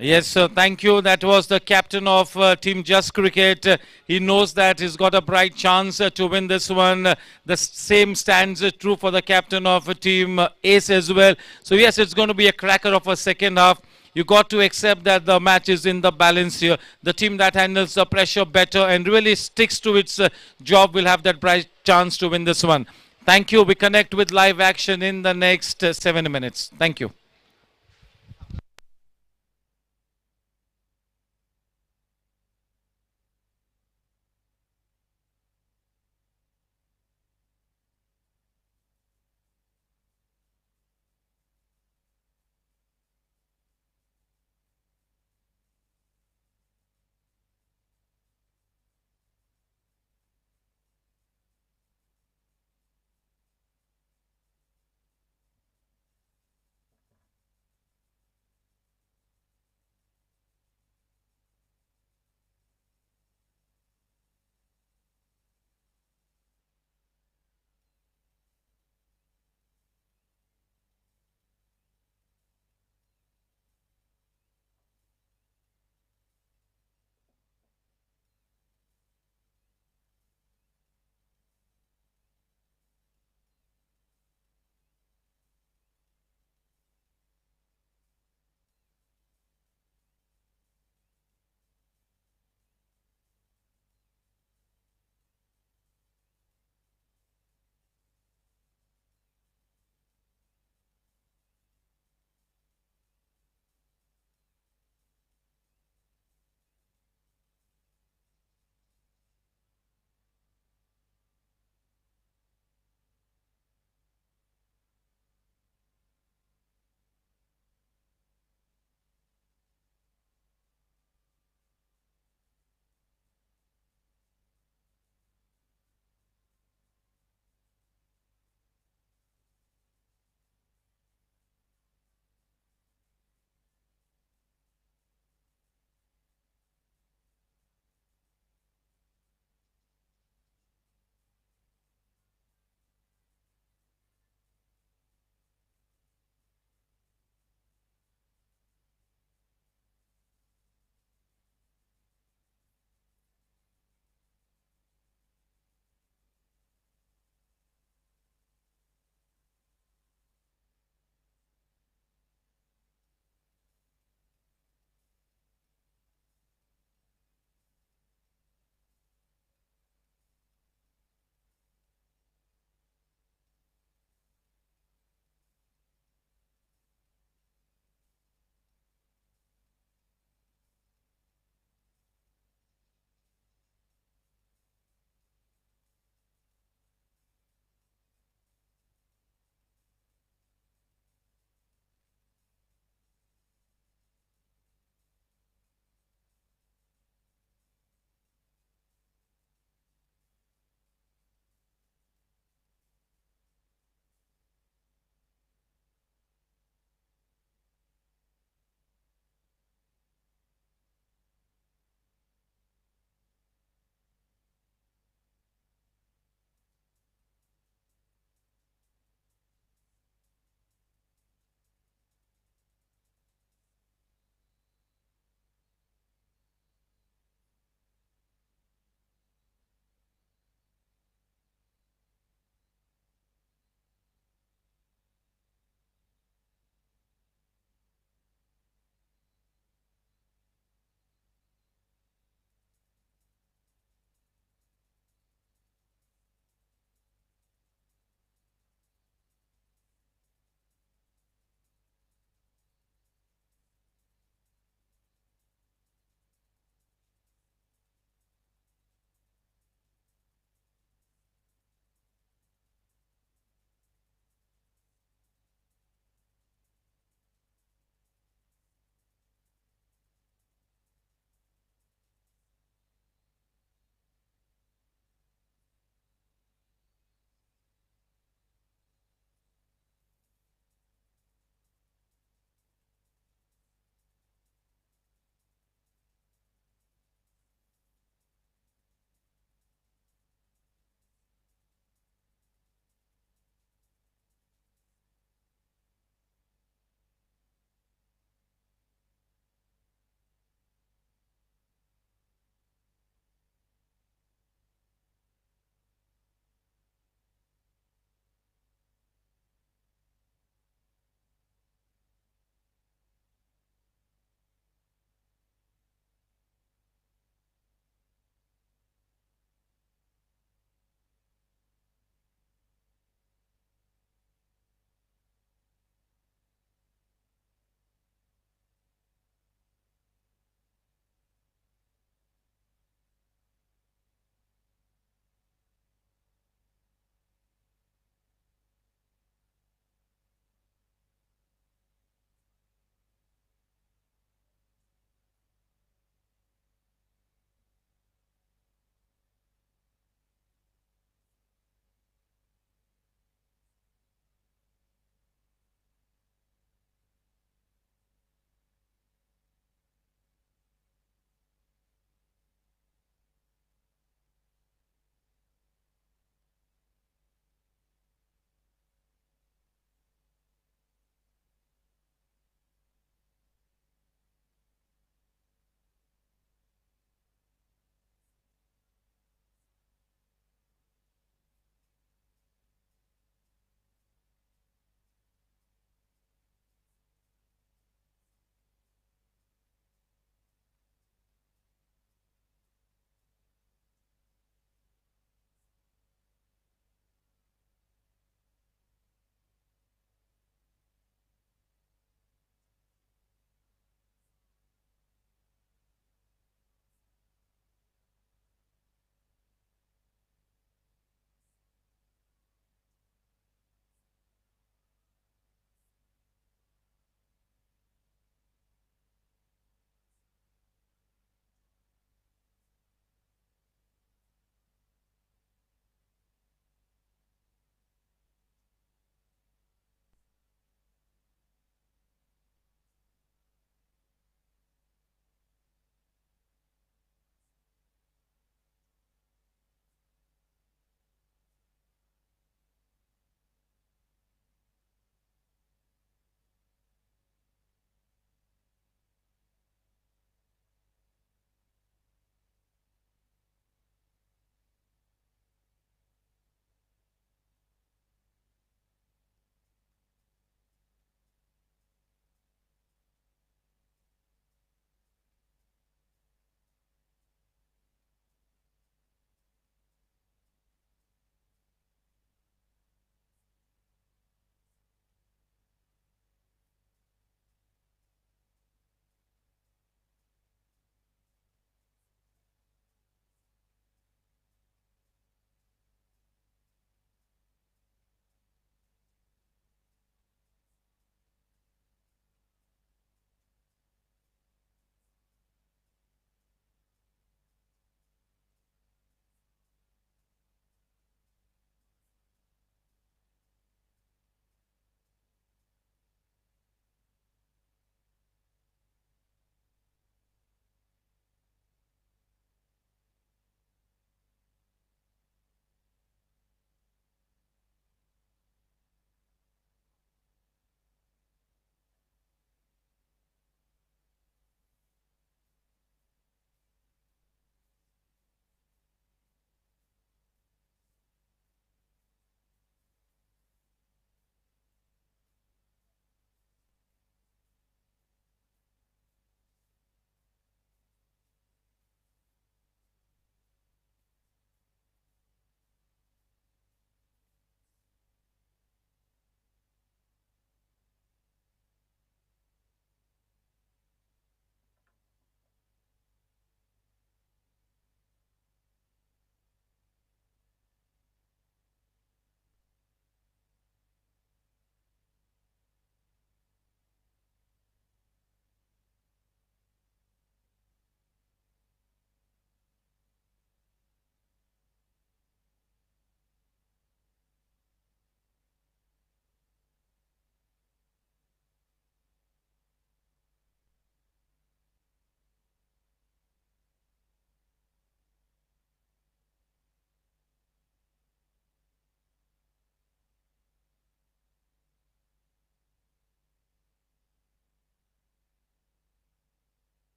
Yes, sir. Thank you. That was the captain of Team Just Cricket. He knows that he's got a bright chance to win this one. The same stands true for the captain of Team Ace as well. So, yes, it's going to be a cracker of a second half. You got to accept that the match is in the balance here. The team that handles the pressure better and really sticks to its job will have that bright chance to win this one. Thank you. We connect with live action in the next 7 minutes. Thank you.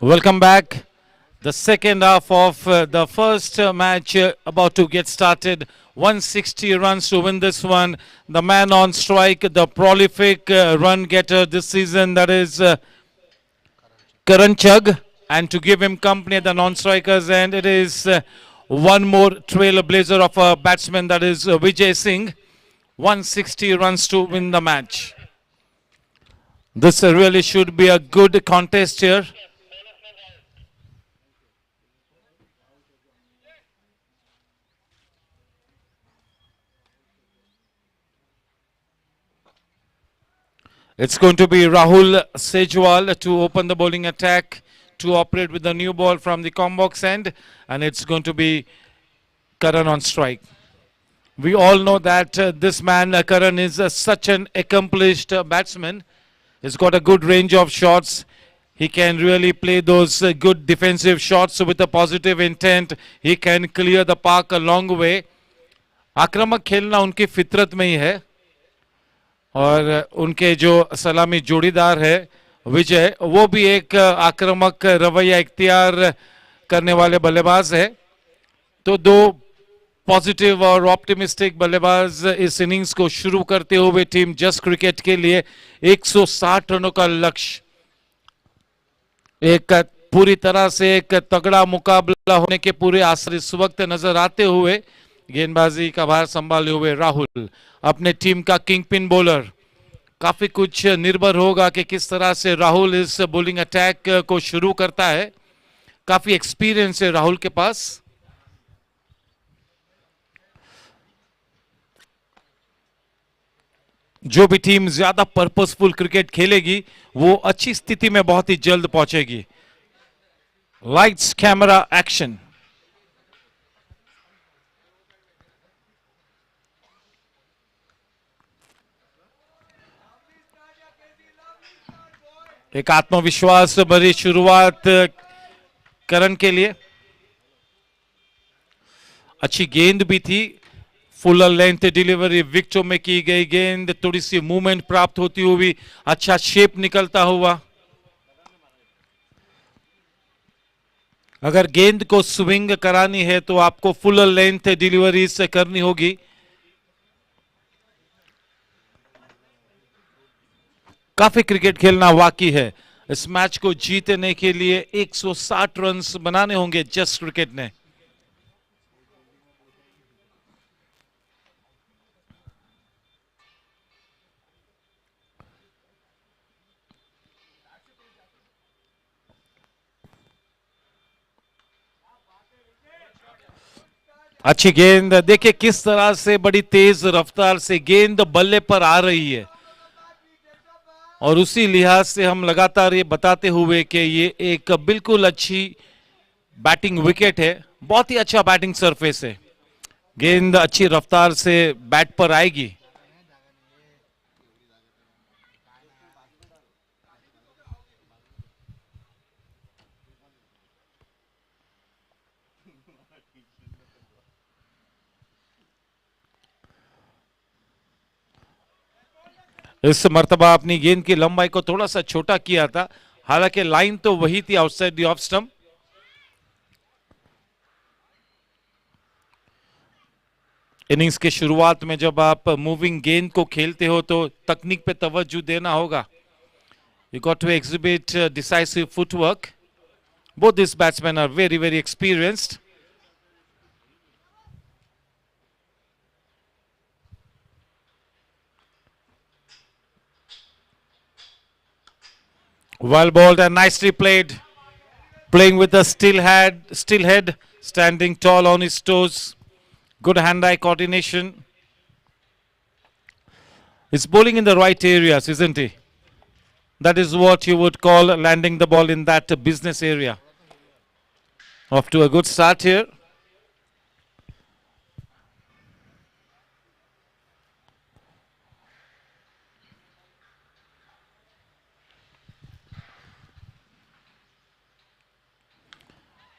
Welcome back. The second half of the first match about to get started. 160 runs to win this one. The man on strike, the prolific run getter this season, that is Karan Chugg. And to give him company at the non-strikers end, it is one more trailblazer of a batsman, that is Vijay Singh. 160 runs to win the match. This really should be a good contest here. It's going to be Rahul Sejwal to open the bowling attack, to operate with the new ball from the combox end, and it's going to be Karan on strike. We all know that this man, Karan, is such an accomplished batsman. He's got a good range of shots. He can really play those good defensive shots with a positive intent. He can clear the park a long way. आक्रामक खेलना उनकी फितरत में ही है, और उनके जो सलामी जोड़ीदार है विजय, वो भी एक आक्रामक रवैया इख्तियार करने वाले बल्लेबाज है. तो दो पॉजिटिव और ऑप्टिमिस्टिक बल्लेबाज इस इनिंग्स को शुरू करते हुए टीम जस्ट क्रिकेट के लिए 160 रनों का लक्ष्य, एक पूरी तरह से एक तगड़ा मुकाबला होने के पूरे आसार इस वक्त नजर आते हुए गेंदबाजी का भार संभाले हुए राहुल, अपने टीम का किंग पिन बॉलर. काफी कुछ निर्भर होगा कि किस तरह से राहुल इस बॉलिंग अटैक को शुरू करता है. काफी एक्सपीरियंस है राहुल के पास. जो भी टीम ज्यादा पर्पसफुल क्रिकेट खेलेगी वो अच्छी स्थिति में बहुत ही जल्द पहुंचेगी. Lights camera action. एक आत्मविश्वास भरी शुरुआत करण के लिए. अच्छी गेंद भी थी, फुल लेंथ डिलीवरी विकेटों में की गई गेंद, थोड़ी सी मूवमेंट प्राप्त होती हुई, अच्छा शेप निकलता हुआ. अगर गेंद को स्विंग करानी है तो आपको फुल लेंथ डिलीवरी से करनी होगी. काफी क्रिकेट खेलना वाकई है. इस मैच को जीतने के लिए 160 रन बनाने होंगे जस्ट क्रिकेट ने. अच्छी गेंद, देखिए किस तरह से बड़ी तेज रफ्तार से गेंद बल्ले पर आ रही है, और उसी लिहाज से हम लगातार ये बताते हुए कि ये एक बिल्कुल अच्छी बैटिंग विकेट है. बहुत ही अच्छा बैटिंग सरफेस है. गेंद अच्छी रफ्तार से बैट पर आएगी. इस मर्तबा अपनी गेंद की लंबाई को थोड़ा सा छोटा किया था, हालांकि लाइन तो वही थी outside the off stump. Innings के शुरुआत में जब आप मूविंग गेंद को खेलते हो तो तकनीक पे तवज्जो देना होगा. You got to exhibit decisive footwork. Both this batsman are very very experienced. Well bowled and nicely played. Playing with a still head, standing tall on his toes. Good hand-eye coordination. He's bowling in the right areas, isn't he? That is what you would call landing the ball in that business area. Off to a good start here.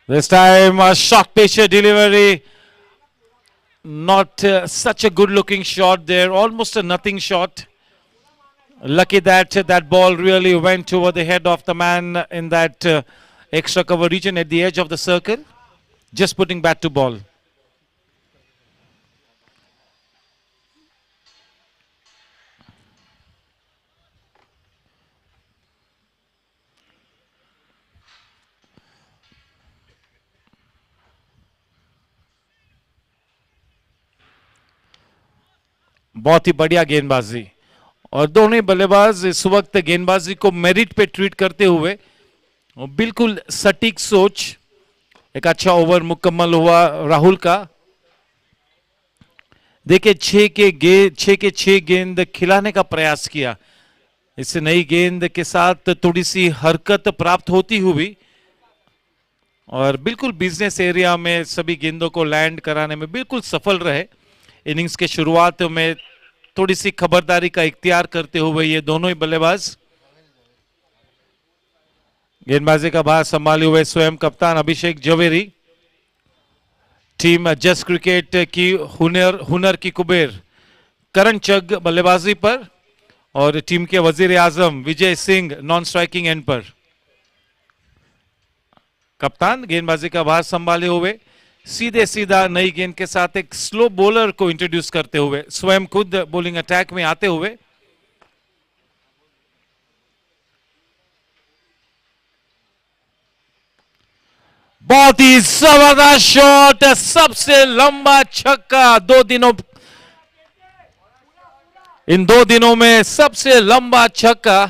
This time a shock pitcher delivery. Not such a good looking shot there, almost a nothing shot. Lucky that that ball really went over the head of the man in that extra cover region at the edge of the circle. Just putting bat to ball. बहुत ही बढ़िया गेंदबाजी और दोनों ही बल्लेबाज इस वक्त गेंदबाजी को मेरिट पे ट्रीट करते हुए बिल्कुल सटीक सोच. एक अच्छा ओवर मुकम्मल हुआ राहुल का. देखिए 6 गेंद खिलाने का प्रयास किया. इस नई गेंद के साथ थोड़ी सी हरकत प्राप्त होती हुई और बिल्कुल बिजनेस एरिया में सभी गेंदों को लैंड कराने में बिल्कुल सफल रहे. इनिंग्स के शुरुआत में थोड़ी सी खबरदारी का इख्तियार करते हुए ये दोनों ही बल्लेबाज. गेंदबाजी का भार संभाले हुए स्वयं कप्तान अभिषेक जवेरी. टीम जस्ट क्रिकेट की हुनर की कुबेर करण चग बल्लेबाजी पर और टीम के वजीर आजम Vijay Singh non striking and पर. कप्तान गेंदबाजी का भार संभाले हुए सीधा नई गेंद के साथ एक स्लो बॉलर को इंट्रोड्यूस करते हुए स्वयं खुद बॉलिंग अटैक में आते हुए. बहुत ही जबरदस्त शॉट. सबसे लंबा छक्का इन 2 दिनों में सबसे लंबा छक्का.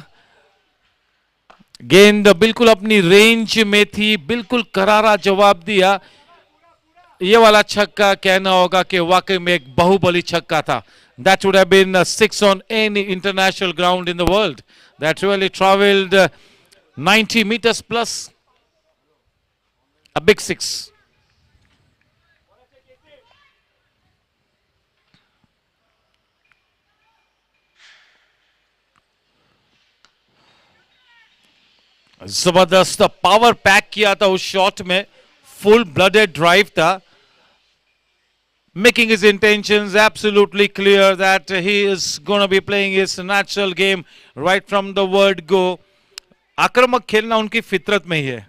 गेंद बिल्कुल अपनी रेंज में थी. बिल्कुल करारा जवाब दिया. ये वाला छक्का कहना होगा कि वाकई में एक बाहुबली छक्का था. That would have been a 6 on any international ground in the world. That really traveled 90 meters plus. A big 6. जबरदस्त पावर पैक किया था उस शॉट में. फुल ब्लडेड ड्राइव था. Making his intentions absolutely clear that he is going to be playing his natural game right from the word go. आक्रामक खेलना उनकी फितरत में ही है.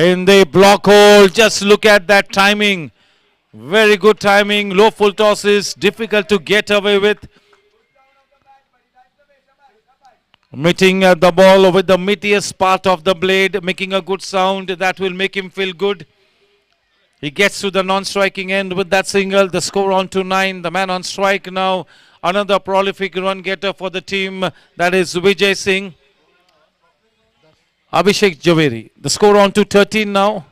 In the block hole, just look at that timing. Very good timing. Low full tosses, difficult to get away with. Meeting the ball with the meatiest part of the blade, making a good sound that will make him feel good. He gets to the non-striking end with that single. The score on to 9. The man on strike now. Another prolific run getter for the team. That is Vijay Singh. Abhishek Javeri. The score on to 13 now.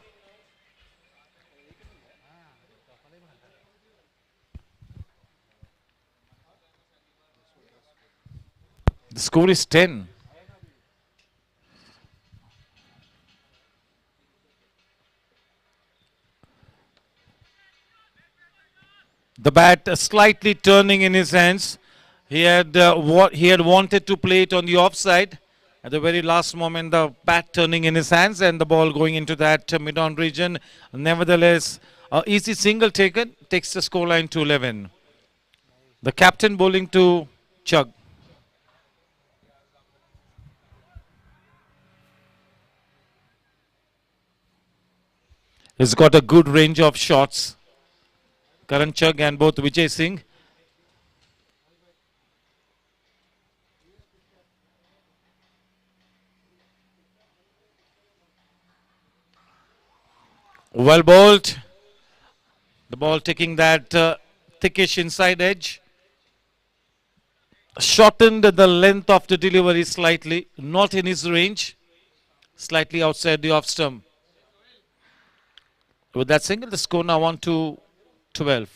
The score is 10. The bat slightly turning in his hands. He had wanted to play it on the offside. At the very last moment, the bat turning in his hands and the ball going into that mid-on region. Nevertheless, an easy single taken takes the scoreline to 11. The captain bowling to Chug. He's got a good range of shots. Karan Chug and both Vijay Singh. Well bowled. The ball taking that thickish inside edge. Shortened the length of the delivery slightly. Not in his range. Slightly outside the off stump. With that single, the score now on to 12.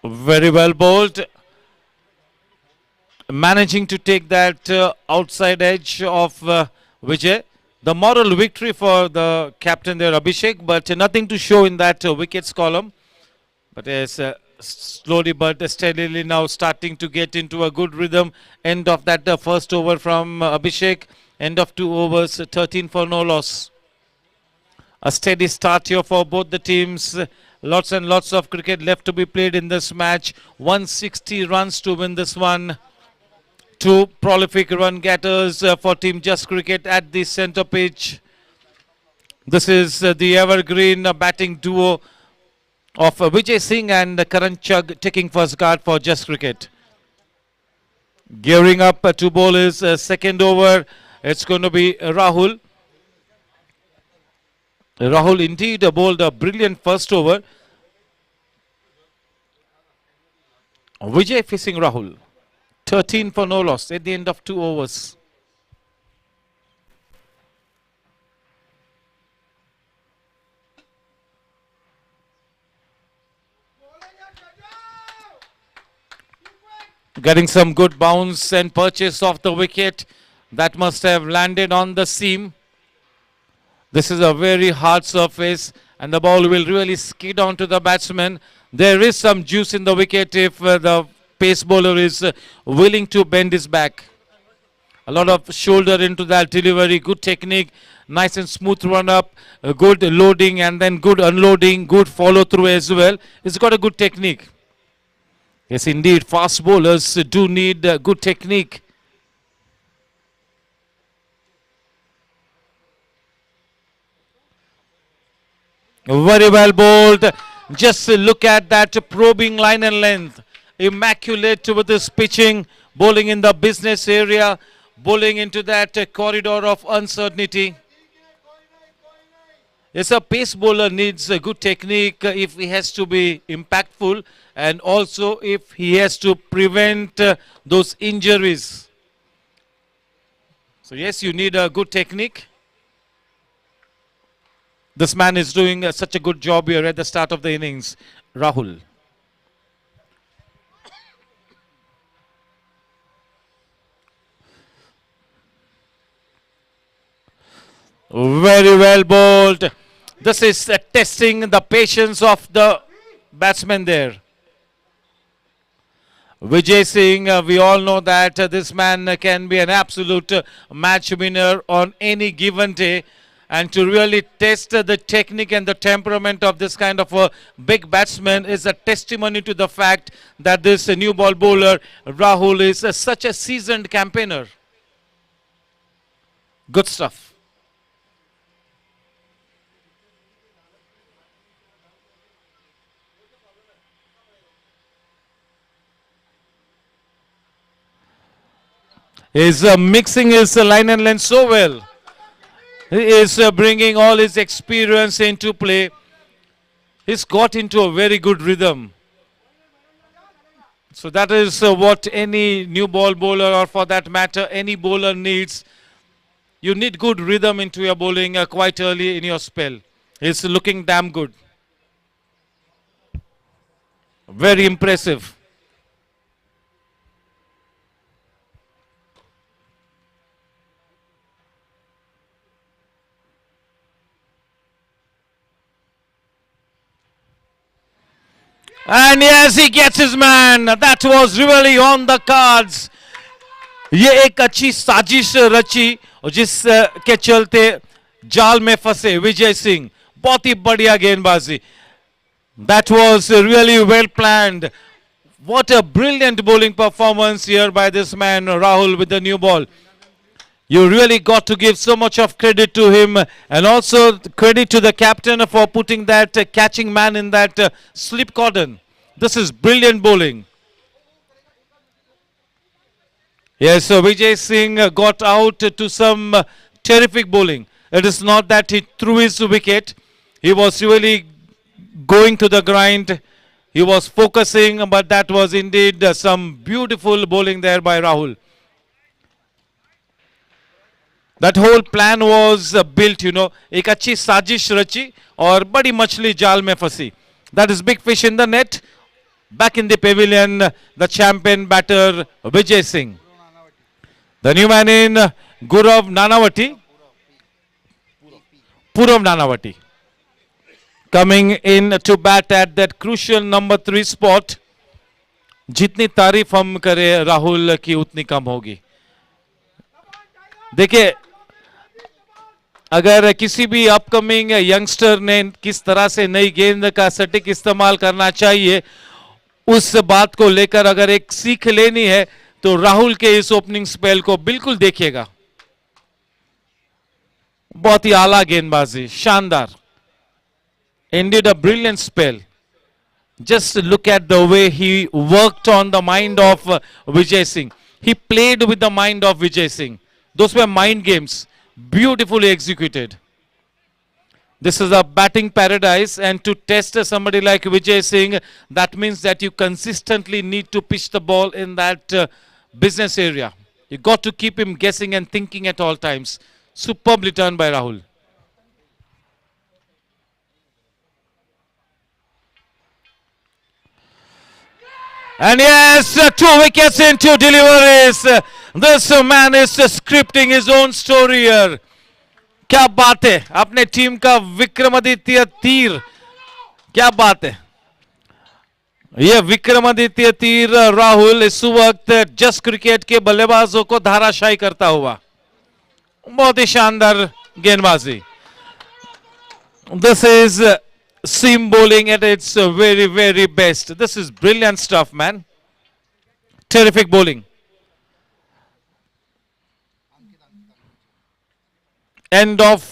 Very well bowled. Managing to take that outside edge of Vijay. The moral victory for the captain there, Abhishek, but nothing to show in that wickets column. But yes, slowly but steadily now starting to get into a good rhythm. End of that first over from Abhishek. End of 2 overs, 13 for no loss. A steady start here for both the teams. Lots and lots of cricket left to be played in this match. 160 runs to win this one. Two prolific run getters for Team Just Cricket at the centre pitch. This is the evergreen batting duo of Vijay Singh and Karan Chugg taking first guard for Just Cricket. Gearing up to bowl his second over. It's going to be Rahul. Rahul indeed bowled a brilliant first over. Vijay facing Rahul. 13 for no loss at the end of 2 overs. Getting some good bounce and purchase off the wicket. That must have landed on the seam. This is a very hard surface and the ball will really skid onto the batsman. There is some juice in the wicket if the pace bowler is willing to bend his back. A lot of shoulder into that delivery, good technique, nice and smooth run up, good loading and then good unloading, good follow through as well. It's got a good technique. Yes, indeed, fast bowlers do need good technique. Very well bowled. Just look at that probing line and length. Immaculate with this pitching, bowling in the business area, bowling into that corridor of uncertainty. Yes, a pace bowler needs a good technique if he has to be impactful and also if he has to prevent those injuries. So yes, you need a good technique. This man is doing such a good job here at the start of the innings, Rahul. Very well bowled. This is testing the patience of the batsman there. Vijay Singh, we all know that this man can be an absolute match winner on any given day. And to really test the technique and the temperament of this kind of a big batsman is a testimony to the fact that this new ball bowler, Rahul, is such a seasoned campaigner. Good stuff. He's mixing his line and length so well. He is bringing all his experience into play. He's got into a very good rhythm. So that is what any new ball bowler or for that matter any bowler needs. You need good rhythm into your bowling quite early in your spell. He's looking damn good. Very impressive. And yes, he gets his man. That was really on the cards. ये एक अच्छी साजिश रची जिस के चलते जाल में फंसे विजय सिंह. बहुत ही बढ़िया गेंदबाजी. That was really well planned. What a brilliant bowling performance here by this man Rahul with the new ball. You really got to give so much of credit to him and also credit to the captain for putting that catching man in that slip cordon. This is brilliant bowling. Yes, so Vijay Singh got out to some terrific bowling. It is not that he threw his wicket. He was really going to the grind. He was focusing, but that was indeed some beautiful bowling there by Rahul. That whole plan was built, you know. एक अच्छी साजिश रची और बड़ी मछली जाल में फंसी. That is big fish in the net. Back in the pavilion, the champion batter Vijay Singh. The new man in Purav Nanavati. coming in to bat at that crucial number 3 spot. जितनी तारीफ हम करें राहुल की उतनी कम होगी. देखिए, अगर किसी भी अपकमिंग यंगस्टर ने किस तरह से नई गेंद का सटीक इस्तेमाल करना चाहिए, उस बात को लेकर अगर एक सीख लेनी है तो राहुल के इस ओपनिंग स्पेल को बिल्कुल देखिएगा. बहुत ही आला गेंदबाजी, शानदार. Indeed a brilliant spell. Just look at the way he worked on the mind of Vijay Singh. He played with the mind of Vijay Singh. Those were mind games, beautifully executed. This is a batting paradise, and to test somebody like Vijay Singh, that means that you consistently need to pitch the ball in that business area. You got to keep him guessing and thinking at all times. Superbly done by Rahul. And yes, 2 wickets into deliveries. This man is scripting his own story here. क्या बात है, अपने team का विक्रमादित्य तीर. क्या बात है, ये विक्रमादित्य तीर राहुल इस वक्त जस्ट क्रिकेट के बल्लेबाजों को धाराशायी करता हुआ. बहुत ही शानदार गेंदबाजी. This is seam bowling at its very, very best. This is brilliant stuff, man. Terrific bowling. End of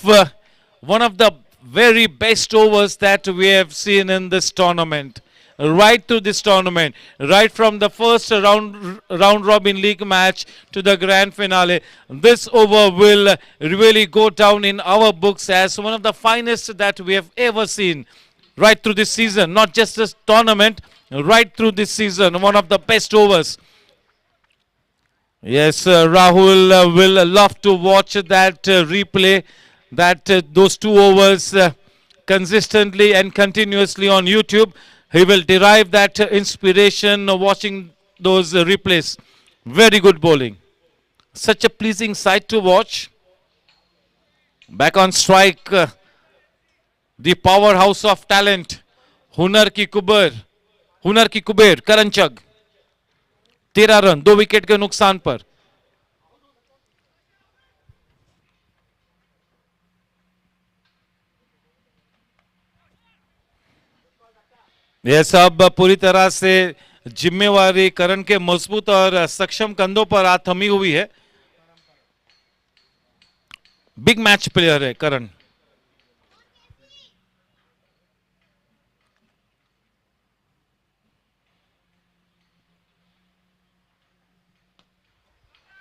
one of the very best overs that we have seen in this tournament. Right through this tournament, right from the first round robin league match to the grand finale, this over will really go down in our books as one of the finest that we have ever seen right through this season. Not just this tournament, right through this season, one of the best overs. Yes, Rahul will love to watch that replay, those 2 overs consistently and continuously on YouTube. He will derive that inspiration watching those replays. Very good bowling. Such a pleasing sight to watch. Back on strike, the powerhouse of talent, हुनर की कुबेर करण चग. 13 run 2 wicket के नुकसान पर. यह सब पूरी तरह से जिम्मेवारी करण के मजबूत और सक्षम कंधों पर आ थमी हुई है. बिग मैच प्लेयर है करण.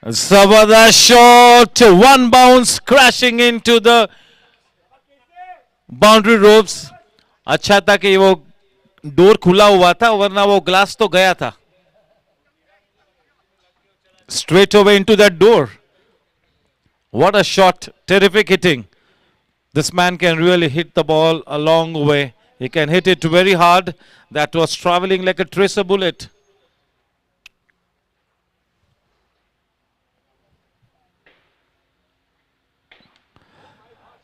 Zabardast shot, one bounce crashing into the boundary ropes. अच्छा था कि वो डोर खुला हुआ था, वरना वो ग्लास तो गया था. Straight away into that door. What a shot, terrific hitting. This man can really hit the ball a long way. He can hit it very hard. That was traveling like a tracer bullet.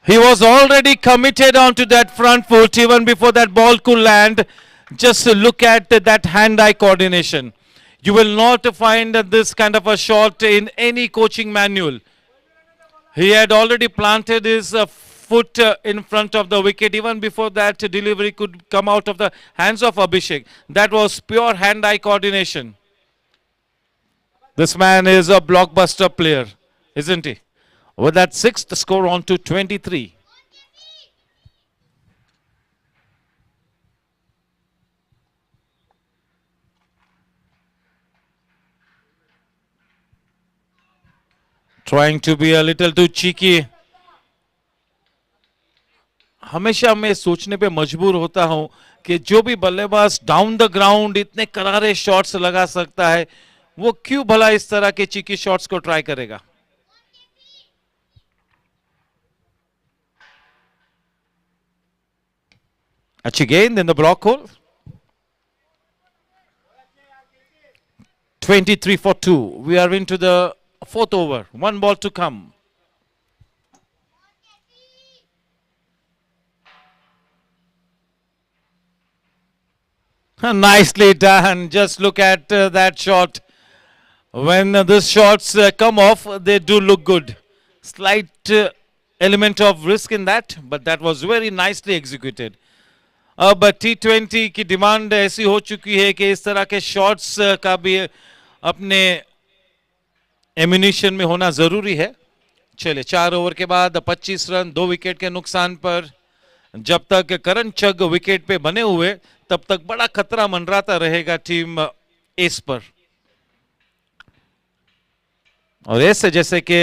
He was already committed onto that front foot even before that ball could land. Just look at that hand-eye coordination. You will not find this kind of a shot in any coaching manual. He had already planted his foot in front of the wicket even before that delivery could come out of the hands of Abhishek. That was pure hand-eye coordination. This man is a blockbuster player, isn't he? With that 6th score on to 23. Trying to be a little too cheeky. हमेशा मैं सोचने पे मजबूर होता हूं कि जो भी बल्लेबाज डाउन द ग्राउंड इतने करारे शॉट्स लगा सकता है, वो क्यों भला इस तरह के चीकी शॉट्स को ट्राई करेगा. अच्छी गेंद in the block hole. 23 for 2. We are into the 4th over. 1 ball to come. Nicely done. Just look at that shot. When these shots come off, they do look good. Slight element of risk in that, but that was very nicely executed. अब T20 की demand ऐसी हो चुकी है कि इस तरह के शॉट्स का भी अपने एम्यूनिशन में होना जरूरी है. चलिए 4 ओवर के बाद 25 रन 2 विकेट के नुकसान पर. जब तक करण चग विकेट पे बने हुए तब तक बड़ा खतरा मंडराता रहेगा टीम एस पर. और ऐसे जैसे कि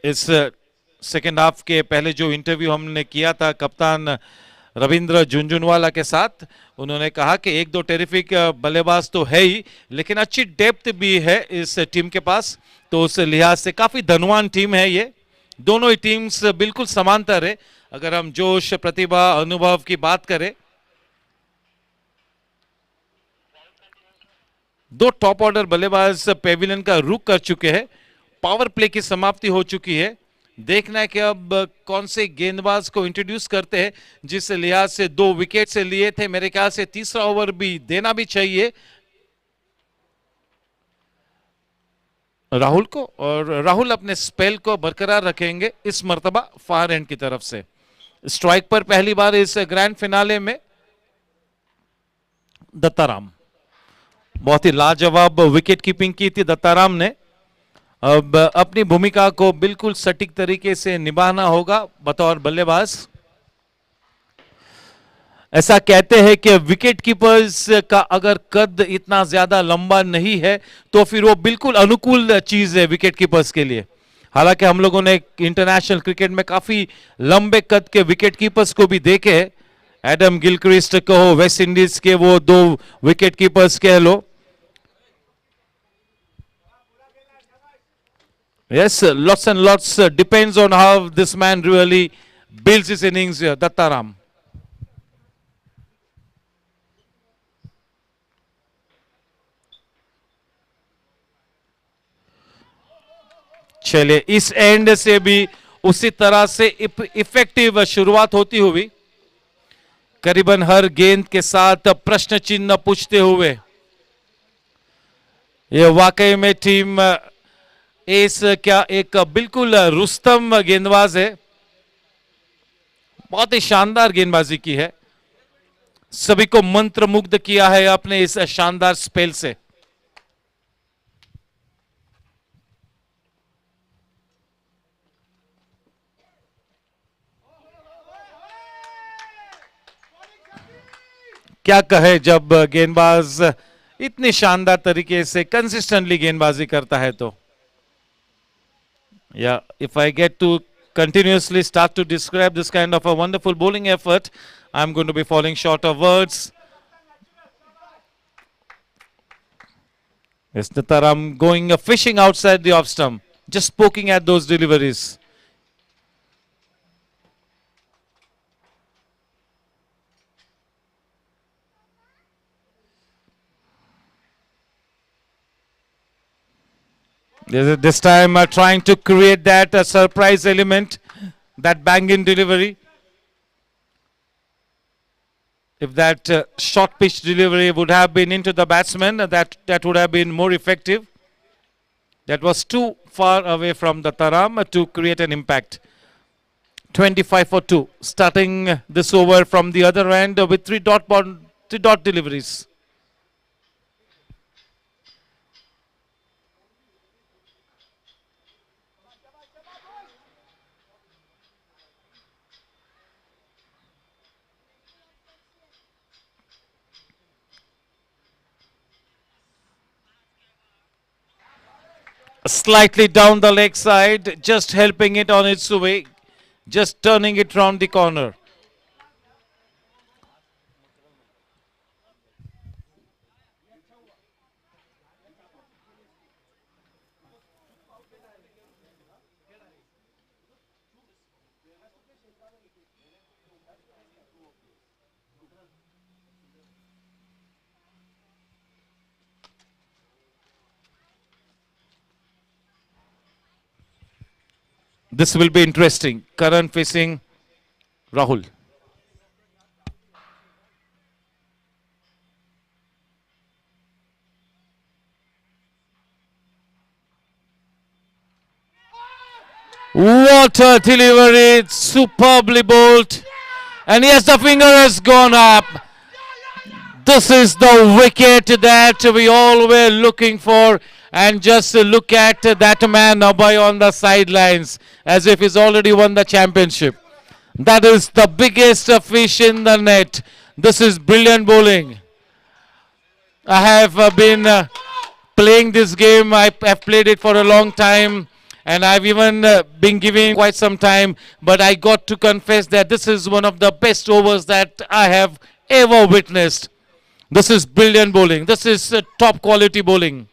इस सेकेंड हाफ के पहले जो इंटरव्यू हमने किया था कप्तान रविंद्र झुंझुनवाला के साथ, उन्होंने कहा कि एक दो टेरिफिक बल्लेबाज तो है ही, लेकिन अच्छी डेप्थ भी है इस टीम के पास. तो उस लिहाज से काफी धनवान टीम है ये. दोनों ही टीम्स बिल्कुल समांतर है. अगर हम जोश, प्रतिभा, अनुभव की बात करें, दो टॉप ऑर्डर बल्लेबाज पेविलियन का रुख कर चुके हैं. पावर प्ले की समाप्ति हो चुकी है. देखना है कि अब कौन से गेंदबाज को इंट्रोड्यूस करते हैं. जिस लिहाज से 2 विकेट से लिए थे, मेरे ख्याल से तीसरा ओवर भी देना भी चाहिए राहुल को, और राहुल अपने स्पेल को बरकरार रखेंगे इस मर्तबा फार एंड की तरफ से. स्ट्राइक पर पहली बार इस ग्रैंड फिनाले में दत्ताराम. बहुत ही लाजवाब विकेट कीपिंग की थी दत्ताराम ने. अब अपनी भूमिका को बिल्कुल सटीक तरीके से निभाना होगा बतौर बल्लेबाज. ऐसा कहते हैं कि विकेट कीपर्स का अगर कद इतना ज्यादा लंबा नहीं है तो फिर वो बिल्कुल अनुकूल चीज है विकेट कीपर्स के लिए. हालांकि हम लोगों ने इंटरनेशनल क्रिकेट में काफी लंबे कद के विकेट कीपर्स को भी देखे हैं. एडम गिलक्रिस्ट कहो, वेस्ट इंडीज के वो 2 विकेट कीपर्स कह लो. Yes, lots and lots depends on how this man really builds his innings here, Dattaram. चलिए इस एंड से भी उसी तरह से इफेक्टिव शुरुआत होती हुई, करीबन हर गेंद के साथ प्रश्न चिन्ह पूछते हुए. ये वाकई में टीम एस क्या एक बिल्कुल रुस्तम गेंदबाज है. बहुत ही शानदार गेंदबाजी की है. सभी को मंत्रमुग्ध किया है अपने इस शानदार स्पेल से. क्या कहे जब गेंदबाज इतनी शानदार तरीके से कंसिस्टेंटली गेंदबाजी करता है तो. Yeah, if I get to continuously start to describe this kind of a wonderful bowling effort, I'm going to be falling short of words. Yes, Nataram going fishing outside the off stump, just poking at those deliveries. This time trying to create that surprise element, that bang-in delivery. If that short pitch delivery would have been into the batsman, that would have been more effective. That was too far away from the Taram to create an impact. 25 for 2. Starting this over from the other end with 3 dot deliveries. Slightly down the leg side, just helping it on its way, just turning it round the corner. This will be interesting. Karan facing Rahul. What a delivery, superbly bowled. And yes, the finger has gone up. This is the wicket that we all were looking for. And just look at that man Abhay on the sidelines as if he's already won the championship. That is the biggest fish in the net. This is brilliant bowling. I have been playing this game. I have played it for a long time. And I've even been giving quite some time. But I got to confess that this is one of the best overs that I have ever witnessed. This is brilliant bowling. This is top quality bowling.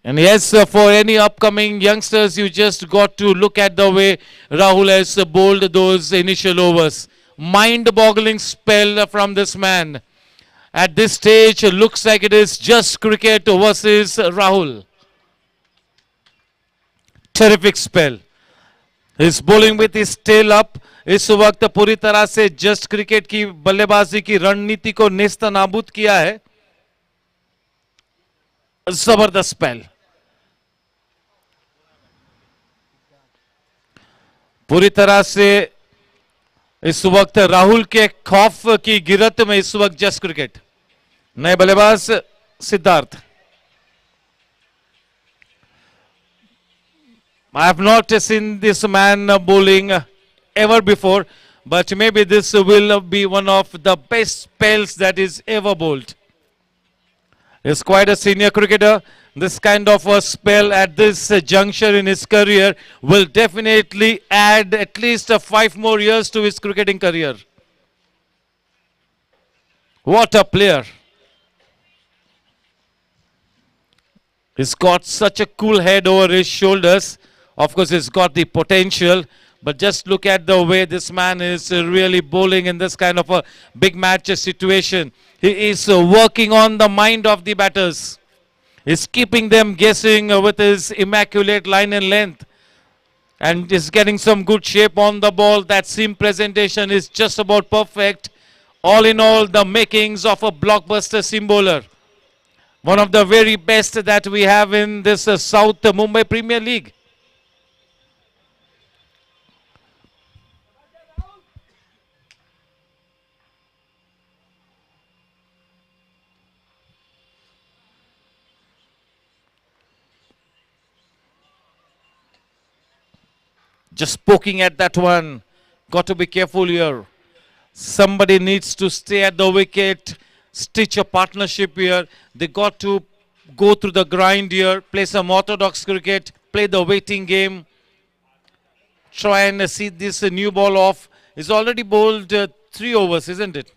And yes, for any upcoming youngsters, you just got to look at the way Rahul has bowled those initial overs. Mind-boggling spell from this man. At this stage, it looks like it is just cricket versus Rahul. Terrific spell. His bowling with his tail up. इस वक्त पूरी तरह से just cricket की बल्लेबाजी की रणनीति को नेस्त नाबूद किया है. जबरदस्त स्पेल. पूरी तरह से इस वक्त राहुल के खौफ की गिरत में इस वक्त जस्ट क्रिकेट. नए बल्लेबाज Siddharth. I have not seen this man bowling ever before, but maybe this will be one of the best spells that is ever bowled. He's quite a senior cricketer. This kind of a spell at this juncture in his career will definitely add at least 5 more years to his cricketing career. What a player. He's got such a cool head over his shoulders. Of course, he's got the potential, but just look at the way this man is really bowling in this kind of a big match situation. He is working on the mind of the batters. He's keeping them guessing with his immaculate line and length. And is getting some good shape on the ball. That seam presentation is just about perfect. All in all, the makings of a blockbuster seam bowler. One of the very best that we have in this South Mumbai Premier League. Just poking at that one. Got to be careful here. Somebody needs to stay at the wicket, stitch a partnership here. They got to go through the grind here, play some orthodox cricket, play the waiting game. Try and see this new ball off. He's already bowled 3 overs, isn't it?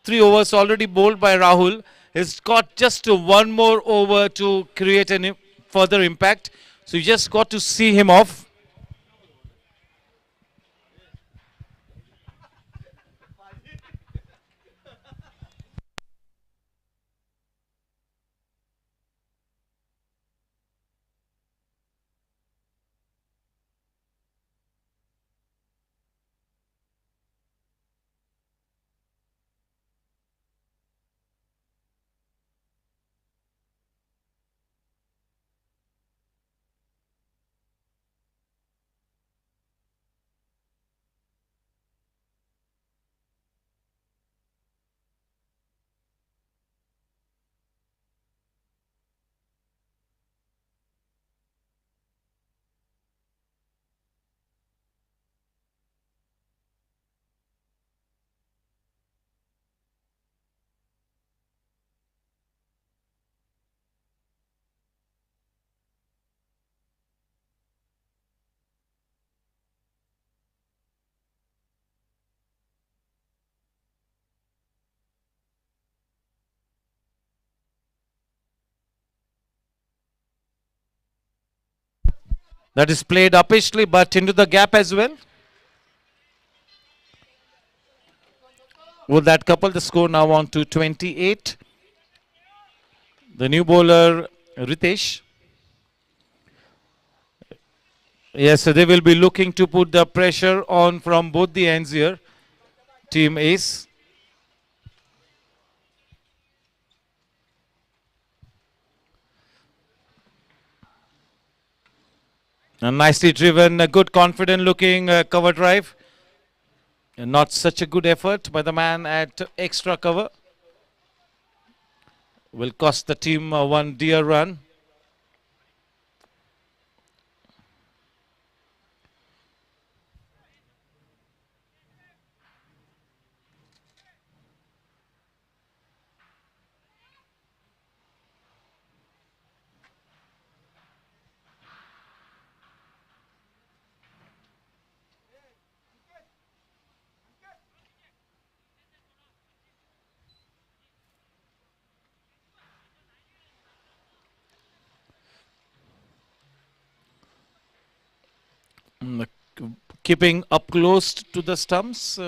3 overs already bowled by Rahul. He's got just 1 more over to create any further impact. So you just got to see him off. That is played uppishly, but into the gap as well. With that couple, the score now on to 28. The new bowler, Ritesh. Yes, so they will be looking to put the pressure on from both the ends here. Team Ace. Nicely driven, a good confident looking cover drive. And not such a good effort by the man at extra cover. Will cost the team one dear run. Mm, Keeping up close to the stumps,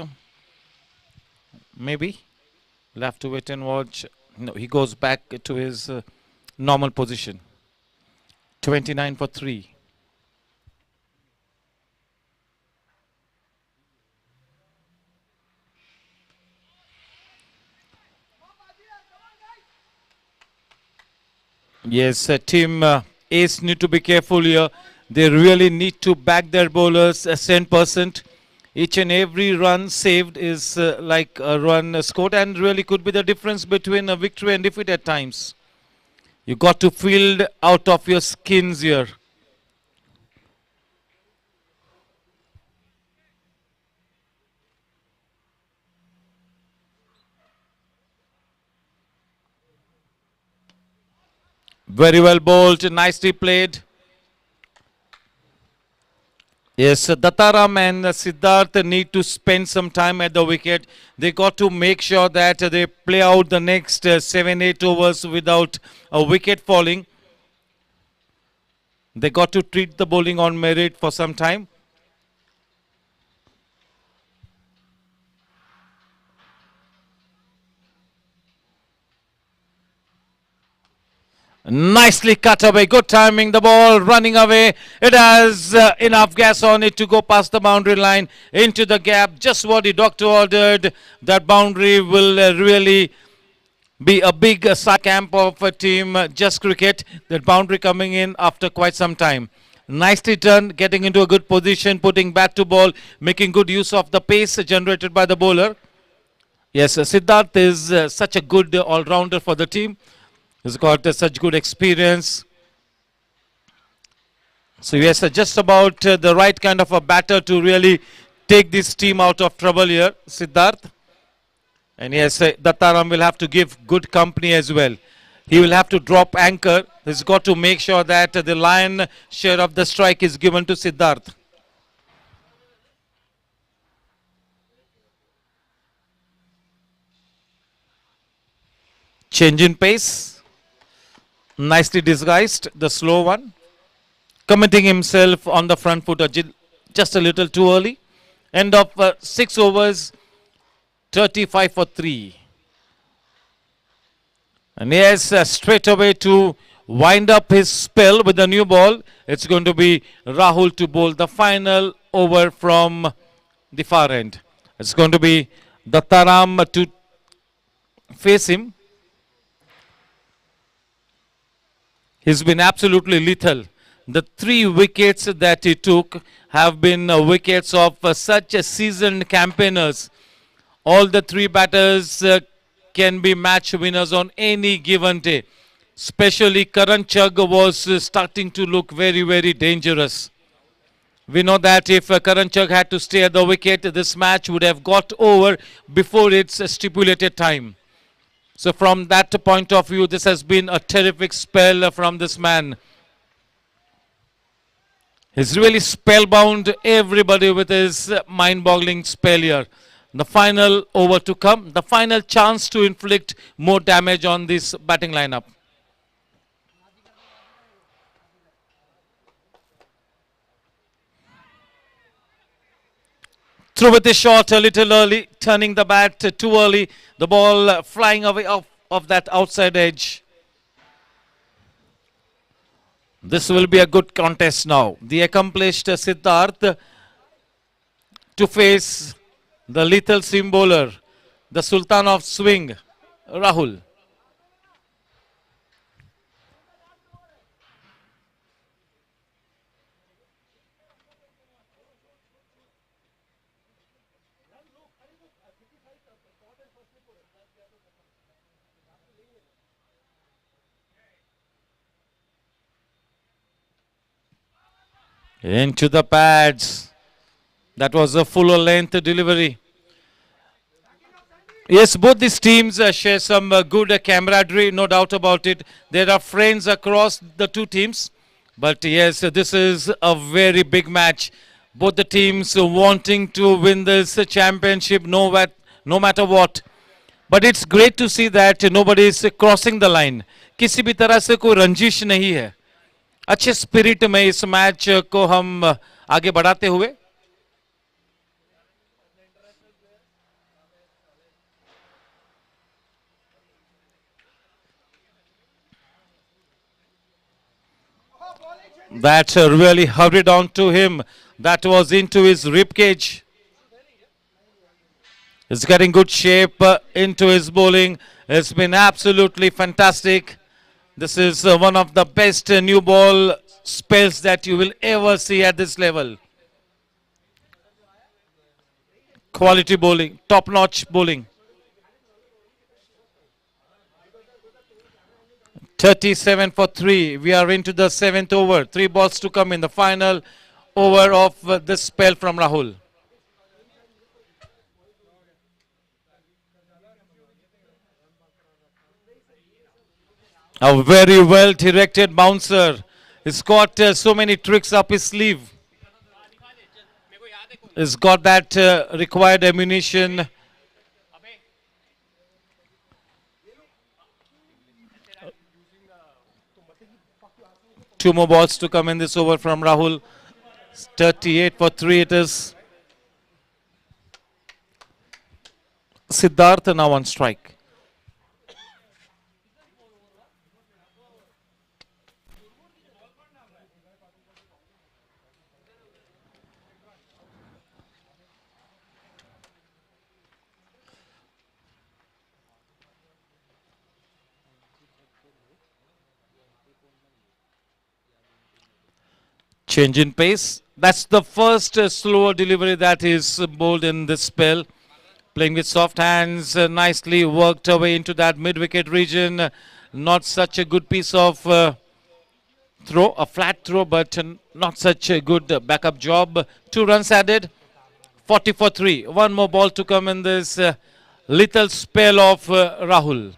maybe. We'll have to wait and watch. No, he goes back to his normal position. 29 for 3. Yes, team Ace need to be careful here. They really need to back their bowlers 10%. Each and every run saved is like a run scored, and really could be the difference between a victory and defeat at times. You got to field out of your skins here. Very well bowled, nicely played. Yes, Dattaram and Siddharth need to spend some time at the wicket. They got to make sure that they play out the next 7-8 overs without a wicket falling. They got to treat the bowling on merit for some time. Nicely cut away. Good timing. The ball running away. It has enough gas on it to go past the boundary line into the gap. Just what the doctor ordered. That boundary will really be a big side camp of a team Just Cricket. That boundary coming in after quite some time. Nicely done. Getting into a good position. Putting back to ball. Making good use of the pace generated by the bowler. Yes, Siddharth is such a good all-rounder for the team. He's got such good experience. So yes, just about the right kind of a batter to really take this team out of trouble here, Siddharth. And yes, Dattaram will have to give good company as well. He will have to drop anchor. He's got to make sure that the lion share of the strike is given to Siddharth. Change in pace. Nicely disguised, the slow one. Committing himself on the front foot just a little too early. End of 6 overs, 35 for 3. And yes, straight away to wind up his spell with the new ball. It's going to be Rahul to bowl the final over from the far end. It's going to be Dattaram to face him. He's been absolutely lethal. The 3 wickets that he took have been wickets of such seasoned campaigners. All the 3 batters can be match winners on any given day. Especially Karan Chugg was starting to look very, very dangerous. We know that if Karan Chugg had to stay at the wicket, this match would have got over before its stipulated time. So from that point of view, this has been a terrific spell from this man. He's really spellbound everybody with his mind-boggling spell here. The final over to come, the final chance to inflict more damage on this batting lineup. Through with the shot a little early, turning the bat too early. The ball flying away off that outside edge. This will be a good contest now. The accomplished Siddharth to face the lethal seam bowler, the Sultan of Swing, Rahul. Into the pads. That was a fuller length delivery. Yes, both these teams share some good camaraderie, no doubt about it. There are friends across the two teams. But yes, this is a very big match. Both the teams wanting to win this championship no matter what. But it's great to see that nobody is crossing the line. किसी भी तरह से कोई रंजिश नहीं है. अच्छे spirit में इस मैच को हम आगे बढ़ाते हुए that really hurried on to him. That was into his rib cage. He's getting good shape into his bowling. It's been absolutely fantastic. This is one of the best new ball spells that you will ever see at this level. Quality bowling, top-notch bowling. 37 for 3. We are into the 7th over. 3 balls to come in the final over of this spell from Rahul. A very well directed bouncer. He's got so many tricks up his sleeve. He's got that required ammunition. Two more balls to come in this over from Rahul. 38 for 3 it is. Siddharth now on strike. Change in pace. That's the first slower delivery that is bowled in this spell. Playing with soft hands, nicely worked away into that mid-wicket region. Not such a good piece of throw, a flat throw, but not such a good backup job. 2 runs added, 40 for 3. One more ball to come in this little spell of Rahul.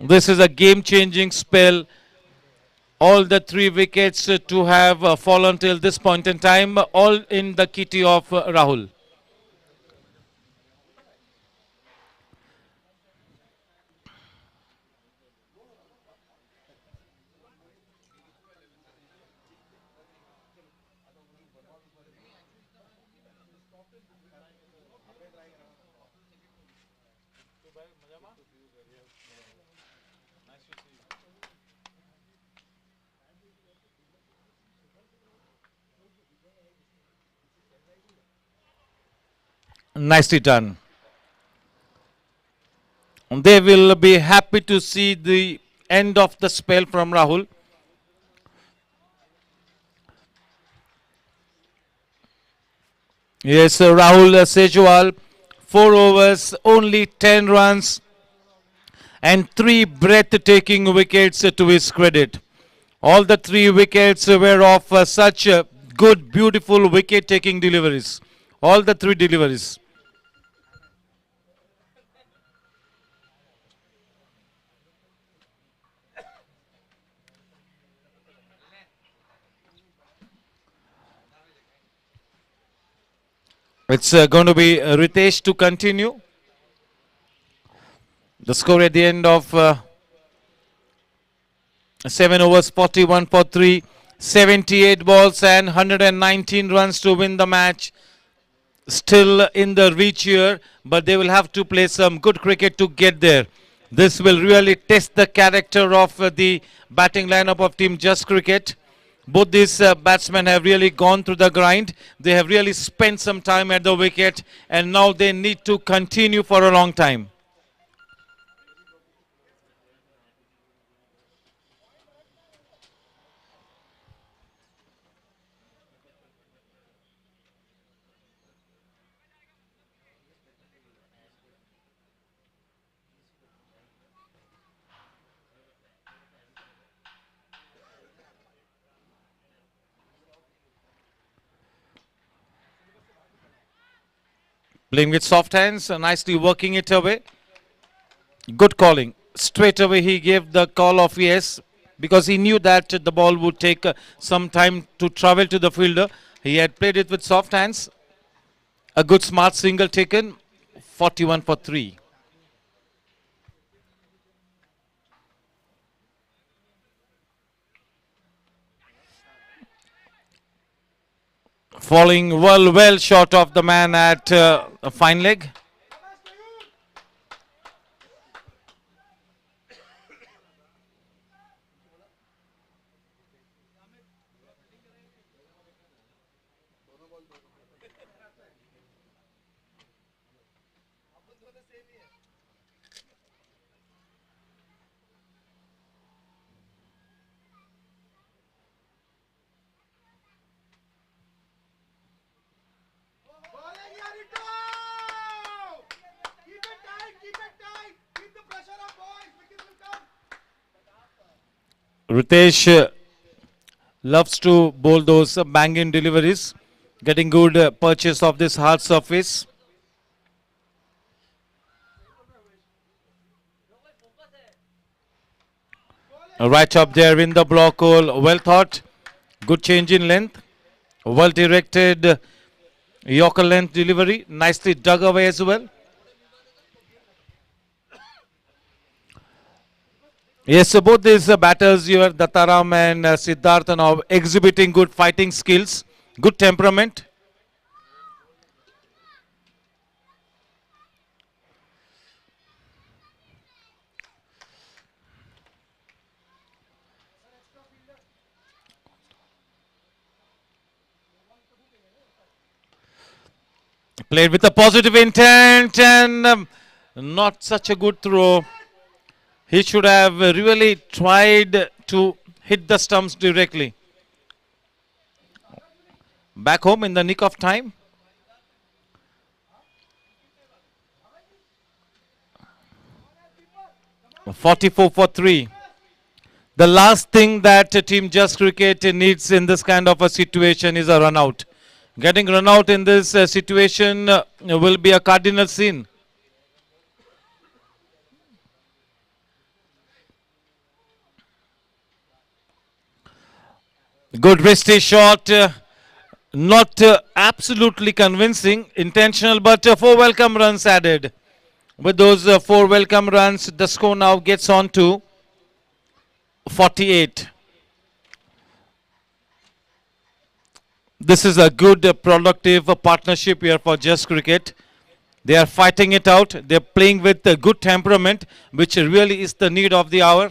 This is a game-changing spell. All the 3 wickets to have fallen till this point in time, all in the kitty of Rahul. Nicely done. They will be happy to see the end of the spell from Rahul. Yes, Rahul Sejwal, 4 overs, only 10 runs and 3 breathtaking wickets to his credit. All the 3 wickets were of such good, beautiful wicket-taking deliveries. All the 3 deliveries. It's going to be Ritesh to continue. The score at the end of 7 overs, 41 for 3, 78 balls and 119 runs to win the match. Still in the reach here, but they will have to play some good cricket to get there. This will really test the character of the batting lineup of Team Just Cricket. Both these batsmen have really gone through the grind. They have really spent some time at the wicket, and now they need to continue for a long time. Playing with soft hands, nicely working it away. Good calling. Straight away he gave the call of yes because he knew that the ball would take some time to travel to the fielder. He had played it with soft hands. A good smart single taken. 41 for 3. Falling well short of the man at a fine leg. Ritesh loves to bowl those banging deliveries, getting good purchase of this hard surface. Right up there in the block hole, well thought, good change in length, well directed Yorker length delivery, nicely dug away as well. Yes, so both these batters here, Dattaram and Siddharth, are now exhibiting good fighting skills, good temperament. Played with a positive intent and not such a good throw. He should have really tried to hit the stumps directly. Back home in the nick of time. .44 for 3. The last thing that Team Just Cricket needs in this kind of a situation is a run out. Getting run out in this situation will be a cardinal sin. Good wristy shot. Not absolutely convincing, intentional, but 4 welcome runs added. With those 4 welcome runs, the score now gets on to 48. This is a good, productive partnership here for Just Cricket. They are fighting it out. They're playing with a good temperament, which really is the need of the hour.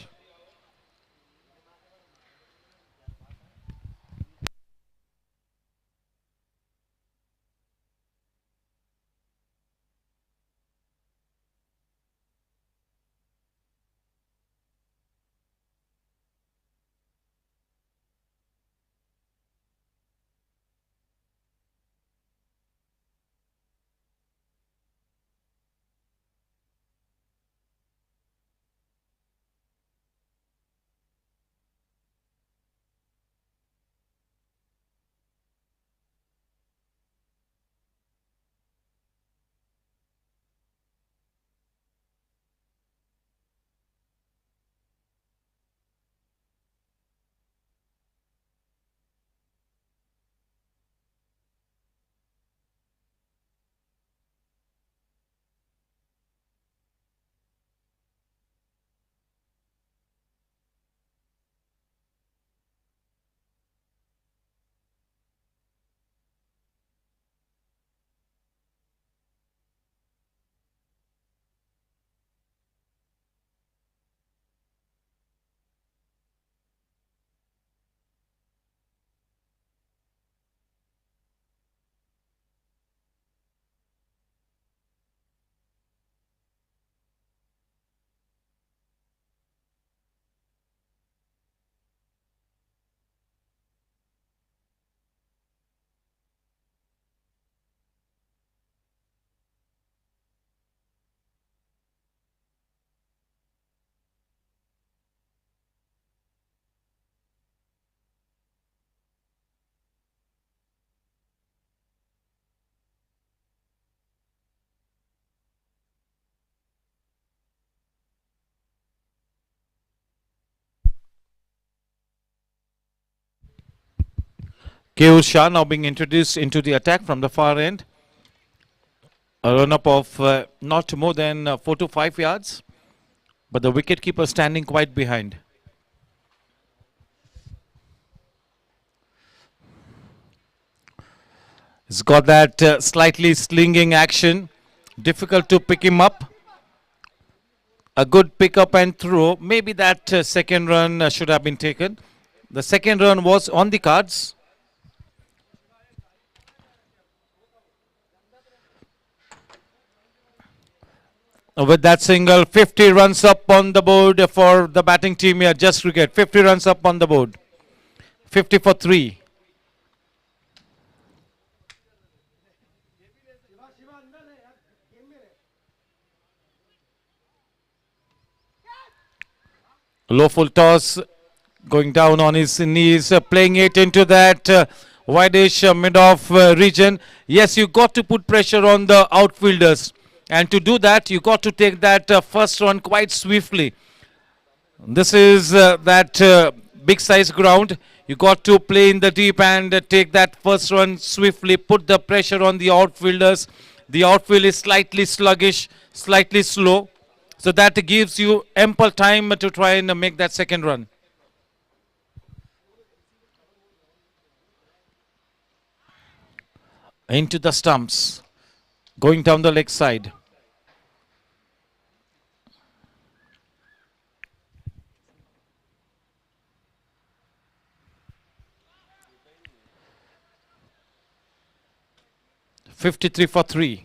Keyur Shah now being introduced into the attack from the far end. A run-up of not more than 4 to 5 yards, but the wicketkeeper standing quite behind. He's got that slightly slinging action. Difficult to pick him up. A good pick up and throw. Maybe that second run should have been taken. The second run was on the cards. With that single, 50 runs up on the board for the batting team here. Just cricket. 50 runs up on the board. 50 for 3. Low full toss, going down on his knees, playing it into that wideish mid-off region. Yes, you got to put pressure on the outfielders. And to do that, you got to take that first run quite swiftly. This is that big size ground. You got to play in the deep and take that first run swiftly, put the pressure on the outfielders. The outfield is slightly sluggish, slightly slow. So that gives you ample time to try and make that second run. Into the stumps. Going down the leg side. $53 for 3.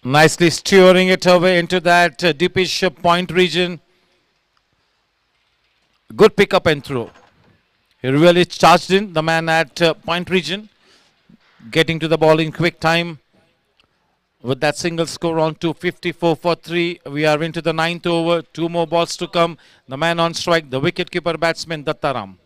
Nicely steering it away into that deepish point region. Good pick up and throw. He really charged in, the man at point region. Getting to the ball in quick time. With that single score on to 54 for 3. We are into the 9th over. 2 more balls to come. The man on strike, the wicketkeeper batsman Dattaram.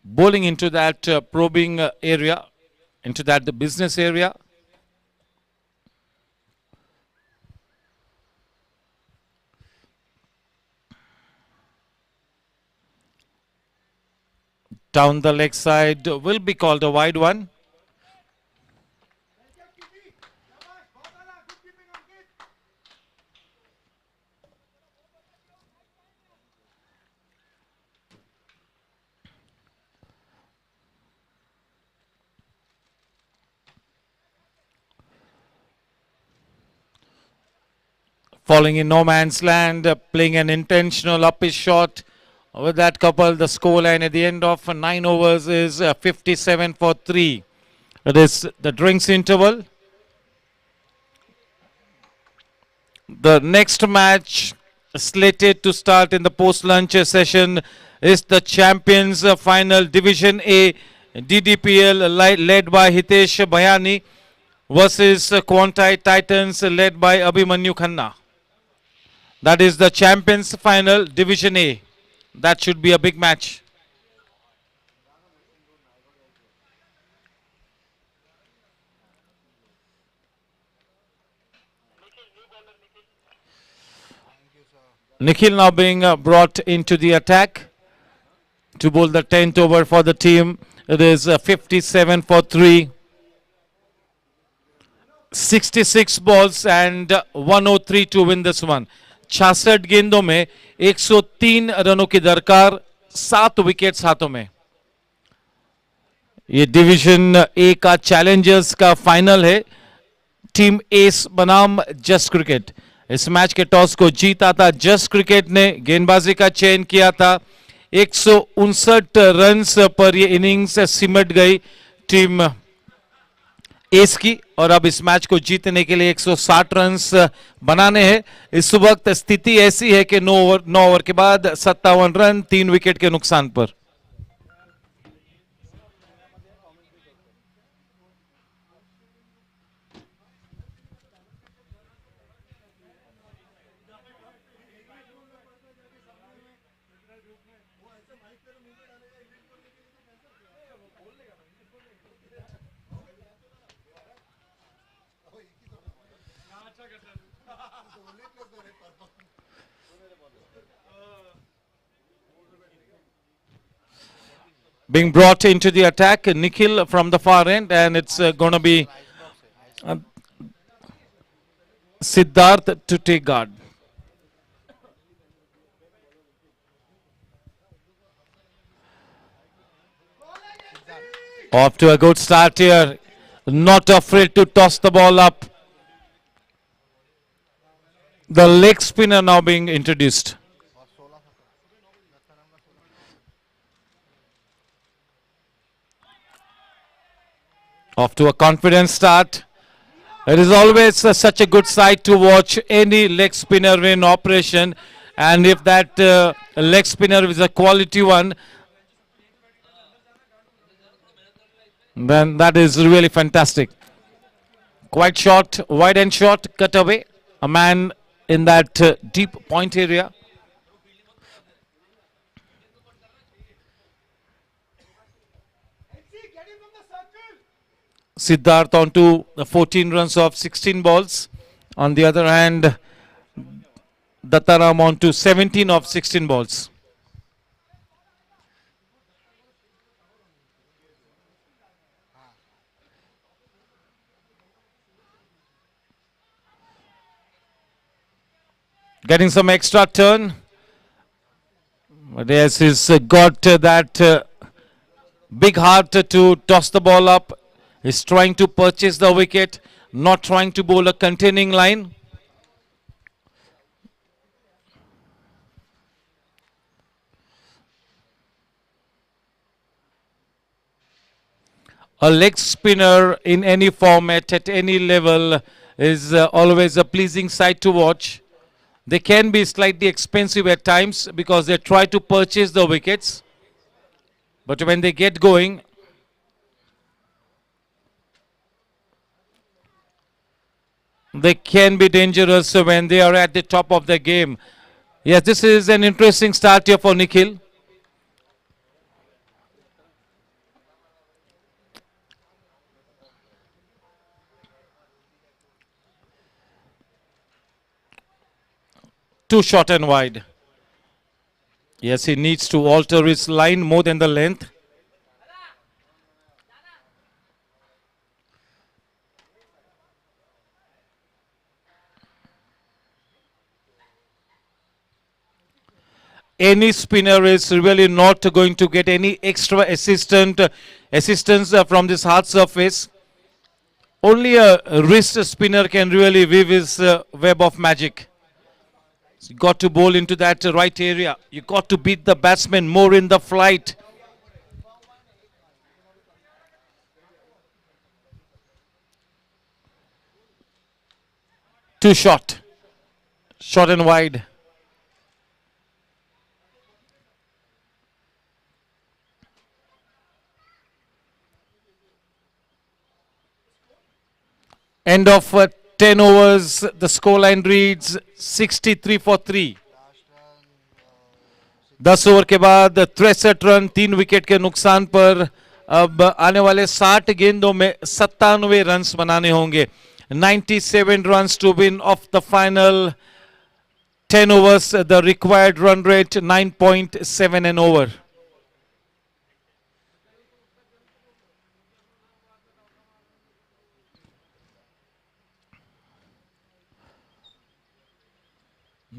Bowling into that probing area, into that the business area. Down the leg side will be called a wide one. Falling in no man's land, playing an intentional uppish shot. With that couple, the scoreline at the end of 9 overs is 57 for 3. It is the drinks interval. The next match slated to start in the post-lunch session is the Champions Final Division A DDPL led by Hitesh Bhayani versus Quantai Titans led by Abhimanyu Khanna. That is the Champions Final Division A. That should be a big match. Nikhil now being brought into the attack to bowl the 10th over for the team. It is 57 for 3. 66 balls and 103 to win this one. 66 गेंदों में 103 रनों की दरकार, 7 wickets हाथों में. ये division A का Challengers का फाइनल है. टीम एस बनाम जस्ट क्रिकेट. इस मैच के टॉस को जीता था जस्ट क्रिकेट ने. गेंदबाजी का चयन किया था. 159 रन्स पर ये इनिंग्स सिमट गई टीम एस की, और अब इस मैच को जीतने के लिए 160 रन्स बनाने हैं. इस वक्त स्थिति ऐसी है कि 9 ओवर के बाद 57 रन 3 विकेट के नुकसान पर. Being brought into the attack, Nikhil from the far end, and it's going to be uh, Siddharth to take guard. Off to a good start here. Not afraid to toss the ball up. The leg spinner now being introduced. Off to a confident start. It is always such a good sight to watch any leg spinner in operation. And if that leg spinner is a quality one, then that is really fantastic. Quite short, wide and short, cut away. A man in that deep point area. Siddharth onto the 14 runs of 16 balls. On the other hand, Dattaram onto 17 of 16 balls. Getting some extra turn. But yes, he's got that big heart to toss the ball up. He's trying to purchase the wicket, not trying to bowl a containing line. A leg spinner in any format at any level is always a pleasing sight to watch. They can be slightly expensive at times because they try to purchase the wickets. But when they get going, they can be dangerous when they are at the top of the game. Yes, this is an interesting start here for Nikhil. Too short and wide. Yes, he needs to alter his line more than the length. Any spinner is really not going to get any extra assistance from this hard surface. Only a wrist spinner can really weave his web of magic. So you got to bowl into that right area. You got to beat the batsman more in the flight. Too short. Short and wide. End of 10 overs, the scoreline reads 63 for 3. 10 over के बाद 63 run 3 wicket के नुकसान पर अब आने वाले 60 गेंदों में 97 रन्स बनाने होंगे. 97 runs to win off the final 10 overs. The required run rate 9.7 an over.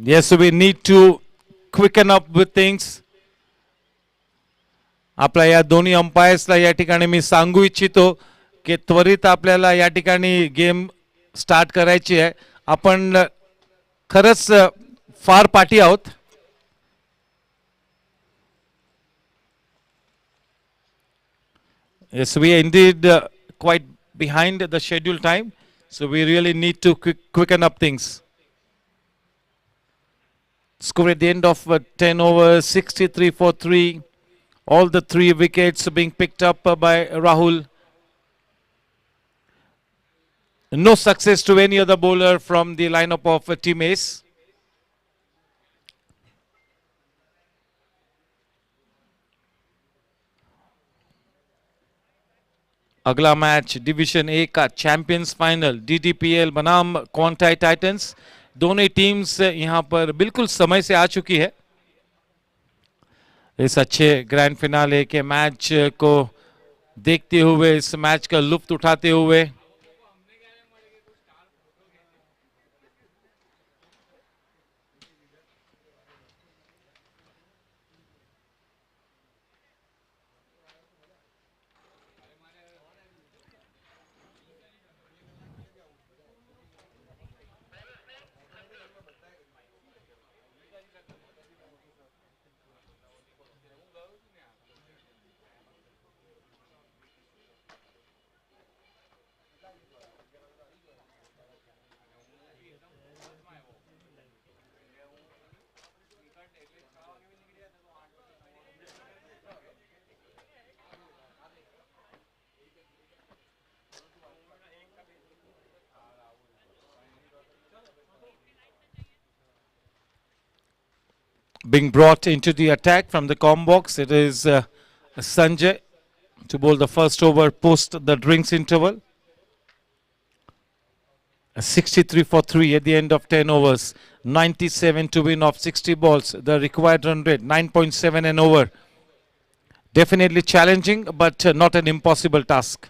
Yes, we need to quicken up with things. आपल्या या दोन्ही अंपायर्सला या ठिकाणी मी सांगू इच्छितो की त्वरित आपल्याला या ठिकाणी गेम स्टार्ट करायची आहे. आपण खरंच फार पाठी आहोत. Yes, we are indeed quite behind the scheduled time, so we really need to quicken up things. Score at the end of 10 overs, 63 for 3. All the 3 wickets being picked up by Rahul. No success to any other bowler from the lineup of Team Ace. अगला match division A का champions final DDPL बनाम क्वांटाई Titans दोनों ही teams यहां पर बिल्कुल समय से आ चुकी है इस अच्छे ग्रैंड फिनाले के मैच को देखते हुए, इस मैच का लुत्फ उठाते हुए। Being brought into the attack from the com box, it is Sanjay to bowl the first over post the drinks interval. 63 for 3 at the end of 10 overs. 97 to win off 60 balls. The required run rate 9.7 an over. Definitely challenging, but not an impossible task.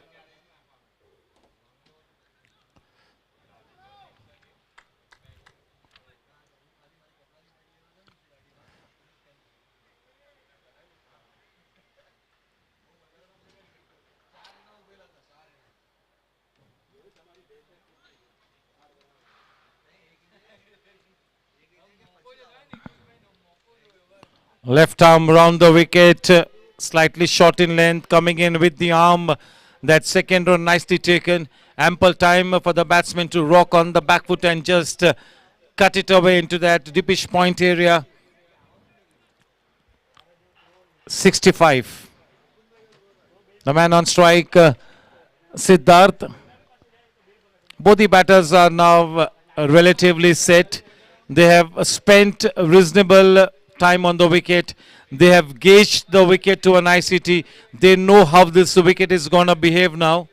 Left arm round the wicket, slightly short in length, coming in with the arm. That second run nicely taken. Ample time for the batsman to rock on the back foot and just cut it away into that deepish point area. 65. The man on strike, Siddharth. Both the batters are now relatively set. They have spent reasonable time on the wicket. They have gauged the wicket to an ICT. They know how this wicket is going to behave now.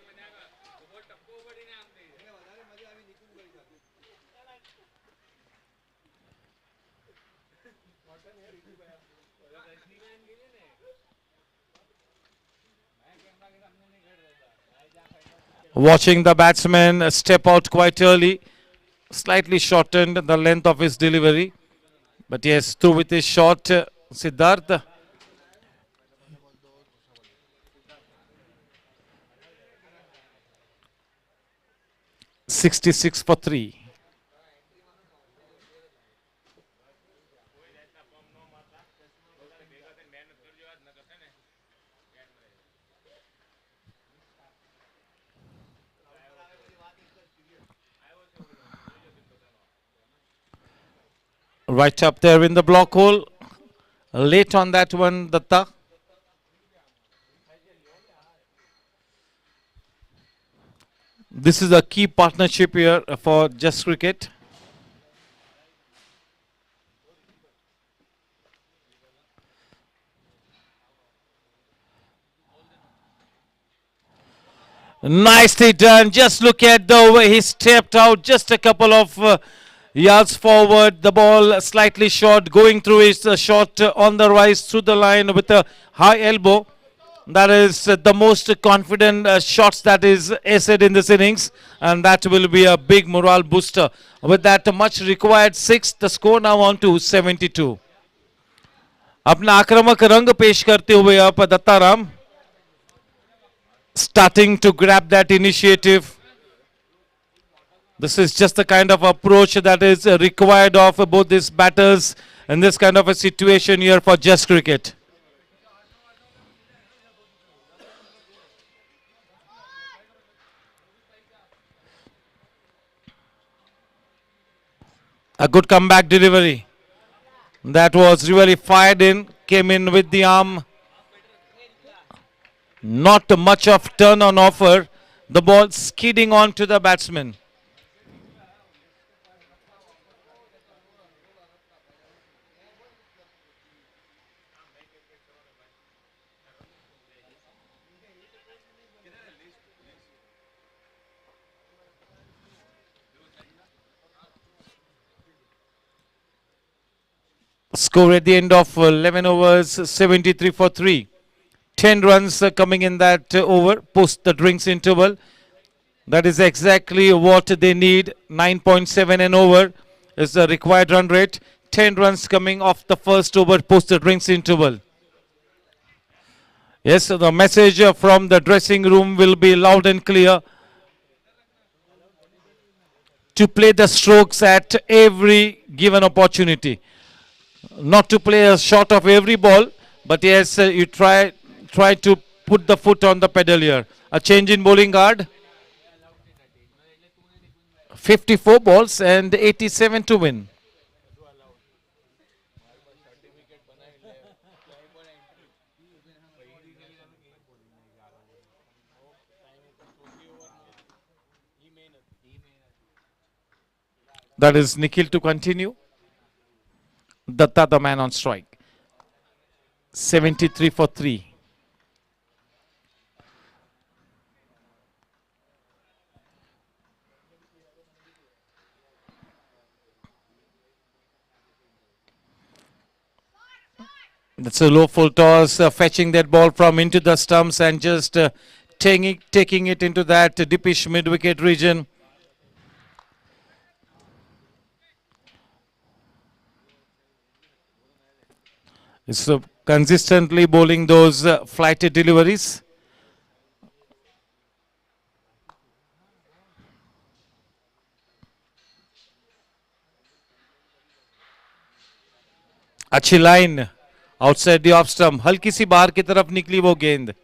Watching the batsman step out quite early, slightly shortened the length of his delivery. But yes, through with his shot, Siddharth. .66 for 3. Right up there in the block hole. Late on that one, Datta. This is a key partnership here for Just Cricket. Nicely done. Just look at the way he stepped out just a couple of yards forward. The ball slightly short, going through his shot on the rise through the line with a high elbow. That is the most confident shots that is aced in this innings, and that will be a big morale booster. With that much required 6, the score now on to 72. अपना आक्रामक रंग पेश करते हुए आप Dattaram starting to grab that initiative. This is just the kind of approach that is required of both these batters in this kind of a situation here for Just Cricket. A good comeback delivery. That was really fired in, came in with the arm. Not much of turn on offer. The ball skidding on to the batsman. Score at the end of 11 overs, 73 for 3. 10 runs coming in that over post the drinks interval. That is exactly what they need. 9.7 and over is the required run rate. 10 runs coming off the first over post the drinks interval. Yes, so the message from the dressing room will be loud and clear to play the strokes at every given opportunity. Not to play a shot of every ball, but yes, you try to put the foot on the pedal here. A change in bowling guard. 54 balls and 87 to win. That is Nikhil to continue. Datta the man on strike. 73 for 3. That's a low full toss, fetching that ball from into the stumps and just taking it into that deepish mid-wicket region. It's consistently bowling those flighted deliveries. अच्छी line outside the off stump, हल्की सी बाहर की तरफ निकली वो गेंद.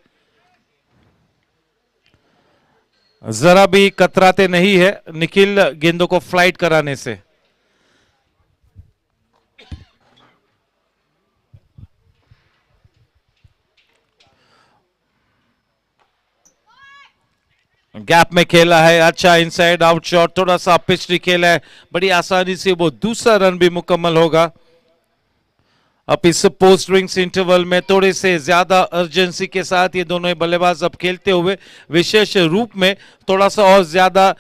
जरा भी कतराते नहीं है निखिल गेंदों को फ्लाइट कराने से. गैप में खेला है, अच्छा इनसाइड आउट शॉट, थोड़ा सा पिछली खेला है, बड़ी आसानी से वो दूसरा रन भी मुकम्मल होगा. अब इस पोस्ट ड्रिंक्स इंटरवल में थोड़े से ज्यादा अर्जेंसी के साथ ये दोनों बल्लेबाज अब खेलते हुए विशेष रूप में थोड़ा सा और ज्यादा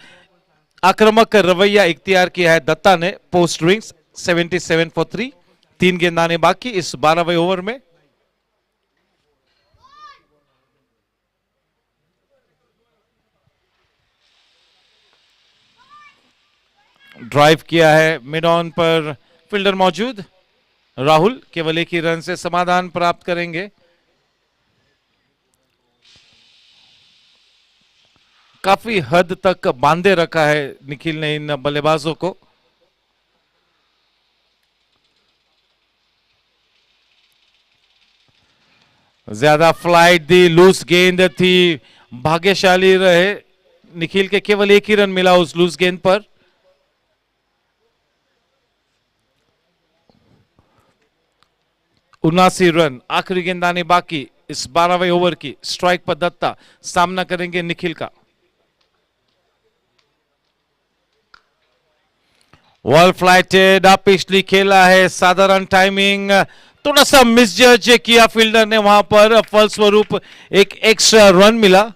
आक्रामक रवैया इख्तियार किया है दत्ता ने. Post drinks 77 for 3. 3 गेंद आने बाकी इस 12वें ओवर में. ड्राइव किया है, मिड ऑन पर फील्डर मौजूद. राहुल केवल एक ही रन से समाधान प्राप्त करेंगे. काफी हद तक बांधे रखा है निखिल ने इन बल्लेबाजों को. ज्यादा फ्लाइट दी, लूज गेंद थी, भाग्यशाली रहे निखिल के, केवल एक ही रन मिला उस लूज गेंद पर. 79 रन, आखिरी गेंद आने बाकी इस 12वें ओवर की. स्ट्राइक पर दत्ता, सामना करेंगे निखिल का. वॉल फ्लाइटेड, आप पिछली खेला है, साधारण टाइमिंग, थोड़ा सा मिसजज किया फील्डर ने वहां पर, फलस्वरूप एक एक्स्ट्रा रन मिला.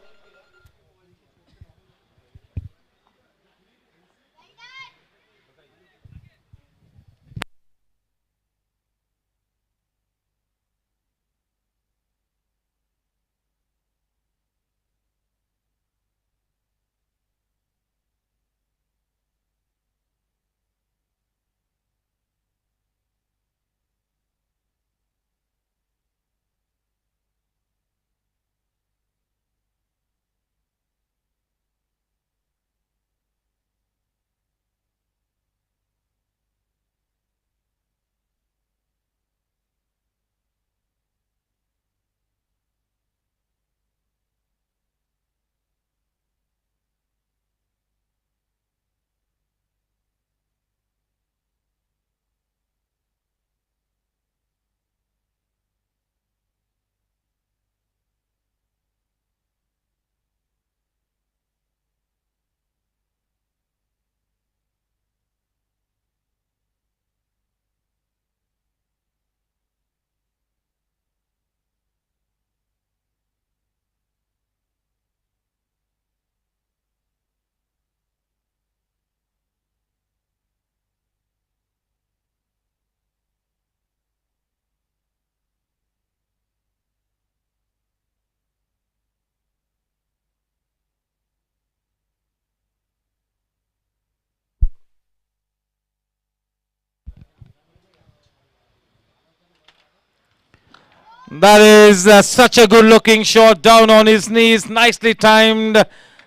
That is such a good looking shot down on his knees. Nicely timed.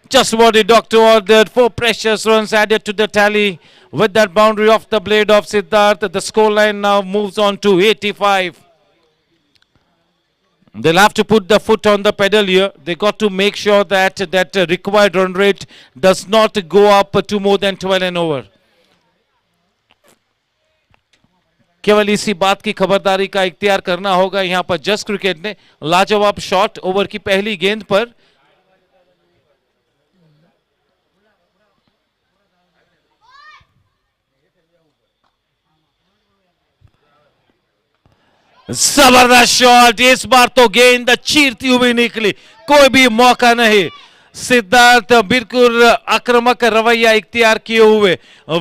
Just what the doctor ordered. 4 precious runs added to the tally with that boundary off the blade of Siddharth. The scoreline now moves on to 85. They'll have to put the foot on the pedal here. They got to make sure that that required run rate does not go up to more than 12 and over. केवल इसी बात की खबरदारी का इख्तियार करना होगा यहां पर जस्ट क्रिकेट ने लाजवाब शॉट ओवर की पहली गेंद पर जबरदस्त शॉट इस बार तो गेंद चीरती हुई निकली कोई भी मौका नहीं सिद्धार्थ बिल्कुल आक्रामक रवैया इख्तियार किए हुए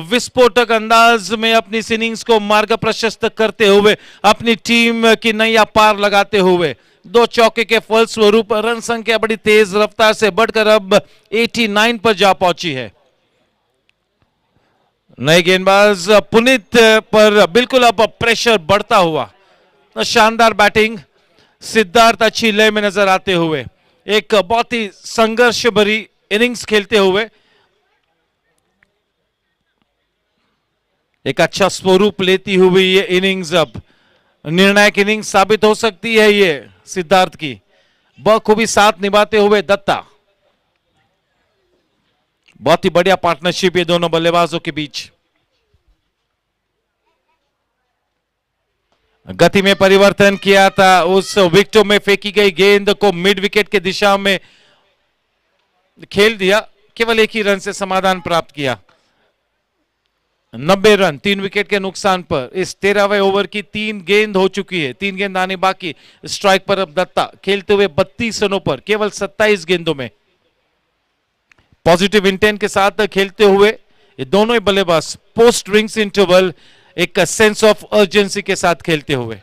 विस्फोटक अंदाज में अपनी इनिंग्स को मार्ग प्रशस्त करते हुए अपनी टीम की नैया पार लगाते हुए 2 चौके के फलस्वरूप रन संख्या बड़ी तेज रफ्तार से बढ़कर अब 89 पर जा पहुंची है। नए गेंदबाज पुनीत पर बिल्कुल अब प्रेशर बढ़ता हुआ शानदार बैटिंग सिद्धार्थ अच्छी लय में नजर आते हुए एक बहुत ही संघर्ष भरी इनिंग्स खेलते हुए एक अच्छा स्वरूप लेती हुई ये इनिंग्स अब निर्णायक इनिंग्स साबित हो सकती है ये सिद्धार्थ की बखूबी साथ निभाते हुए दत्ता बहुत ही बढ़िया पार्टनरशिप ये दोनों बल्लेबाजों के बीच गति में परिवर्तन किया था उस विकेटों में फेंकी गई गेंद को मिड विकेट के दिशा में खेल दिया केवल एक ही रन से समाधान प्राप्त किया 90 रन 3 विकेट के नुकसान पर इस 13वें ओवर की 3 गेंद हो चुकी है 3 गेंद आने बाकी स्ट्राइक पर अब दत्ता खेलते हुए 32 रनों पर केवल 27 गेंदों में पॉजिटिव इंटेंट के साथ खेलते हुए ये दोनों ही बल्लेबाज पोस्ट ड्रिंक्स इंटरवल एक सेंस ऑफ अर्जेंसी के साथ खेलते हुए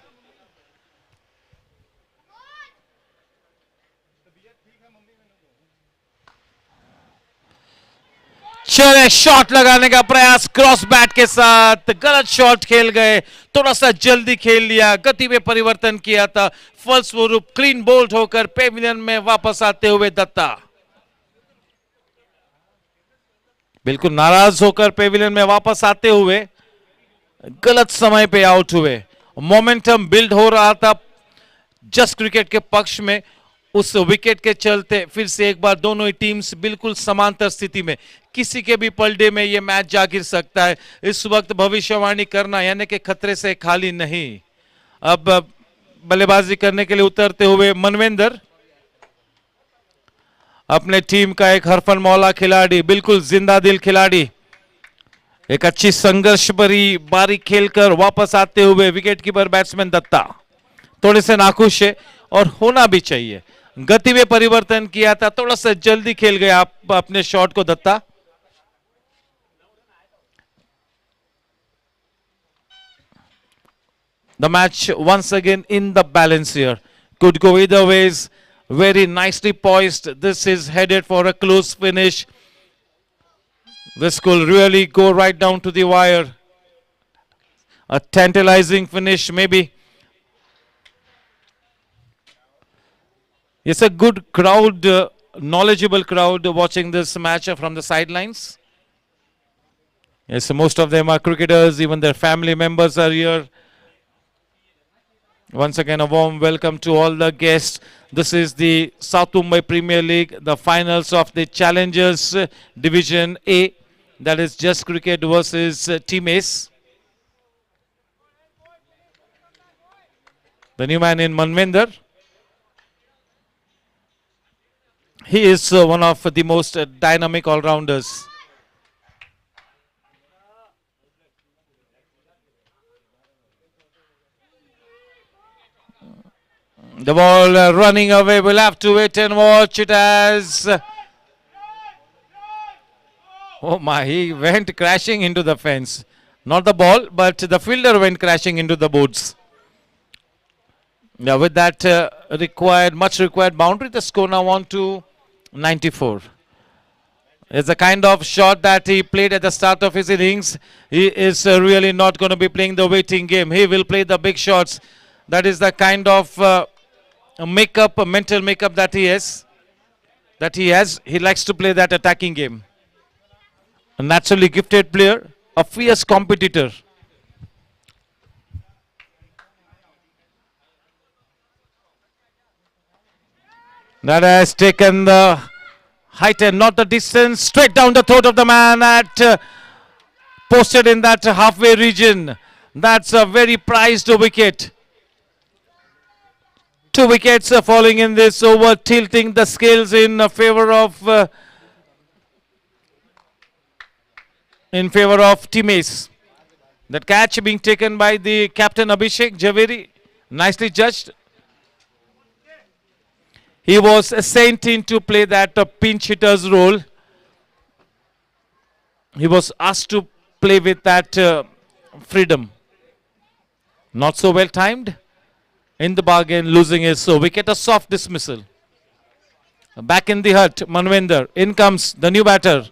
चले शॉट लगाने का प्रयास क्रॉस बैट के साथ गलत शॉट खेल गए थोड़ा सा जल्दी खेल लिया गति में परिवर्तन किया था फलस्वरूप क्लीन बोल्ड होकर पेविलियन में वापस आते हुए दत्ता बिल्कुल नाराज होकर पेविलियन में वापस आते हुए गलत समय पे आउट हुए मोमेंटम बिल्ड हो रहा था जस्ट क्रिकेट के पक्ष में उस विकेट के चलते फिर से एक बार दोनों ही टीम्स बिल्कुल समांतर स्थिति में किसी के भी पलड़े में यह मैच जा गिर सकता है इस वक्त भविष्यवाणी करना यानी कि खतरे से खाली नहीं अब बल्लेबाजी करने के लिए उतरते हुए मनवेंद्र अपने टीम का एक हरफन मौला खिलाड़ी बिल्कुल जिंदा दिल खिलाड़ी एक अच्छी संघर्ष भरी बारी खेलकर वापस आते हुए विकेट कीपर बैट्समैन दत्ता थोड़े से नाखुश है और होना भी चाहिए गति में परिवर्तन किया था थोड़ा सा जल्दी खेल गए आप अपने शॉट को Dutta The match once again in the balance here. Could go either ways. Very nicely poised. This is headed for a close finish. This could really go right down to the wire. A tantalizing finish maybe. It's a good crowd, knowledgeable crowd watching this match from the sidelines. Yes, most of them are cricketers. Even their family members are here. Once again, a warm welcome to all the guests. This is the South Mumbai Premier League, the finals of the Challengers Division A. That is Just Cricket versus Team Ace. The new man in Manvinder. He is one of the most dynamic all-rounders. The ball running away. We'll have to wait and watch it as... Oh my, he went crashing into the fence. Not the ball, but the fielder went crashing into the boards. Yeah, with that much required boundary, the score now on to 94. It's the kind of shot that he played at the start of his innings. He is really not going to be playing the waiting game. He will play the big shots. That is the kind of makeup, a mental makeup that he has. He likes to play that attacking game. A naturally gifted player, a fierce competitor. That has taken the height and not the distance, straight down the throat of the man at posted in that halfway region. That's a very prized wicket. 2 wickets falling in this over, tilting the scales in favor of Team Ace. That catch being taken by the captain Abhishek Javeri, nicely judged. He was sent in to play that pinch hitter's role. He was asked to play with that freedom. Not so well timed. In the bargain, losing his wicket, a soft dismissal. Back in the hut, Manvender. In comes the new batter.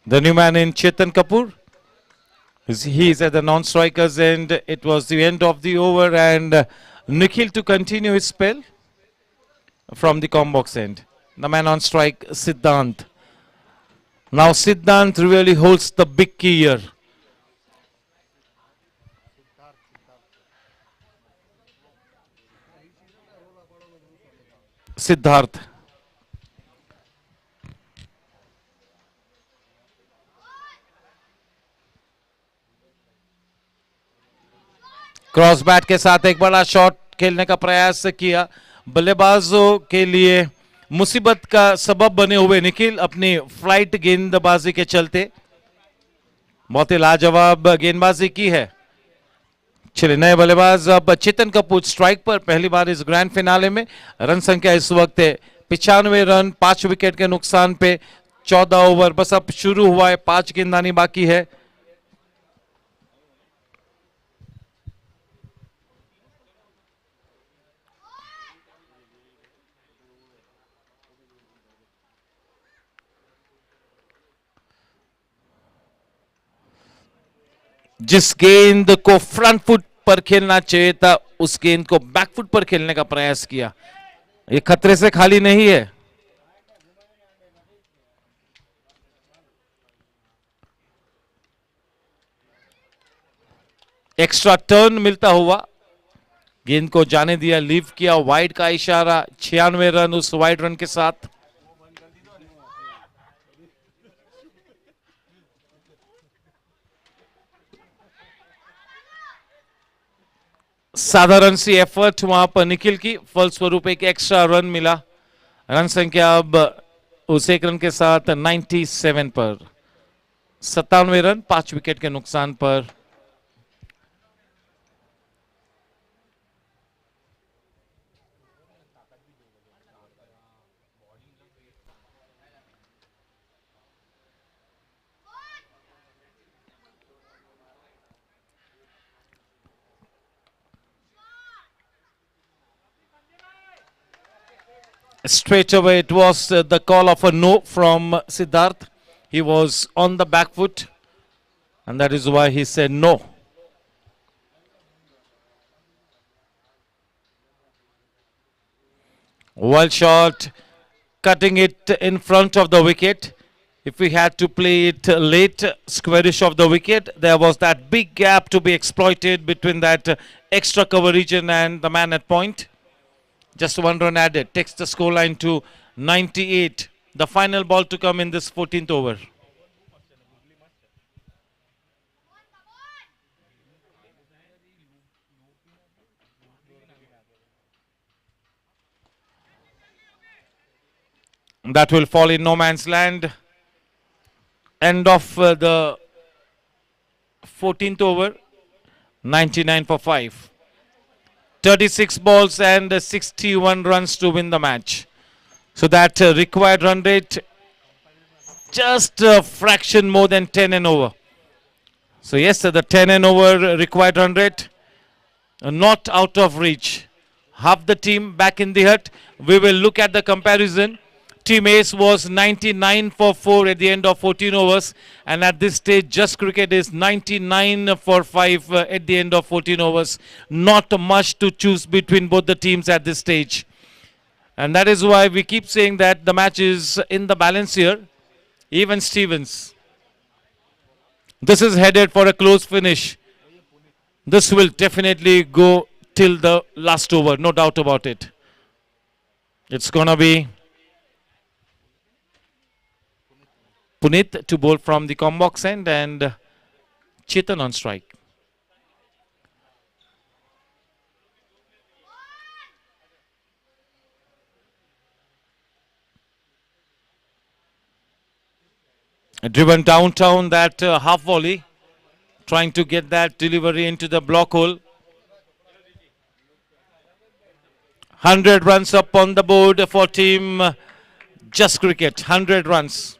The new man in Chetan Kapoor. He is at the non-strikers end. It was the end of the over, and Nikhil to continue his spell from the combox end. The man on strike, Siddhant. Now Siddhant really holds the big key here. Siddharth. Cross bat के साथ एक बड़ा shot खेलने का प्रयास किया. बल्लेबाजों के लिए मुसीबत का सबब बने हुए निखिल अपनी फ्लाइट गेंदबाजी के चलते. बहुत ही लाजवाब गेंदबाजी की है. चलिए नए बल्लेबाज अब चेतन कपूर स्ट्राइक पर, पहली बार इस ग्रैंड फिनाले में. रन संख्या इस वक्त है 95 रन, 5 विकेट के नुकसान पे. 14 ओवर बस अब शुरू हुआ है, 5 गेंदबाजी बाकी है. जिस गेंद को फ्रंट फुट पर खेलना चाहिए था, उस गेंद को बैक फुट पर खेलने का प्रयास किया. ये खतरे से खाली नहीं है. एक्स्ट्रा टर्न मिलता हुआ गेंद को जाने दिया, लीव किया. वाइड का इशारा, 96 रन उस वाइड रन के साथ. साधारण सी एफर्ट वहां पर निखिल की, फलस्वरूप एक एक्स्ट्रा रन मिला. रन संख्या अब उस एक रन के साथ 97 पर. 97 रन 5 विकेट के नुकसान पर. Straight away, it was the call of a no from Siddharth. He was on the back foot, and that is why he said no. Well shot, cutting it in front of the wicket. If we had to play it late, squarish of the wicket, there was that big gap to be exploited between that extra cover region and the man at point. Just 1 run added, takes the scoreline to 98. The final ball to come in this 14th over. That will fall in no man's land. End of the 14th over. 99 for 5. 36 balls and 61 runs to win the match. So that required run rate just a fraction more than 10 and over. So yes, the 10 and over required run rate not out of reach. Half the team back in the hut. We will look at the comparison. Team Ace was 99 for 4 at the end of 14 overs, and at this stage Just Cricket is 99 for 5 at the end of 14 overs. Not much to choose between both the teams at this stage, and that is why we keep saying that the match is in the balance here. Even Stevens. This is headed for a close finish. This will definitely go till the last over, no doubt about it. It's gonna be Puneet to bowl from the combox end and Chetan on strike. Driven downtown, that half volley, trying to get that delivery into the block hole. 100 runs up on the board for team Just Cricket. 100 runs.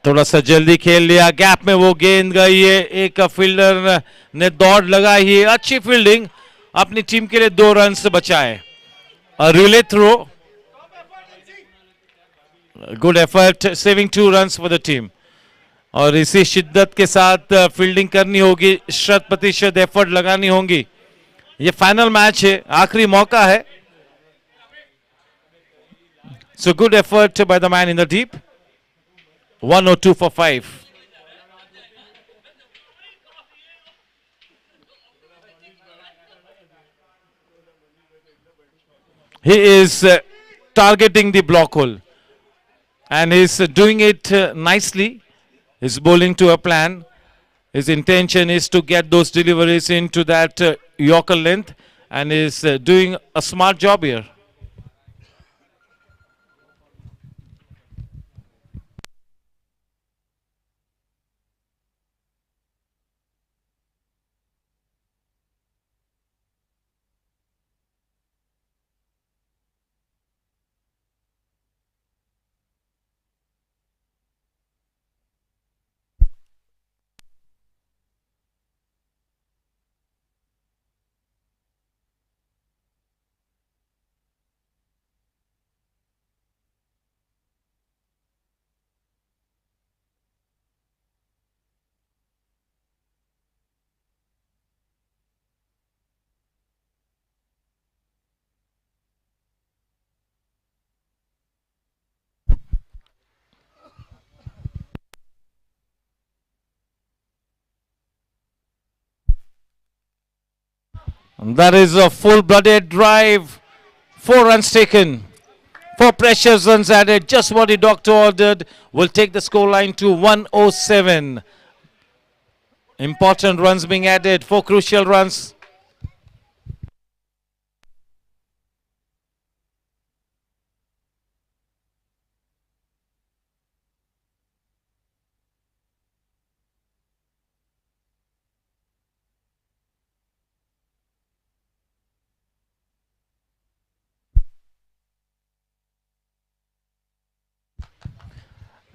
थोड़ा सा जल्दी खेल लिया, gap में वो गेंद गई है, एक फील्डर ने दौड़ लगाई है, अच्छी फील्डिंग, अपनी टीम के लिए 2 रन से बचाए. Relay throw, good effort, saving 2 runs for the team. और इसी शिद्दत के साथ फील्डिंग करनी होगी, शत प्रतिशत एफर्ट लगानी होगी. ये फाइनल मैच है, आखिरी मौका है. So good effort by the man in the deep. 102 for 5. He is targeting the block hole and is doing it nicely. He's bowling to a plan. His intention is to get those deliveries into that Yorker length, and is doing a smart job here. And that is a full-blooded drive. 4 runs taken. 4 precious runs added. Just what the doctor ordered. Will take the scoreline to 107. Important runs being added. 4 crucial runs.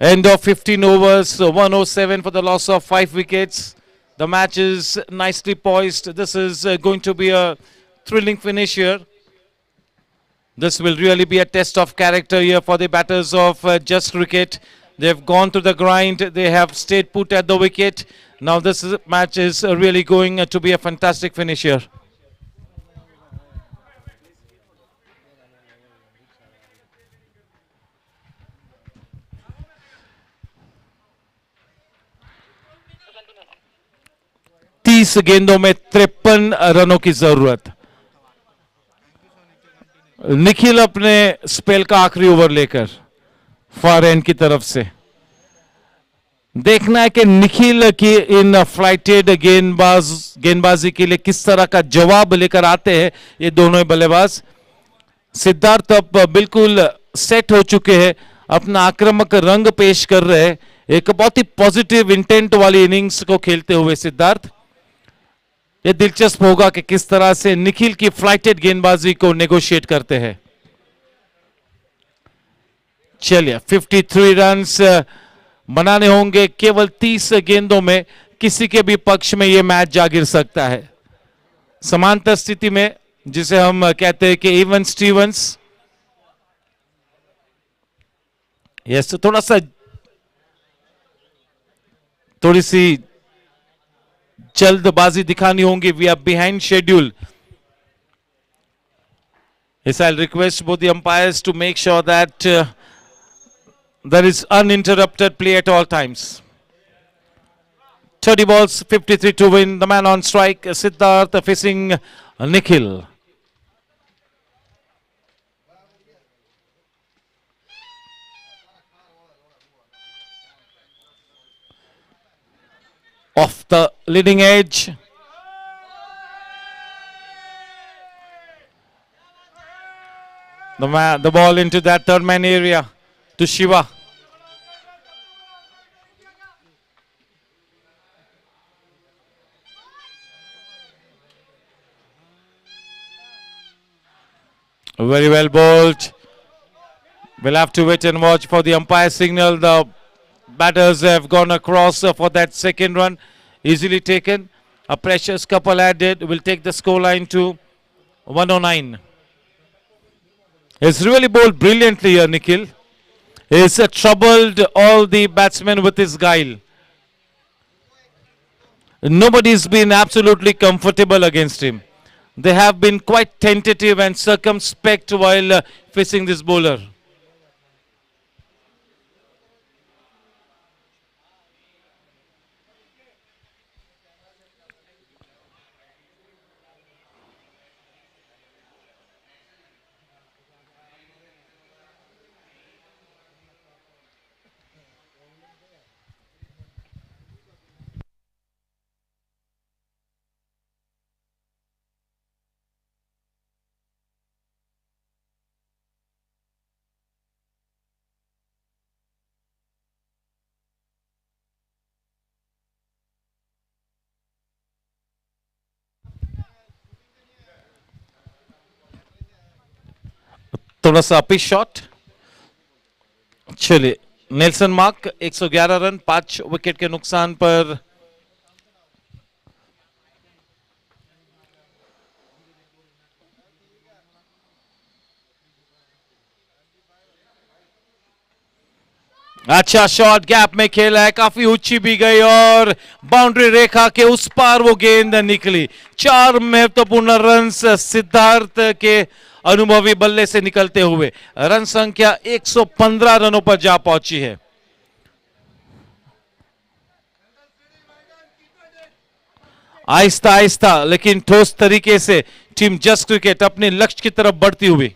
End of 15 overs, 107 for the loss of 5 wickets. The match is nicely poised. This is going to be a thrilling finish here. This will really be a test of character here for the batters of Just Cricket. They've gone through the grind. They have stayed put at the wicket. Now this match is really going to be a fantastic finish here. तीस गेंदों में 53 रनों की जरूरत. निखिल अपने spell का आखिरी over लेकर फार एंड की तरफ से। देखना है कि निखिल की इन फ्लाइटेड गेंदबाजी के लिए किस तरह का जवाब लेकर आते हैं ये दोनों ही बल्लेबाज। सिद्धार्थ अब बिल्कुल सेट हो चुके हैं, अपना आक्रामक रंग पेश कर रहे हैं, एक बहुत ही पॉजिटिव इंटेंट वाली इनिंग्स को खेलते हुए सिद्धार्थ। ये दिलचस्प होगा कि किस तरह से निखिल की फ्लाइटेड गेंदबाजी को नेगोशिएट करते हैं। चलिए 53 रन्स बनाने होंगे केवल 30 गेंदों में, किसी के भी पक्ष में यह मैच जा गिर सकता है। समांतर स्थिति में जिसे हम कहते हैं कि इवन स्टीवंस। यस, थोड़ी सी जल्दबाजी दिखानी होगी। We are behind schedule. Yes, I'll request both the umpires to make sure that there is uninterrupted play at all times. 30 balls, 53 to win. The man on strike, Siddharth facing Nikhil. Off the leading edge. The ball into that third man area to Shiva. Very well bowled. We'll have to wait and watch for the umpire signal. The batters have gone across for that second run. Easily taken. A precious couple added will take the scoreline to 109. He's really bowled brilliantly here, Nikhil. He's troubled all the batsmen with his guile. Nobody's been absolutely comfortable against him. They have been quite tentative and circumspect while facing this bowler. थोड़ा सा uppish shot. चलिए, Nelson mark 111 run 5 wicket के नुकसान पर। अच्छा shot, gap में खेला है, काफी ऊंची भी गई और बाउंड्री रेखा के उस पार वो गेंद निकली। 4 महत्वपूर्ण रन सिद्धार्थ के अनुभवी बल्ले से निकलते हुए रन संख्या 115 रनों पर जा पहुंची है। आहिस्ता आहिस्ता लेकिन ठोस तरीके से टीम जस्ट क्रिकेट अपने लक्ष्य की तरफ बढ़ती हुई।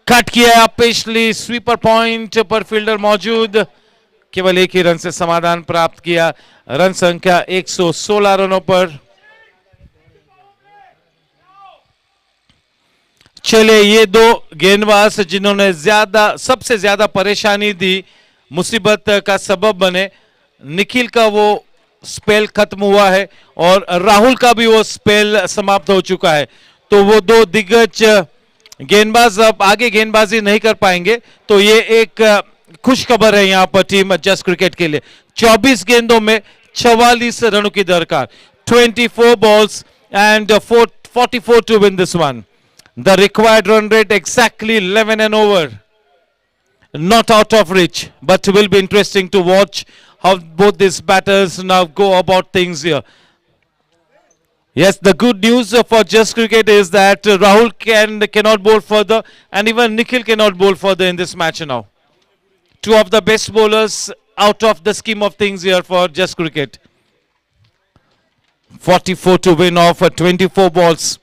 कट किया पेशली, स्वीपर पॉइंट पर फील्डर मौजूद, केवल एक ही रन से समाधान प्राप्त किया। रन संख्या 116 रनों पर। चले, ये दो गेंदबाज जिन्होंने सबसे ज्यादा परेशानी दी, मुसीबत का सबब बने, निखिल का वो स्पेल खत्म हुआ है और राहुल का भी वो स्पेल समाप्त हो चुका है। तो वो दो दिग्गज गेंदबाज अब आगे गेंदबाजी नहीं कर पाएंगे। तो ये एक खुश खबर है यहां पर टीम जस्ट क्रिकेट के लिए। 24 गेंदों में 44 रनों की दरकार। 24 balls and 44 to win this one. The required run rate exactly 11 and over. Not out of reach, but will be interesting to watch how both these batters now go about things here. Yes, the good news for just cricket is that Rahul cannot bowl further, and even Nikhil cannot bowl further in this match now. Two of the best bowlers out of the scheme of things here for Just Cricket. 44 to win off 24 balls.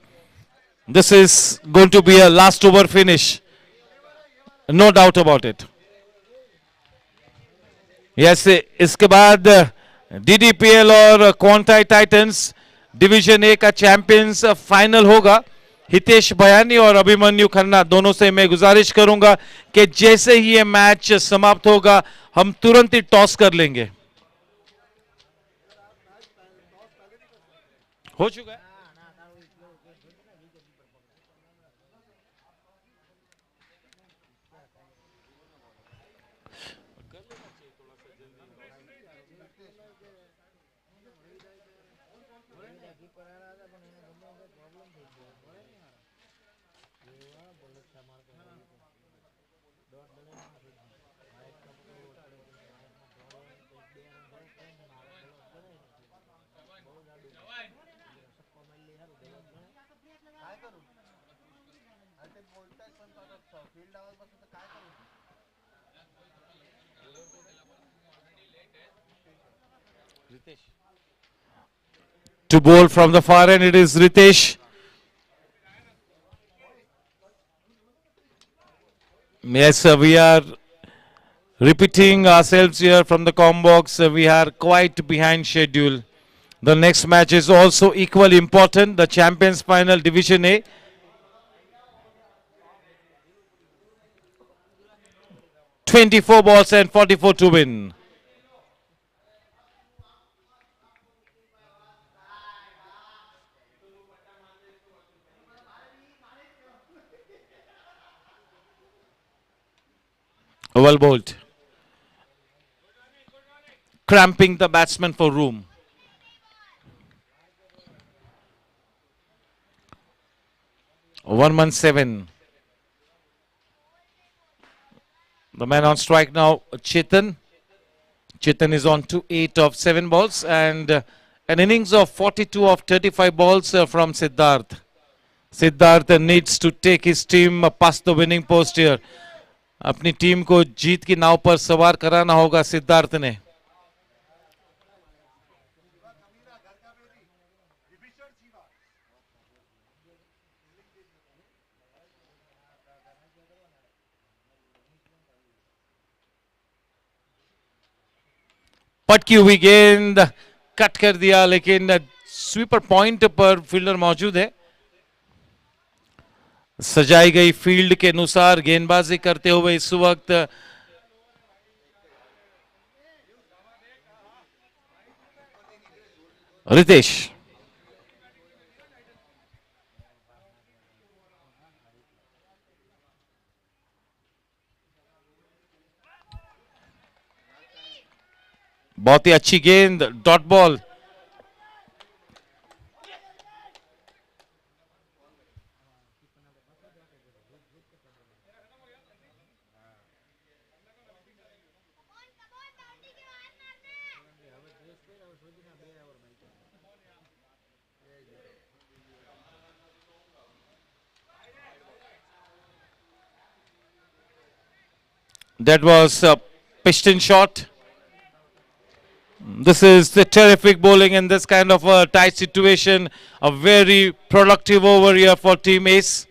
This is going to be a last over finish. No doubt about it. Yes, इसके बाद DDPL और क्वांटाई Titans division A का champions final होगा. हितेश बयानी और अभिमन्यु खन्ना दोनों से मैं गुजारिश करूंगा कि जैसे ही ये मैच समाप्त होगा हम तुरंत ही टॉस कर लेंगे. हो चुका है. To bowl from the far end, it is Ritesh. Yes, we are repeating ourselves here from the com box. We are quite behind schedule. The next match is also equally important. The Champions Final Division A. "24 balls and 44 to win." Well bowled. Cramping the batsman for room. One 7. The man on strike now, Chetan. Chetan is on to 8 of 7 balls and an innings of 42 of 35 balls from Siddharth. Siddharth needs to take his team past the winning post here. अपनी team को जीत की नाव पर सवार कराना होगा सिद्धार्थ ने. पटकी हुई गेंद कट कर दिया, लेकिन स्वीपर पॉइंट पर फील्डर मौजूद है. सजाई गई फील्ड के अनुसार गेंदबाजी करते हुए इस वक्त रितेश. बहुत ही अच्छी गेंद, dot ball. That was a piston shot. This is the terrific bowling in this kind of a tight situation. A very productive over here for Team Ace.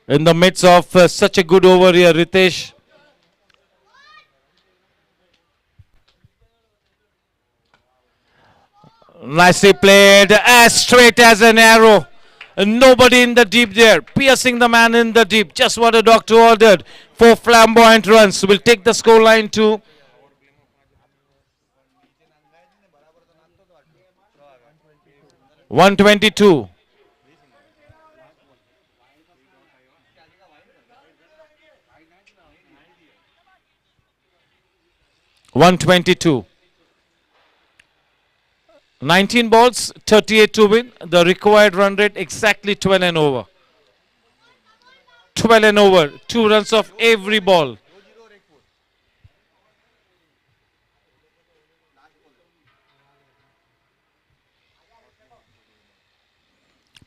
In the midst of such a good over here, Ritesh. Nicely played, as straight as an arrow. Nobody in the deep there, piercing the man in the deep. Just what the doctor ordered. 4 flamboyant runs will take the scoreline to 122. (122). 19 balls, 38 to win. The required run rate exactly 12 and over. 12 and over. 2 runs off every ball.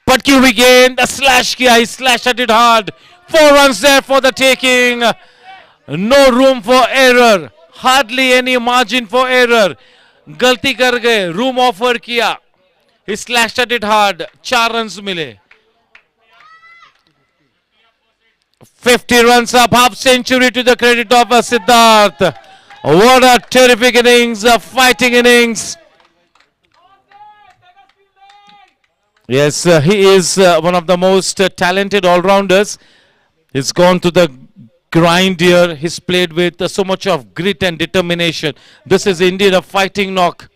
Putki हुई गेंद, slash किया, he slashed at it hard. 4 runs there for the taking. No room for error. Hardly any margin for error. गलती कर गए, room offer किया. He slashed at it hard. 4 runs मिले. 50 runs up, half century to the credit of Siddharth. What a terrific innings, a fighting innings. Yes, he is one of the most talented all-rounders. He's gone to the grind here. He's played with so much of grit and determination. This is indeed a fighting knock.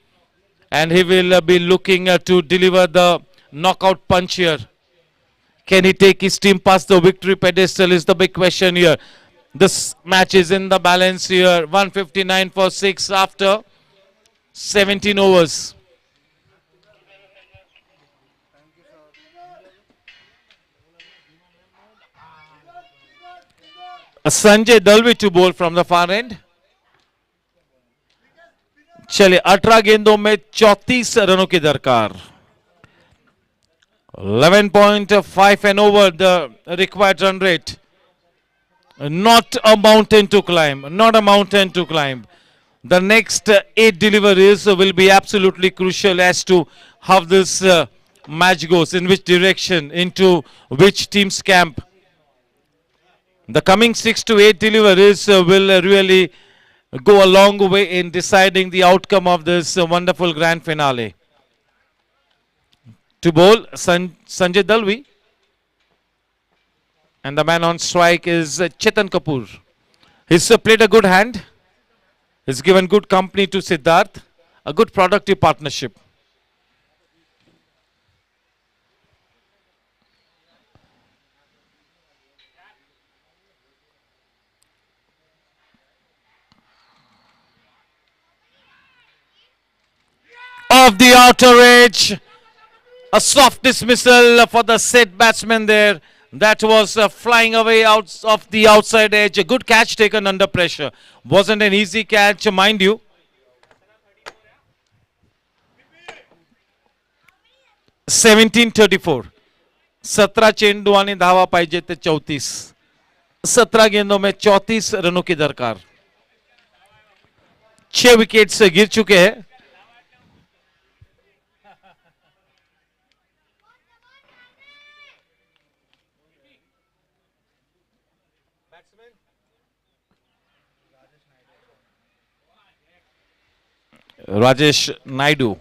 And he will be looking to deliver the knockout punch here. Can he take his team past the victory pedestal is the big question here. This match is in the balance here. 159 for 6 after 17 overs. Sanjay Dalvi to bowl from the far end. चलिए 18 गेंदों में 34 रनों की दरकार. 11.5 and over the required run rate. Not a mountain to climb. Not a mountain to climb. The next 8 deliveries will be absolutely crucial as to how this match goes, in which direction, into which team's camp. The coming 6 to 8 deliveries will really go a long way in deciding the outcome of this wonderful grand finale. To bowl, Sanjay Dalvi. And the man on strike is Chetan Kapoor. He's played a good hand. He's given good company to Siddharth. A good productive partnership. Off the outer edge. A soft dismissal for the set batsman there. That was flying away out of the outside edge. A good catch taken under pressure. Wasn't an easy catch, mind you. (17:34) 17 चेंडू आणि धावा पाहिजे ते 34. 17 गेंदों में 34 रनों की दरकार. 6 विकेट्स गिर चुके हैं. Rajesh Naidu.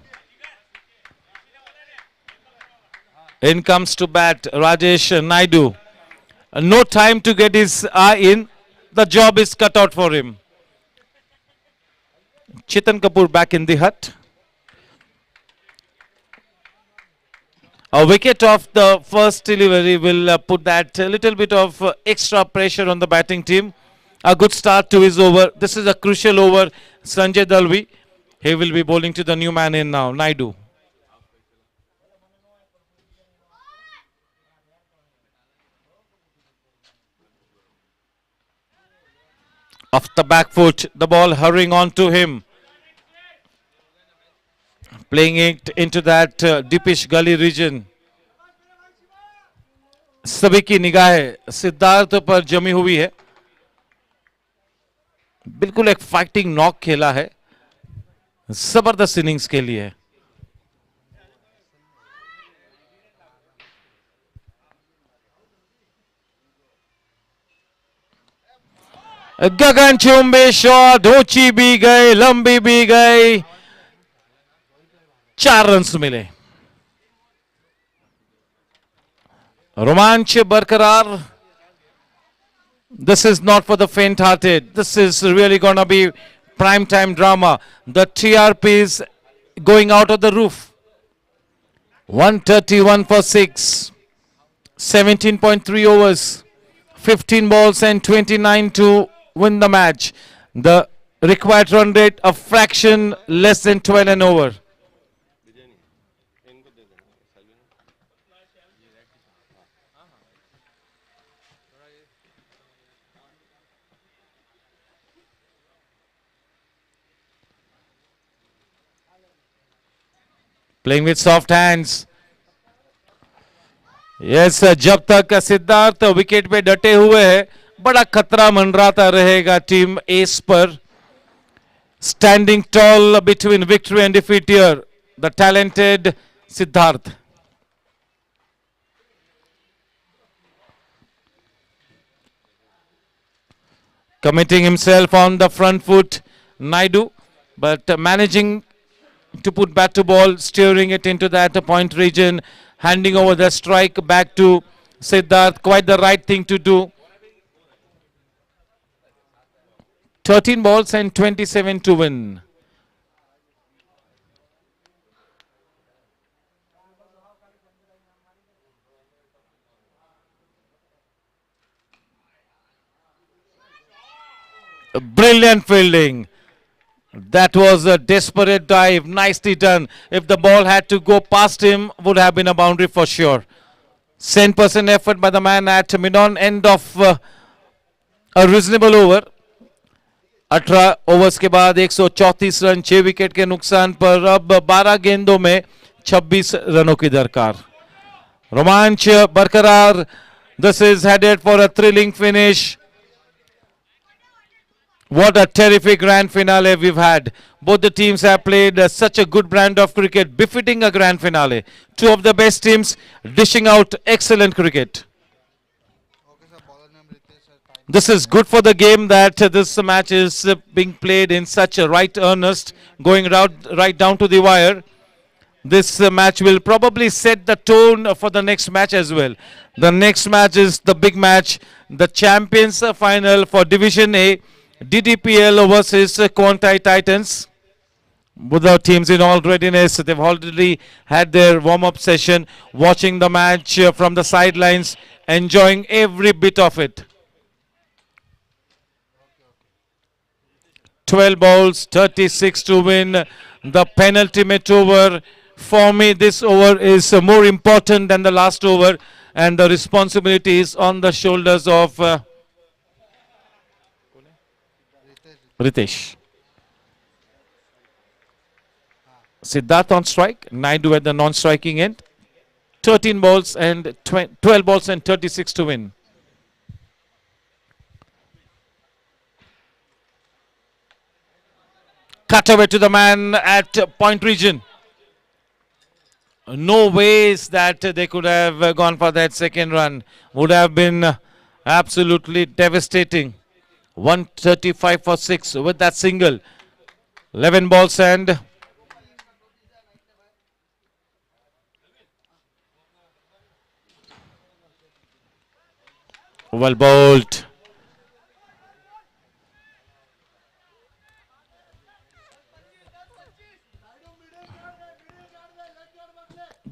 In comes to bat Rajesh Naidu. No time to get his eye in. The job is cut out for him. Chetan Kapoor back in the hut. A wicket off the first delivery will put that a little bit of extra pressure on the batting team. A good start to his over. This is a crucial over. Sanjay Dalvi. He will be bowling to the new man in now, Naidu. Off the back foot, the ball hurrying on to him. Playing it into that deepish gully region. सभी की निगाहें सिद्धार्थ पर जमी हुई है. बिल्कुल एक fighting knock खेला है. जबरदस्त इनिंग्स के लिए. गगनचुंबी शॉट, ऊंची भी गई, लंबी भी गई. 4 रन्स मिले. रोमांच बरकरार. This is not for the faint-hearted. This is really gonna be prime time drama. The TRP is going out of the roof. 131 for 6. 17.3 overs. 15 balls and 29 to win the match. The required run rate a fraction less than 12 and over. Playing with soft hands. Yes, जब तक Siddharth wicket पे डटे हुए हैं, बड़ा खतरा मंडराता रहेगा team S पर. Standing tall between victory and defeat here, the talented Siddharth. Committing himself on the front foot, Naidu, but managing to put bat to ball, steering it into that point region, handing over the strike back to Siddharth. Quite the right thing to do. 13 balls and 27 to win. Brilliant fielding. That was a desperate dive. Nicely done. If the ball had to go past him, would have been a boundary for sure. 10% effort by the man at mid-on end of a reasonable over. 18 overs के बाद 134 run 6 wicket के नुकसान पर अब 12 गेंदों में 26 रनों की दरकार. रोमांच बरकरार. This is headed for a thrilling finish. What a terrific grand finale we've had. Both the teams have played such a good brand of cricket, befitting a grand finale. Two of the best teams dishing out excellent cricket. This is good for the game that this match is being played in such a right earnest, going right down to the wire. This match will probably set the tone for the next match as well. The next match is the big match, the Champions Final for Division A. DDPL versus Quantai Titans. Both our teams in all readiness. They've already had their warm-up session, watching the match from the sidelines, enjoying every bit of it. 12 balls, 36 to win. The penultimate over. For me, this over is more important than the last over, and the responsibility is on the shoulders of Ritesh. Siddharth on strike, Naidu at the non-striking end. 13 balls and 12 balls and 36 to win. Cut away to the man at point region. No ways that they could have gone for that second run. Would have been absolutely devastating. 135 for 6 with that single. 11 balls and well bowled.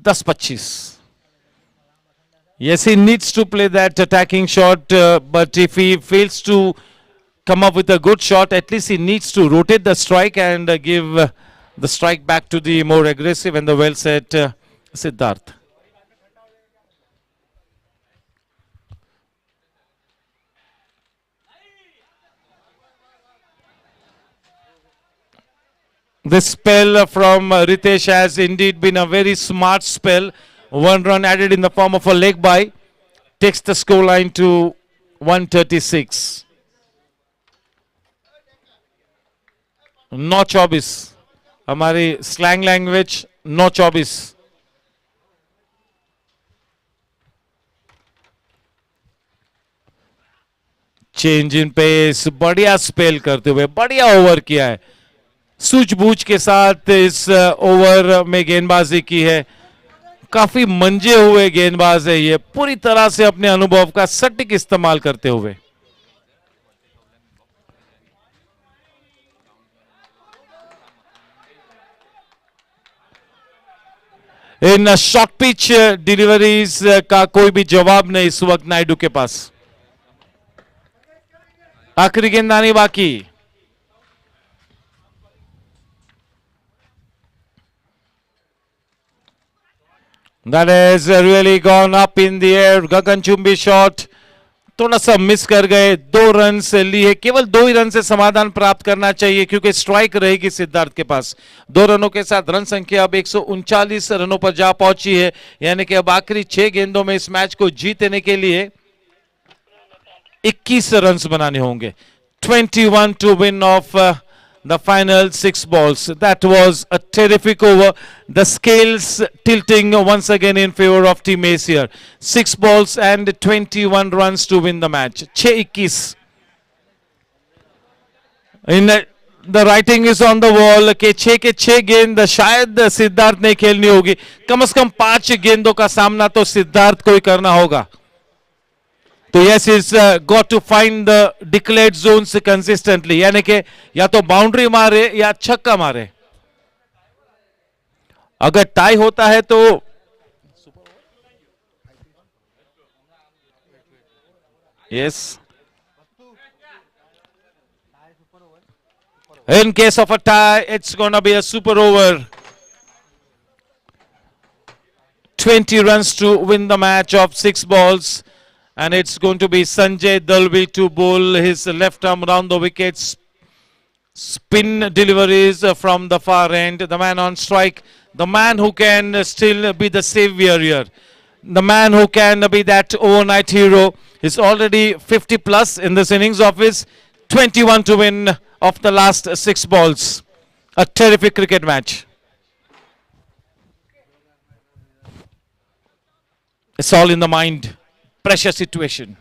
Das 25. Yes, he needs to play that attacking shot, but if he fails to come up with a good shot, at least he needs to rotate the strike and give the strike back to the more aggressive and the well set Siddharth. This spell from Ritesh has indeed been a very smart spell. 1 run added in the form of a leg by takes the scoreline to 136. No 24. हमारी slang language no 24. Change in pace, बढ़िया spell करते हुए बढ़िया over किया है. सूझबूझ के साथ इस ओवर में गेंदबाजी की है. काफी मंजे हुए गेंदबाज है ये, पूरी तरह से अपने अनुभव का सटीक इस्तेमाल करते हुए. इन शॉर्ट पिच डिलीवरीज का कोई भी जवाब नहीं इस वक्त नायडू के पास. आखिरी गेंद आनी बाकी. That has really gone up in the air. गगनचुंबी शॉट थोड़ा सा मिस कर गए. 2 रन से लिए, केवल 2 ही रन से समाधान प्राप्त करना चाहिए क्योंकि स्ट्राइक रहेगी सिद्धार्थ के पास. 2 रनों के साथ रन संख्या अब 139 रनों पर जा पहुंची है. यानी कि अब आखिरी 6 गेंदों में इस मैच को जीतने के लिए 21 रन बनाने होंगे. 21 to win of the final 6 balls. That was a terrific over. The scales tilting once again in favor of Team Ace here. 6 balls and 21 runs to win the match. 6-21. In the writing is on the wall कि 6 के 6 गेंद शायद सिद्धार्थ ने खेलनी होगी. कम से कम 5 गेंदों का सामना तो सिद्धार्थ को ही करना होगा. तो yes, he's got to find the declared zones consistently. यानी कि या तो बाउंड्री मारे या छक्का मारे. अगर टाई होता है तो yes. In case of a tie, it's going to be a super over. 20 runs to win the match of 6 balls. And it's going to be Sanjay Dalvi to bowl his left arm round the wickets. Spin deliveries from the far end. The man on strike. The man who can still be the savior here. The man who can be that overnight hero. Is already 50 plus in this innings of his. 21 to win of the last 6 balls. A terrific cricket match. It's all in the mind. Pressure situation.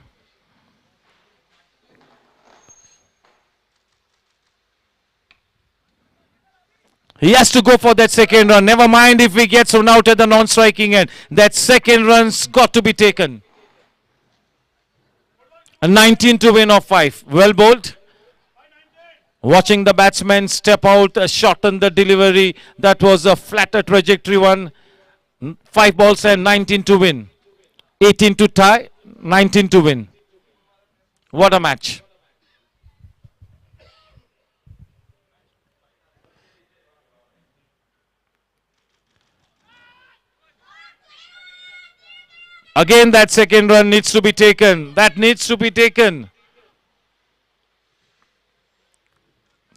He has to go for that second run. Never mind if he gets one out at the non-striking end. That second run's got to be taken. A 19 to win of 5. Well bowled. Watching the batsman step out, shorten the delivery. That was a flatter trajectory one. 5 balls and 19 to win. 18 to tie, 19 to win. What a match. Again, that second run needs to be taken. That needs to be taken.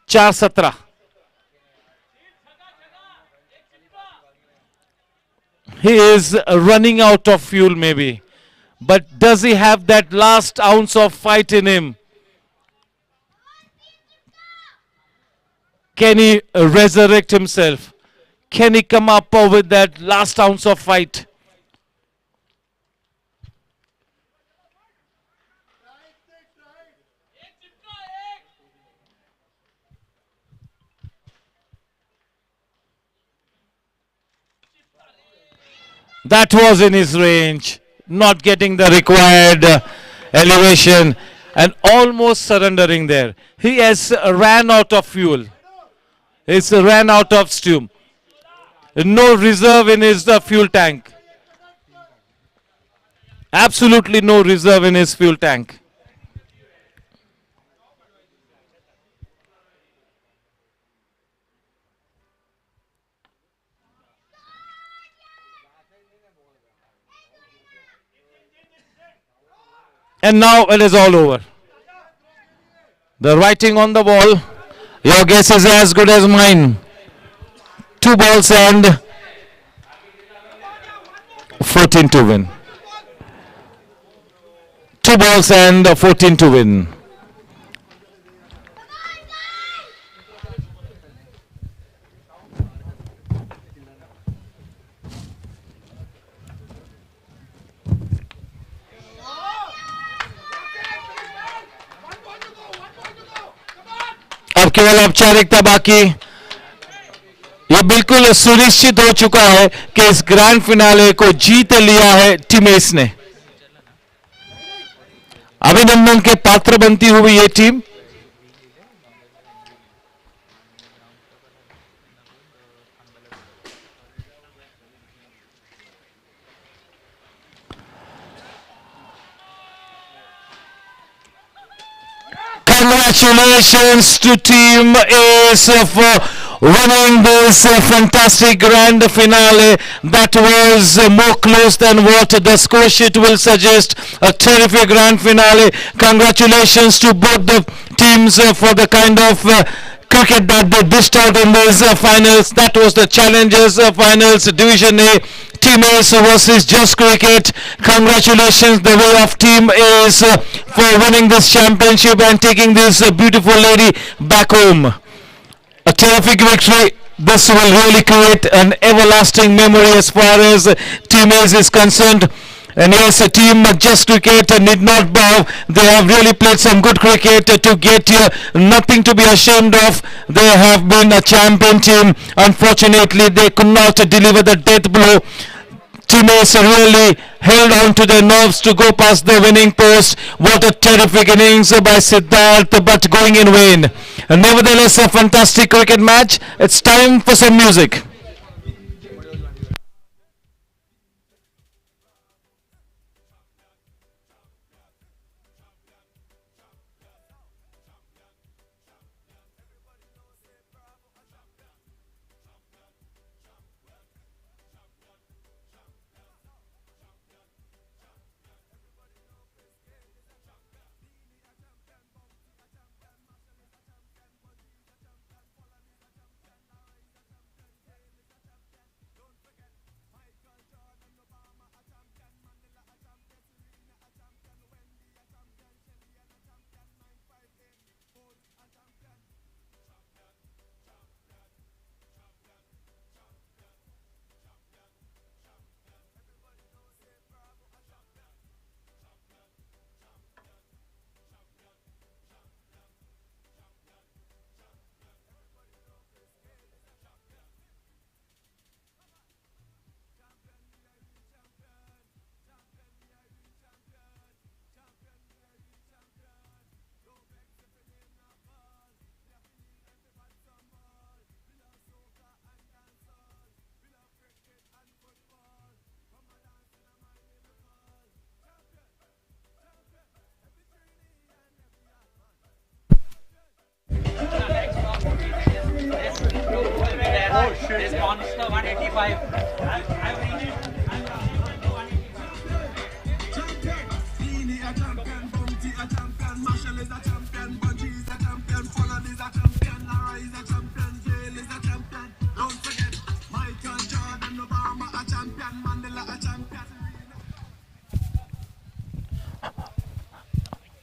4-17. He is running out of fuel maybe. But does he have that last ounce of fight in him? Can he resurrect himself? Can he come up with that last ounce of fight? That was in his range, not getting the required elevation and almost surrendering there. He has ran out of fuel. He's ran out of steam. No reserve in his fuel tank. Absolutely no reserve in his fuel tank. And now it is all over. The writing on the wall. Your guess is as good as mine. 2 balls and 14 to win. 2 balls and 14 to win. अब केवल औपचारिकता बाकी. ये बिल्कुल सुनिश्चित हो चुका है कि इस ग्रैंड फिनाले को जीत लिया है टीम एस ने. अभिनंदन के पात्र बनती हुई ये team Congratulations to Team Ace for winning this fantastic grand finale. That was more close than what the score sheet will suggest. A terrific grand finale. Congratulations to both the teams for the kind of cricket that they dished out in these finals. That was the Challengers Finals Division A. Team Ace versus Just Cricket. Congratulations the way of Team Ace for winning this championship and taking this beautiful lady back home. A terrific victory. This will really create an everlasting memory as far as Team Ace is concerned. And yes, a team Just Cricket need not bow. They have really played some good cricket to get here. Nothing to be ashamed of. They have been a champion team. Unfortunately, they could not deliver the death blow. Teammates really held on to their nerves to go past the winning post. What a terrific innings by Siddharth, but going in vain. And nevertheless, a fantastic cricket match. It's time for some music. This monster 185.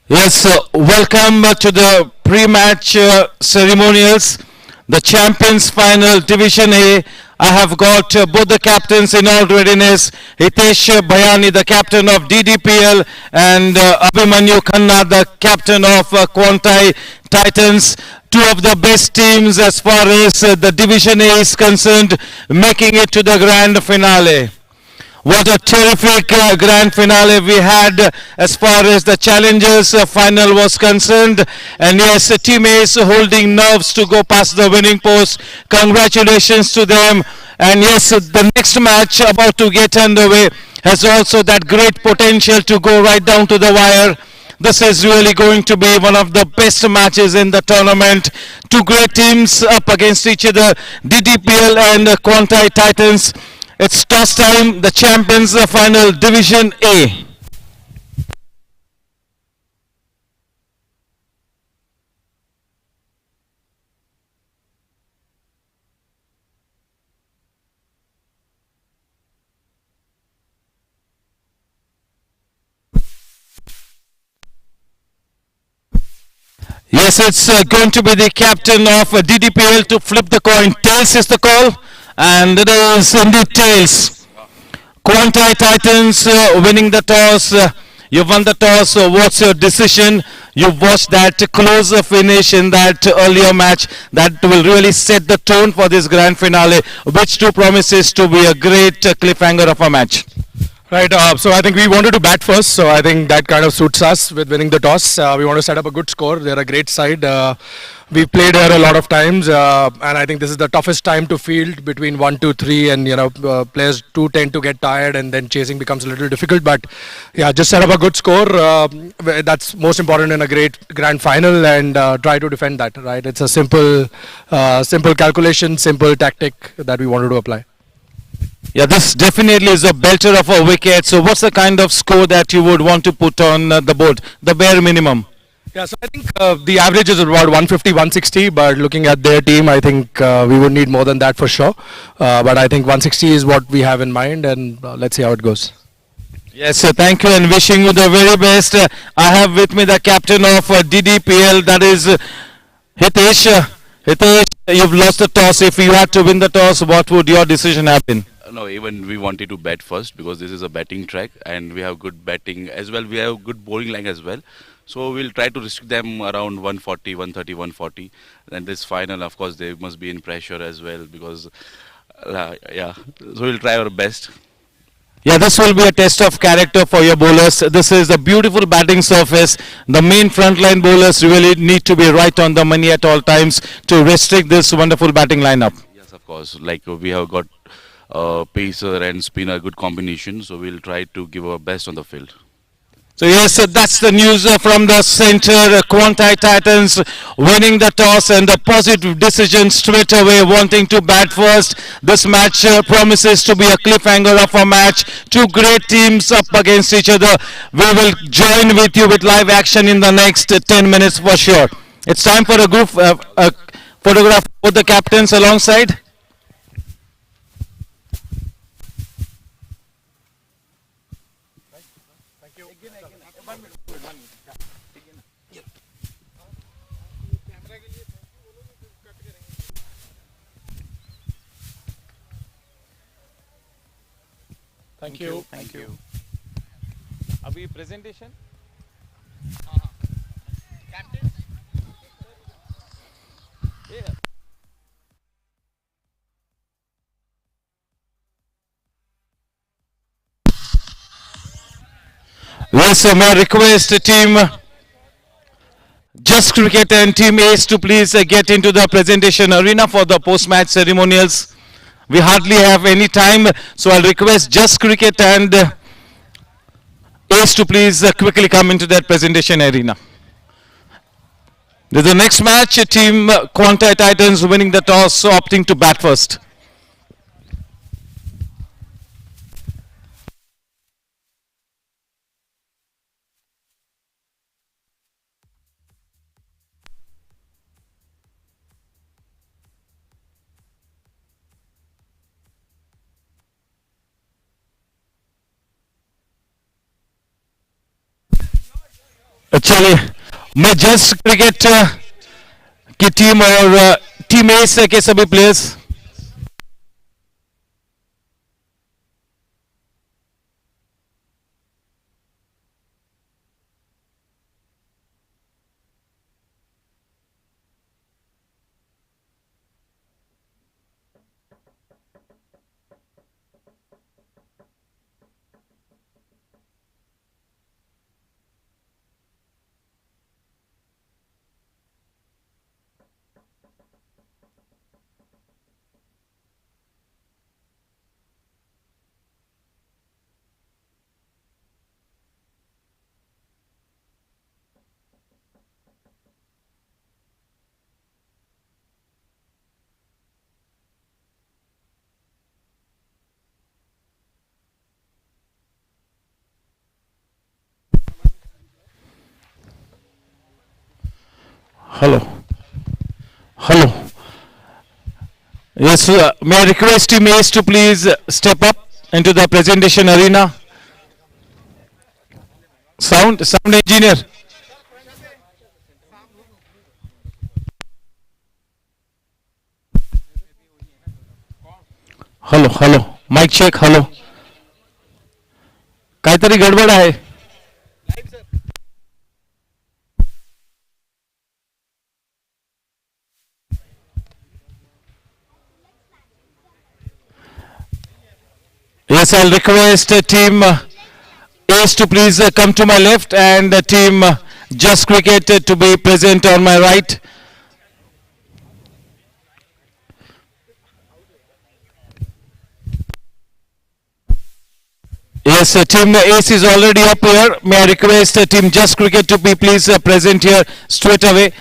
Yes, welcome to the pre-match ceremonials. The Champions Final Division A. I have got both the captains in all readiness. Hitesh Bhayani, the captain of DDPL, and Abhimanyu Khanna, the captain of Quantai Titans. Two of the best teams as far as the Division A is concerned, making it to the grand finale. What a terrific grand finale we had as far as the Challengers final was concerned. And yes, Team Ace holding nerves to go past the winning post. Congratulations to them. And yes, the next match about to get underway has also that great potential to go right down to the wire. This is really going to be one of the best matches in the tournament. Two great teams up against each other, DDPL and Quantai Titans. It's toss time, the Champions Final Division A. Yes, it's going to be the captain of DDPL to flip the coin. Tails is the call, and it is indeed tails. Quantai Titans winning the toss. You won the toss. So what's your decision? You've watched that closer finish in that earlier match. That will really set the tone for this grand finale, which too promises to be a great cliffhanger of a match. Right, so I think we wanted to bat first, so I think that kind of suits us with winning the toss. We want to set up a good score. They're a great side. We've played here a lot of times, and I think this is the toughest time to field between 1, 2, 3, and players do tend to get tired, and then chasing becomes a little difficult. But yeah, just set up a good score. That's most important in a great grand final, and try to defend that. Right, it's a simple calculation, simple tactic that we wanted to apply. Yeah, this definitely is a belter of a wicket. So what's the kind of score that you would want to put on the board, the bare minimum? Yeah, so I think the average is about 150, 160, but looking at their team, I think we would need more than that for sure. But I think 160 is what we have in mind, and let's see how it goes. Yes, sir, thank you and wishing you the very best. I have with me the captain of DDPL, that is Hitesh. Hitesh, you've lost the toss. If you had to win the toss, what would your decision have been? No, even we wanted to bat first because this is a batting track and we have good batting as well. We have good bowling line as well. So we'll try to restrict them around 140, 130, 140. And this final, of course, they must be in pressure as well because, yeah. So we'll try our best. Yeah, this will be a test of character for your bowlers. This is a beautiful batting surface. The main frontline bowlers really need to be right on the money at all times to restrict this wonderful batting lineup. Yes, of course. Like we have got pacer and spinner, good combination. So we'll try to give our best on the field. So yes, that's the news from the center. Quantai Titans winning the toss and the positive decision straight away, wanting to bat first. This match promises to be a cliffhanger of a match. Two great teams up against each other. We will join with you with live action in the next 10 minutes for sure. It's time for a group photograph with the captains alongside. Thank you. Thank you. Abhi presentation. Yes, may I request team Just Cricket and Team Ace to please get into the presentation arena for the post-match ceremonials. We hardly have any time, so I'll request Just Cricket and Ace to please quickly come into that presentation arena. The next match, team Quantai Titans winning the toss, so opting to bat first. चलिए मैं just cricket की team और team S के सभी players Hello. Hello. Yes, may I request Team Ace to please step up into the presentation arena. Sound engineer. Hello. Mic check, hello. काहीतरी गडबड आहे. Yes, I'll request team Ace to please come to my left and team Just Cricket to be present on my right. Yes, team Ace is already up here. May I request team Just Cricket to be please present here straight away.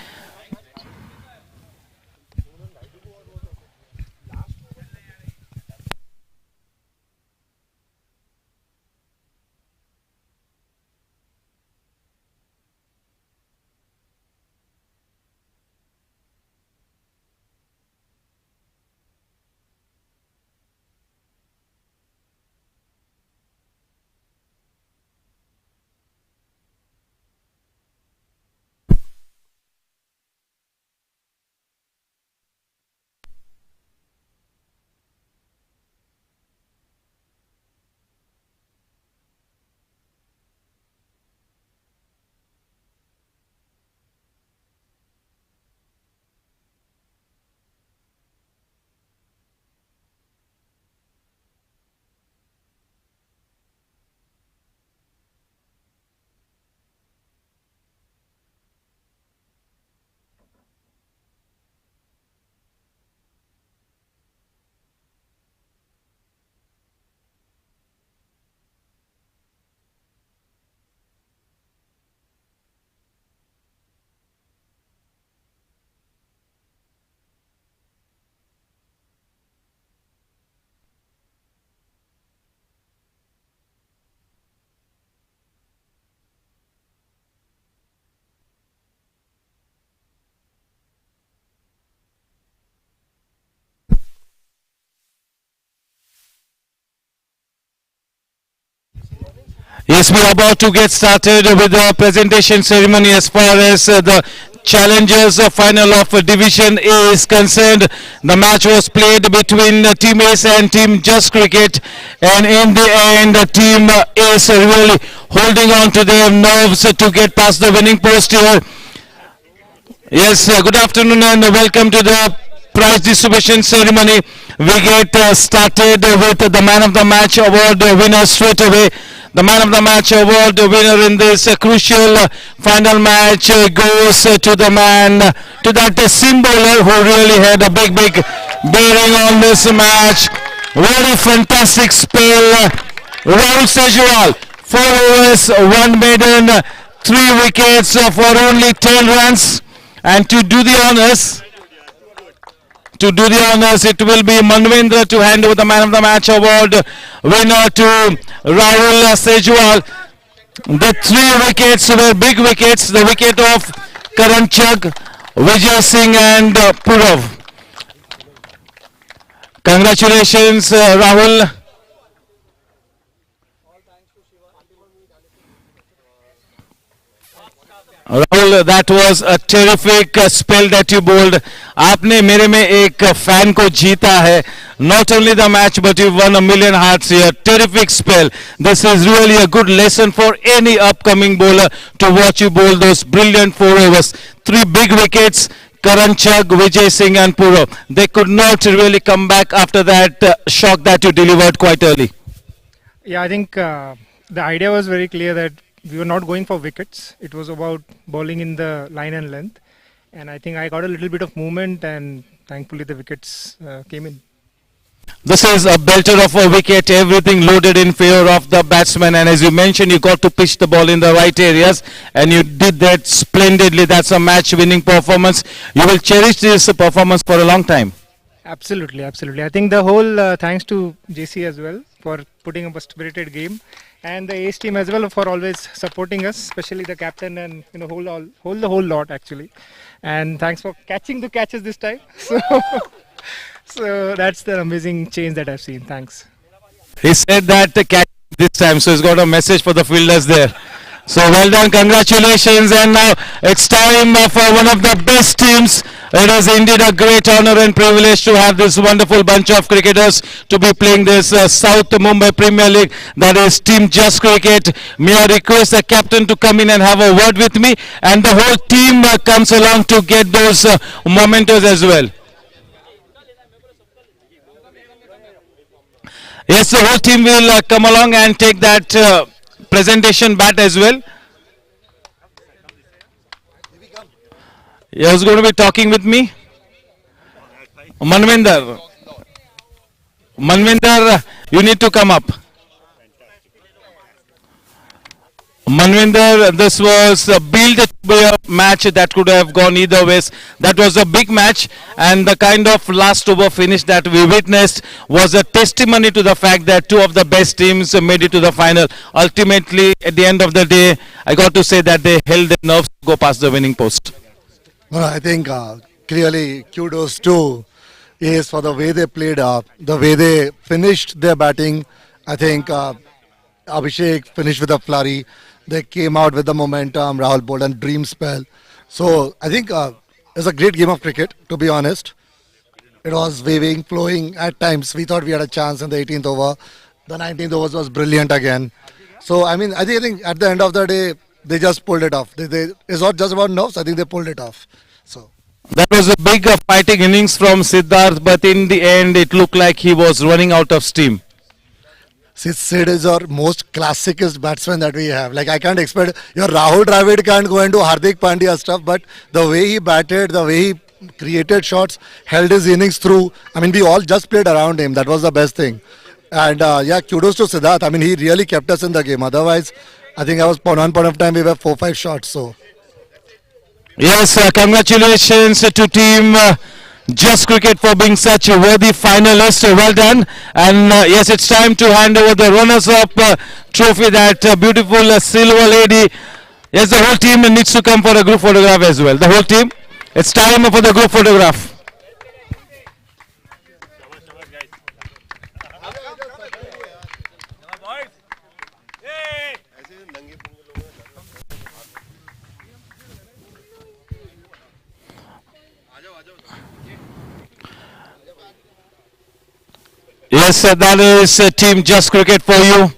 Yes, we are about to get started with the presentation ceremony as far as the Challengers final of Division A is concerned. The match was played between Team Ace and Team Just Cricket, and in the end, Team Ace really holding on to their nerves to get past the winning post here. Yes, good afternoon and welcome to the prize distribution ceremony. We get started with the Man of the Match award winner straight away. The Man of the Match award winner in this crucial final match goes to the man, to that seam bowler who really had a big bearing on this match. Very fantastic spell. Rahul Sejwal, 4 overs, 1 maiden, 3 wickets for only 10 runs. And to do the honors, it will be Manvendra to hand over the Man of the Match award winner to Rahul Sejwal. The 3 wickets were big wickets. The wicket of Karan Chugg, Vijay Singh and Purav. Congratulations, Rahul. Rahul, that was a terrific spell that you bowled. आपने मेरे में एक fan को जीता है. Not only the match, but you won 1,000,000 hearts here. Terrific spell. This is really a good lesson for any upcoming bowler to watch you bowl those brilliant 4 overs. 3 big wickets. Karan Chugg, Vijay Singh and Purav. They could not really come back after that shock that you delivered quite early. Yeah, I think the idea was very clear that we were not going for wickets. It was about bowling in the line and length. And I think I got a little bit of movement and thankfully the wickets came in. This is a belter of a wicket, everything loaded in favor of the batsman, and as you mentioned, you got to pitch the ball in the right areas and you did that splendidly. That's a match winning performance. You will cherish this performance for a long time. Absolutely, absolutely. I think the whole thanks to JC as well for putting up a spirited game, and the Ace team as well for always supporting us, especially the captain and hold the whole lot actually. And thanks for catching the catches this time. So that's the amazing change that I've seen. Thanks. He said that the catch this time, so he's got a message for the fielders there. So well done, congratulations, and now it's time for one of the best teams. It is indeed a great honor and privilege to have this wonderful bunch of cricketers to be playing this South Mumbai Premier League, that is Team Just Cricket. May I request the captain to come in and have a word with me, and the whole team comes along to get those mementos as well. Yes, the whole team will come along and take that presentation bat as well. Yeah, who's going to be talking with me? Manvinder. Manvinder, you need to come up. Manvinder, this was a build match that could have gone either ways. That was a big match, and the kind of last over finish that we witnessed was a testimony to the fact that 2 of the best teams made it to the final. Ultimately, at the end of the day, I got to say that they held their nerves to go past the winning post. Well, I think clearly kudos to Ace for the way they played, the way they finished their batting. I think Abhishek finished with a flurry. They came out with the momentum. Rahul bowled a dream spell. So I think it was a great game of cricket, to be honest. It was waving, flowing at times. We thought we had a chance in the 18th over. The 19th over was brilliant again. So, I mean, I think at the end of the day, they just pulled it off. It's not just about nerves. I think they pulled it off. So that was a big fighting innings from Siddharth, but in the end, it looked like he was running out of steam. Sid is our most classicest batsman that we have. Like, I can't expect your Rahul Dravid can't go into Hardik Pandya stuff, but the way he batted, the way he created shots, held his innings through. I mean, we all just played around him. That was the best thing. And yeah, kudos to Siddharth. I mean, he really kept us in the game. Otherwise, I think I was one point of time we were 4-5 shots. So yes, congratulations to team Just Cricket for being such a worthy finalist. Well done. And yes, it's time to hand over the runners-up trophy, that beautiful silver lady. Yes, the whole team needs to come for a group photograph as well. The whole team. It's time for the group photograph. Yes, that is Team Just Cricket for you.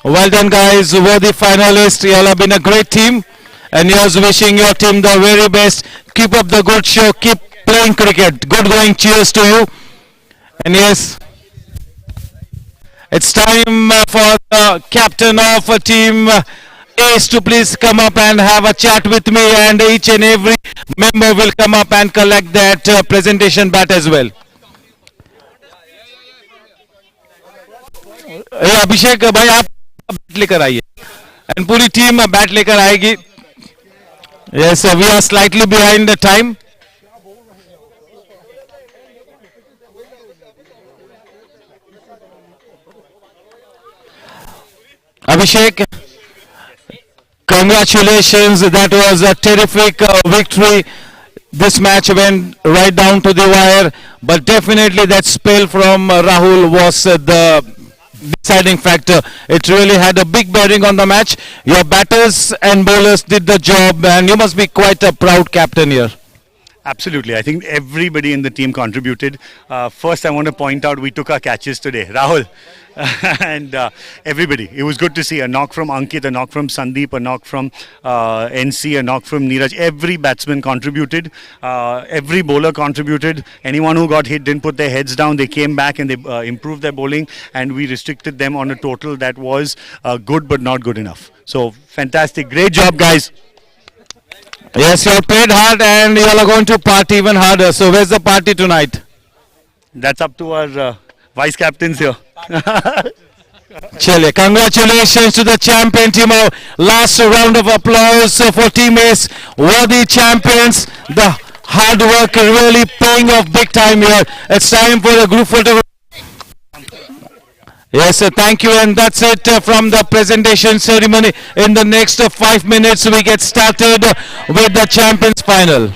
Well done, guys. Worthy finalists. You all have been a great team. And here's wishing your team the very best. Keep up the good show. Keep playing cricket. Good going. Cheers to you. And yes, it's time for the captain of a team Ace to please come up and have a chat with me, and each and every member will come up and collect that presentation bat as well. अभिषेक भाई आप bat लेकर आइए and पूरी team bat लेकर आएगी. Yes we are slightly behind the time. Abhishek, congratulations. That was a terrific victory. This match went right down to the wire, but definitely that spell from Rahul was the deciding factor. It really had a big bearing on the match. Your batters and bowlers did the job, and you must be quite a proud captain here. Absolutely. I think everybody in the team contributed. First, I want to point out we took our catches today. Rahul and everybody. It was good to see a knock from Ankit, a knock from Sandeep, a knock from NC, a knock from Neeraj. Every batsman contributed. Every bowler contributed. Anyone who got hit didn't put their heads down. They came back and they improved their bowling, and we restricted them on a total that was good but not good enough. So, fantastic. Great job, guys. Yes, you all played hard and you all are going to party even harder. So where's the party tonight? That's up to our vice captains here. Chale, congratulations to the champion team. Last round of applause for Team Ace. Worthy champions. The hard work really paying off big time here. It's time for the group photo. Yes, thank you, and that's it from the presentation ceremony. In the next 5 minutes, we get started with the champions final.